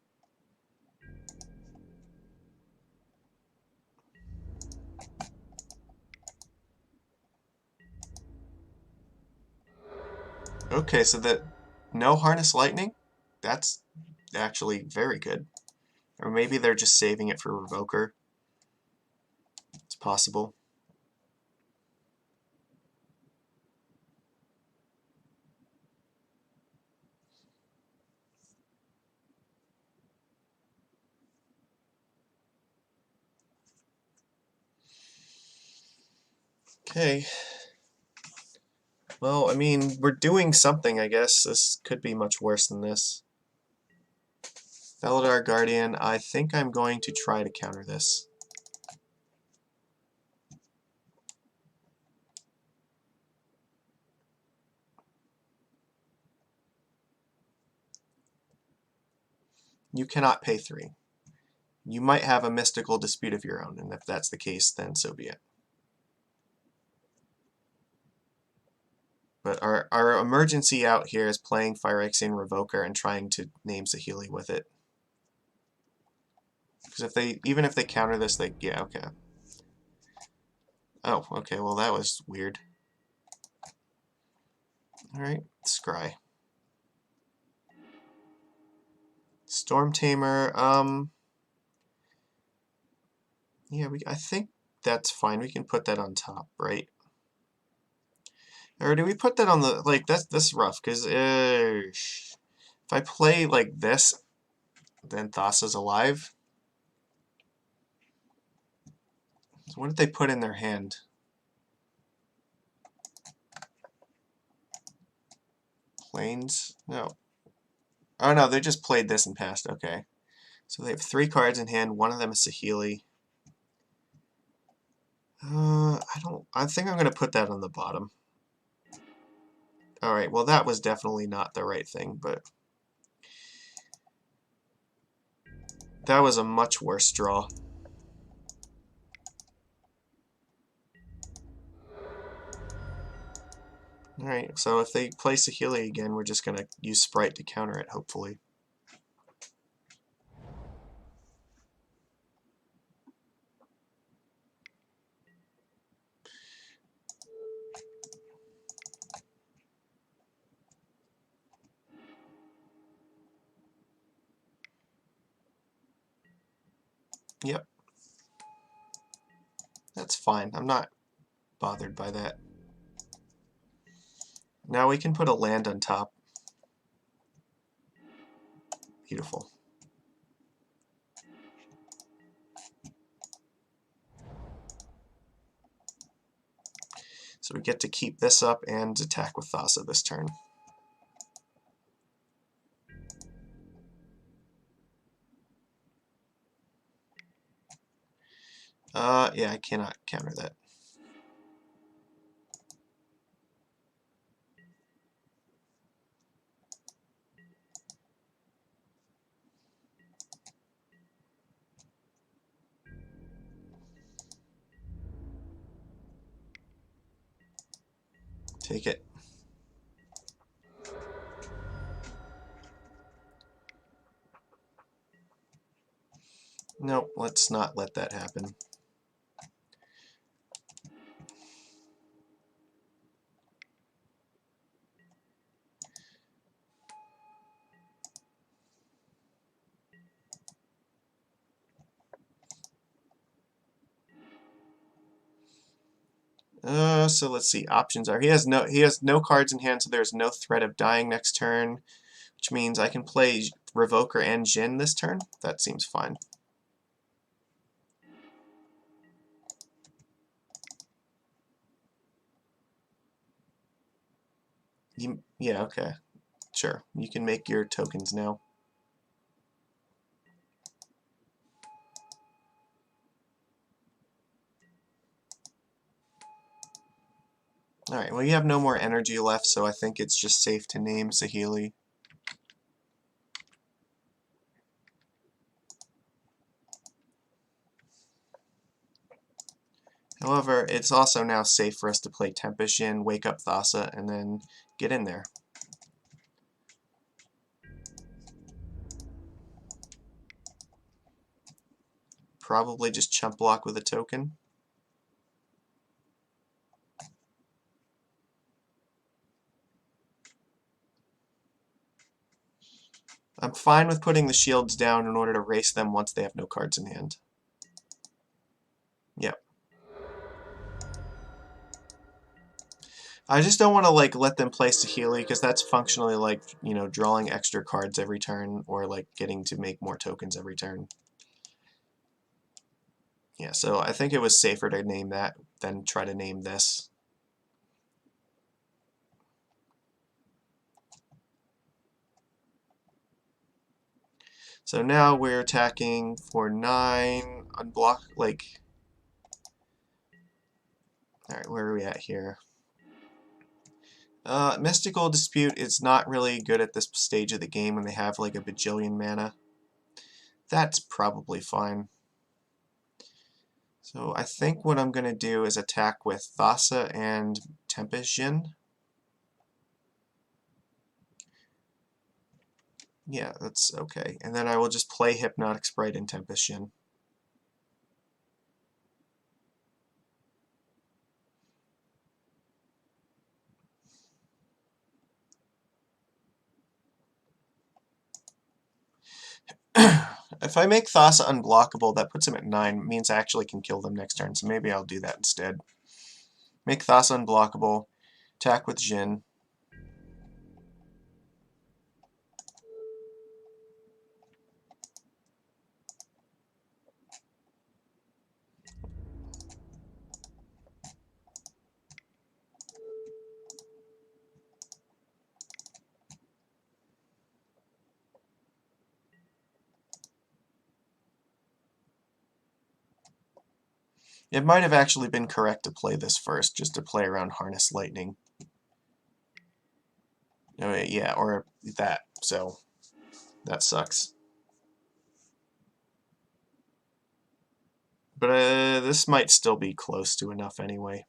Okay, so that... No Harness Lightning? That's actually very good. Or maybe they're just saving it for Revoker. It's possible. Okay. Well, I mean, we're doing something, I guess. This could be much worse than this. Felidar Guardian, I think I'm going to try to counter this. You cannot pay 3. You might have a mystical dispute of your own, and if that's the case, then so be it. But our emergency out here is playing Phyrexian Revoker and trying to name Saheeli with it. Because even if they counter this, yeah, okay. Oh, okay, well that was weird. Alright, Scry. Storm Tamer, yeah, I think that's fine. We can put that on top, right? Or do we put that on the, like, this is rough, because if I play like this, then Thassa's alive. So what did they put in their hand? Plains? No. Oh no, they just played this and passed. Okay. So they have 3 cards in hand. One of them is Saheeli. I think I'm gonna put that on the bottom. Alright, well that was definitely not the right thing, but that was a much worse draw. Alright, so if they play Saheeli again, we're just gonna use Sprite to counter it, hopefully. Yep. That's fine. I'm not bothered by that. Now we can put a land on top. Beautiful. So we get to keep this up and attack with Thassa this turn. Yeah, I cannot counter that. Take it. Nope, let's not let that happen. So let's see. Options are he has no cards in hand, so there's no threat of dying next turn, which means I can play Revoker and Jin this turn. That seems fine. Yeah, okay. Sure. You can make your tokens now. Alright, well you have no more energy left, so I think it's just safe to name Saheeli. However, it's also now safe for us to play Tempest Jin, wake up Thassa, and then get in there. Probably just chump block with a token. I'm fine with putting the shields down in order to race them once they have no cards in hand. Yep. I just don't want to like let them play Saheeli because that's functionally like, you know, drawing extra cards every turn or like getting to make more tokens every turn. Yeah, so I think it was safer to name that than try to name this. So now we're attacking for 9, unblock, like... Alright, where are we at here? Mystical Dispute is not really good at this stage of the game when they have like a bajillion mana. That's probably fine. So I think what I'm going to do is attack with Thassa and Tempest Jin. Yeah, that's okay. And then I will just play Hypnotic Sprite and Tempest Jin. If I make Thassa unblockable, that puts him at 9. Means I actually can kill them next turn, so maybe I'll do that instead. Make Thassa unblockable, attack with Jin. It might have actually been correct to play this first, just to play around Harness Lightning. Yeah, or that, so that sucks. But this might still be close to enough anyway.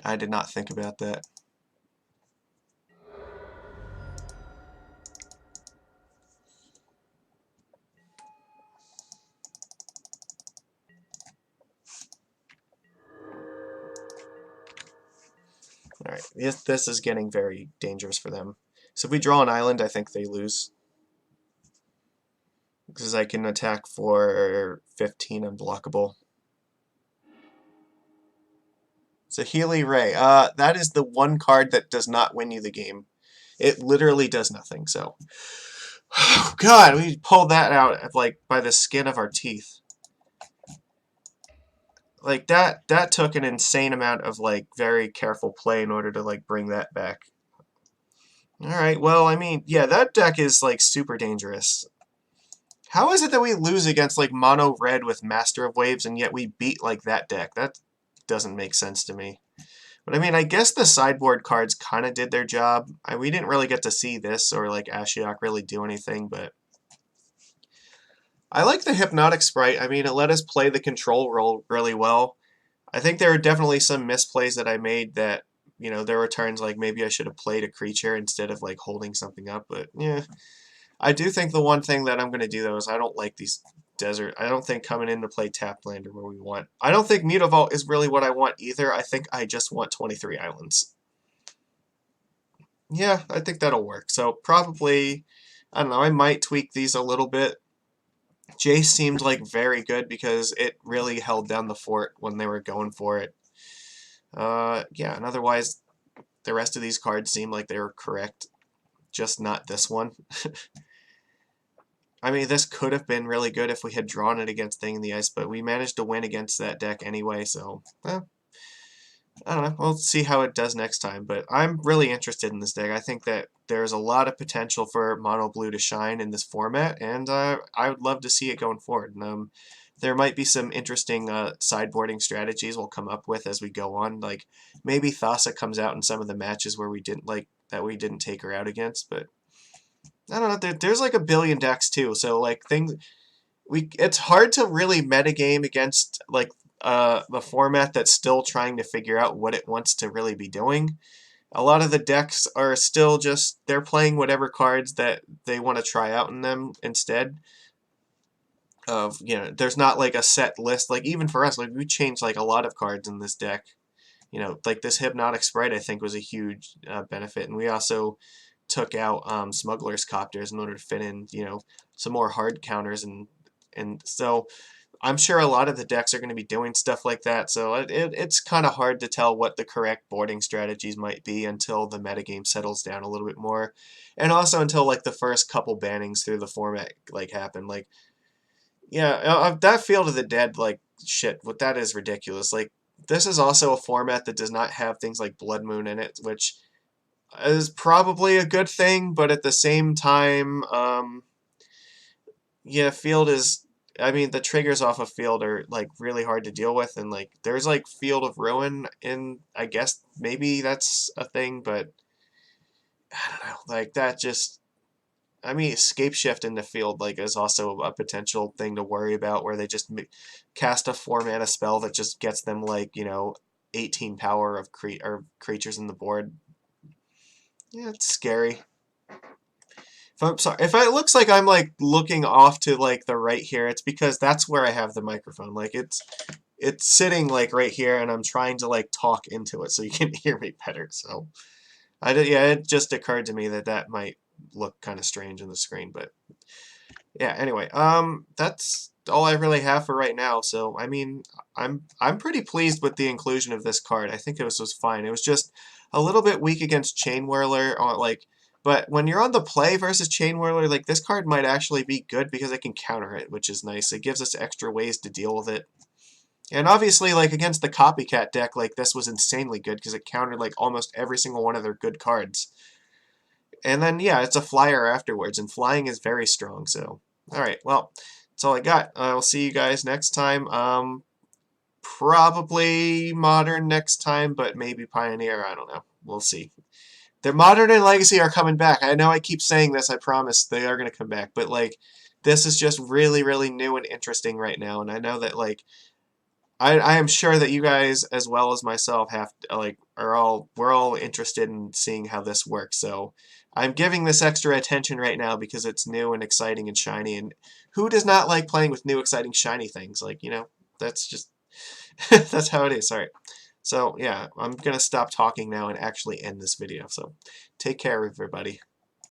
I did not think about that. Alright, this is getting very dangerous for them. So if we draw an island, I think they lose. Because I can attack for 15 unblockable. Saheeli Ray. That is the one card that does not win you the game. It literally does nothing, so... God, we pulled that out like by the skin of our teeth. Like that took an insane amount of like very careful play in order to like bring that back. Alright, well, I mean, yeah, that deck is like super dangerous. How is it that we lose against like mono red with Master of Waves and yet we beat like that deck? That doesn't make sense to me. But I mean, I guess the sideboard cards kind of did their job. We didn't really get to see this or like Ashiok really do anything, but I like the Hypnotic Sprite. I mean, it let us play the control role really well. I think there are definitely some misplays that I made that, you know, there were turns like maybe I should have played a creature instead of like holding something up, but yeah. I do think the one thing that I'm going to do though is I don't like these desert. I don't think coming in to play tapped land are what we want. I don't think Mutavault is really what I want either. I think I just want 23 islands. Yeah, I think that'll work. So probably, I don't know, I might tweak these a little bit. Jace seemed like very good because it really held down the fort when they were going for it. Yeah, and otherwise, the rest of these cards seem like they were correct, just not this one. I mean, this could have been really good if we had drawn it against Thing in the Ice, but we managed to win against that deck anyway, so, well, I don't know. We'll see how it does next time, but I'm really interested in this deck. I think that there's a lot of potential for Mono Blue to shine in this format, and I would love to see it going forward. And, there might be some interesting sideboarding strategies we'll come up with as we go on. Like maybe Thassa comes out in some of the matches where we didn't take her out against, but I don't know. There's like a billion decks too, so like it's hard to really metagame against like the format that's still trying to figure out what it wants to really be doing. A lot of the decks are still just they're playing whatever cards that they want to try out in them instead of, there's not like a set list. Like even for us, like we changed like a lot of cards in this deck. Like this Hypnotic Sprite I think was a huge benefit, and we also took out Smuggler's Copters in order to fit in, some more hard counters, and so I'm sure a lot of the decks are going to be doing stuff like that, so it's kind of hard to tell what the correct boarding strategies might be until the metagame settles down a little bit more, and also until like the first couple bannings through the format like happen. Like, yeah, that Field of the Dead, like, shit, what that is ridiculous. Like, this is also a format that does not have things like Blood Moon in it, which is probably a good thing, but at the same time, yeah, Field is, I mean, the triggers off of Field are, like, really hard to deal with, and, like, there's, like, Field of Ruin in, I guess, maybe that's a thing, but, I don't know, like, that just, I mean, Escape Shift in the field like is also a potential thing to worry about, where they just cast a 4-mana spell that just gets them like 18 power of creatures in the board. Yeah, it's scary. If I'm sorry, if it looks like I'm like looking off to like the right here, it's because that's where I have the microphone. Like it's sitting like right here, and I'm trying to like talk into it so you can hear me better. So yeah, it just occurred to me that that might look kind of strange on the screen, but yeah, anyway, that's all I really have for right now. So, I mean, I'm pretty pleased with the inclusion of this card. I think it was fine. It was just a little bit weak against Chain Whirler, but when you're on the play versus Chain Whirler, like this card might actually be good because it can counter it, which is nice. It gives us extra ways to deal with it. And obviously, like against the CopyCat deck, like this was insanely good because it countered like almost every single one of their good cards. And then, yeah, it's a flyer afterwards, and flying is very strong, so. Alright, well, that's all I got. I will see you guys next time. Probably Modern next time, but maybe Pioneer, I don't know. We'll see. The Modern and Legacy are coming back. I know I keep saying this, I promise they are going to come back, but, like, this is just really, really new and interesting right now, and I know that, like, I am sure that you guys, as well as myself, have to, like we're all interested in seeing how this works. So I'm giving this extra attention right now because it's new and exciting and shiny. And who does not like playing with new, exciting, shiny things? Like, that's just that's how it is. All right. So yeah, I'm gonna stop talking now and actually end this video. So take care, everybody.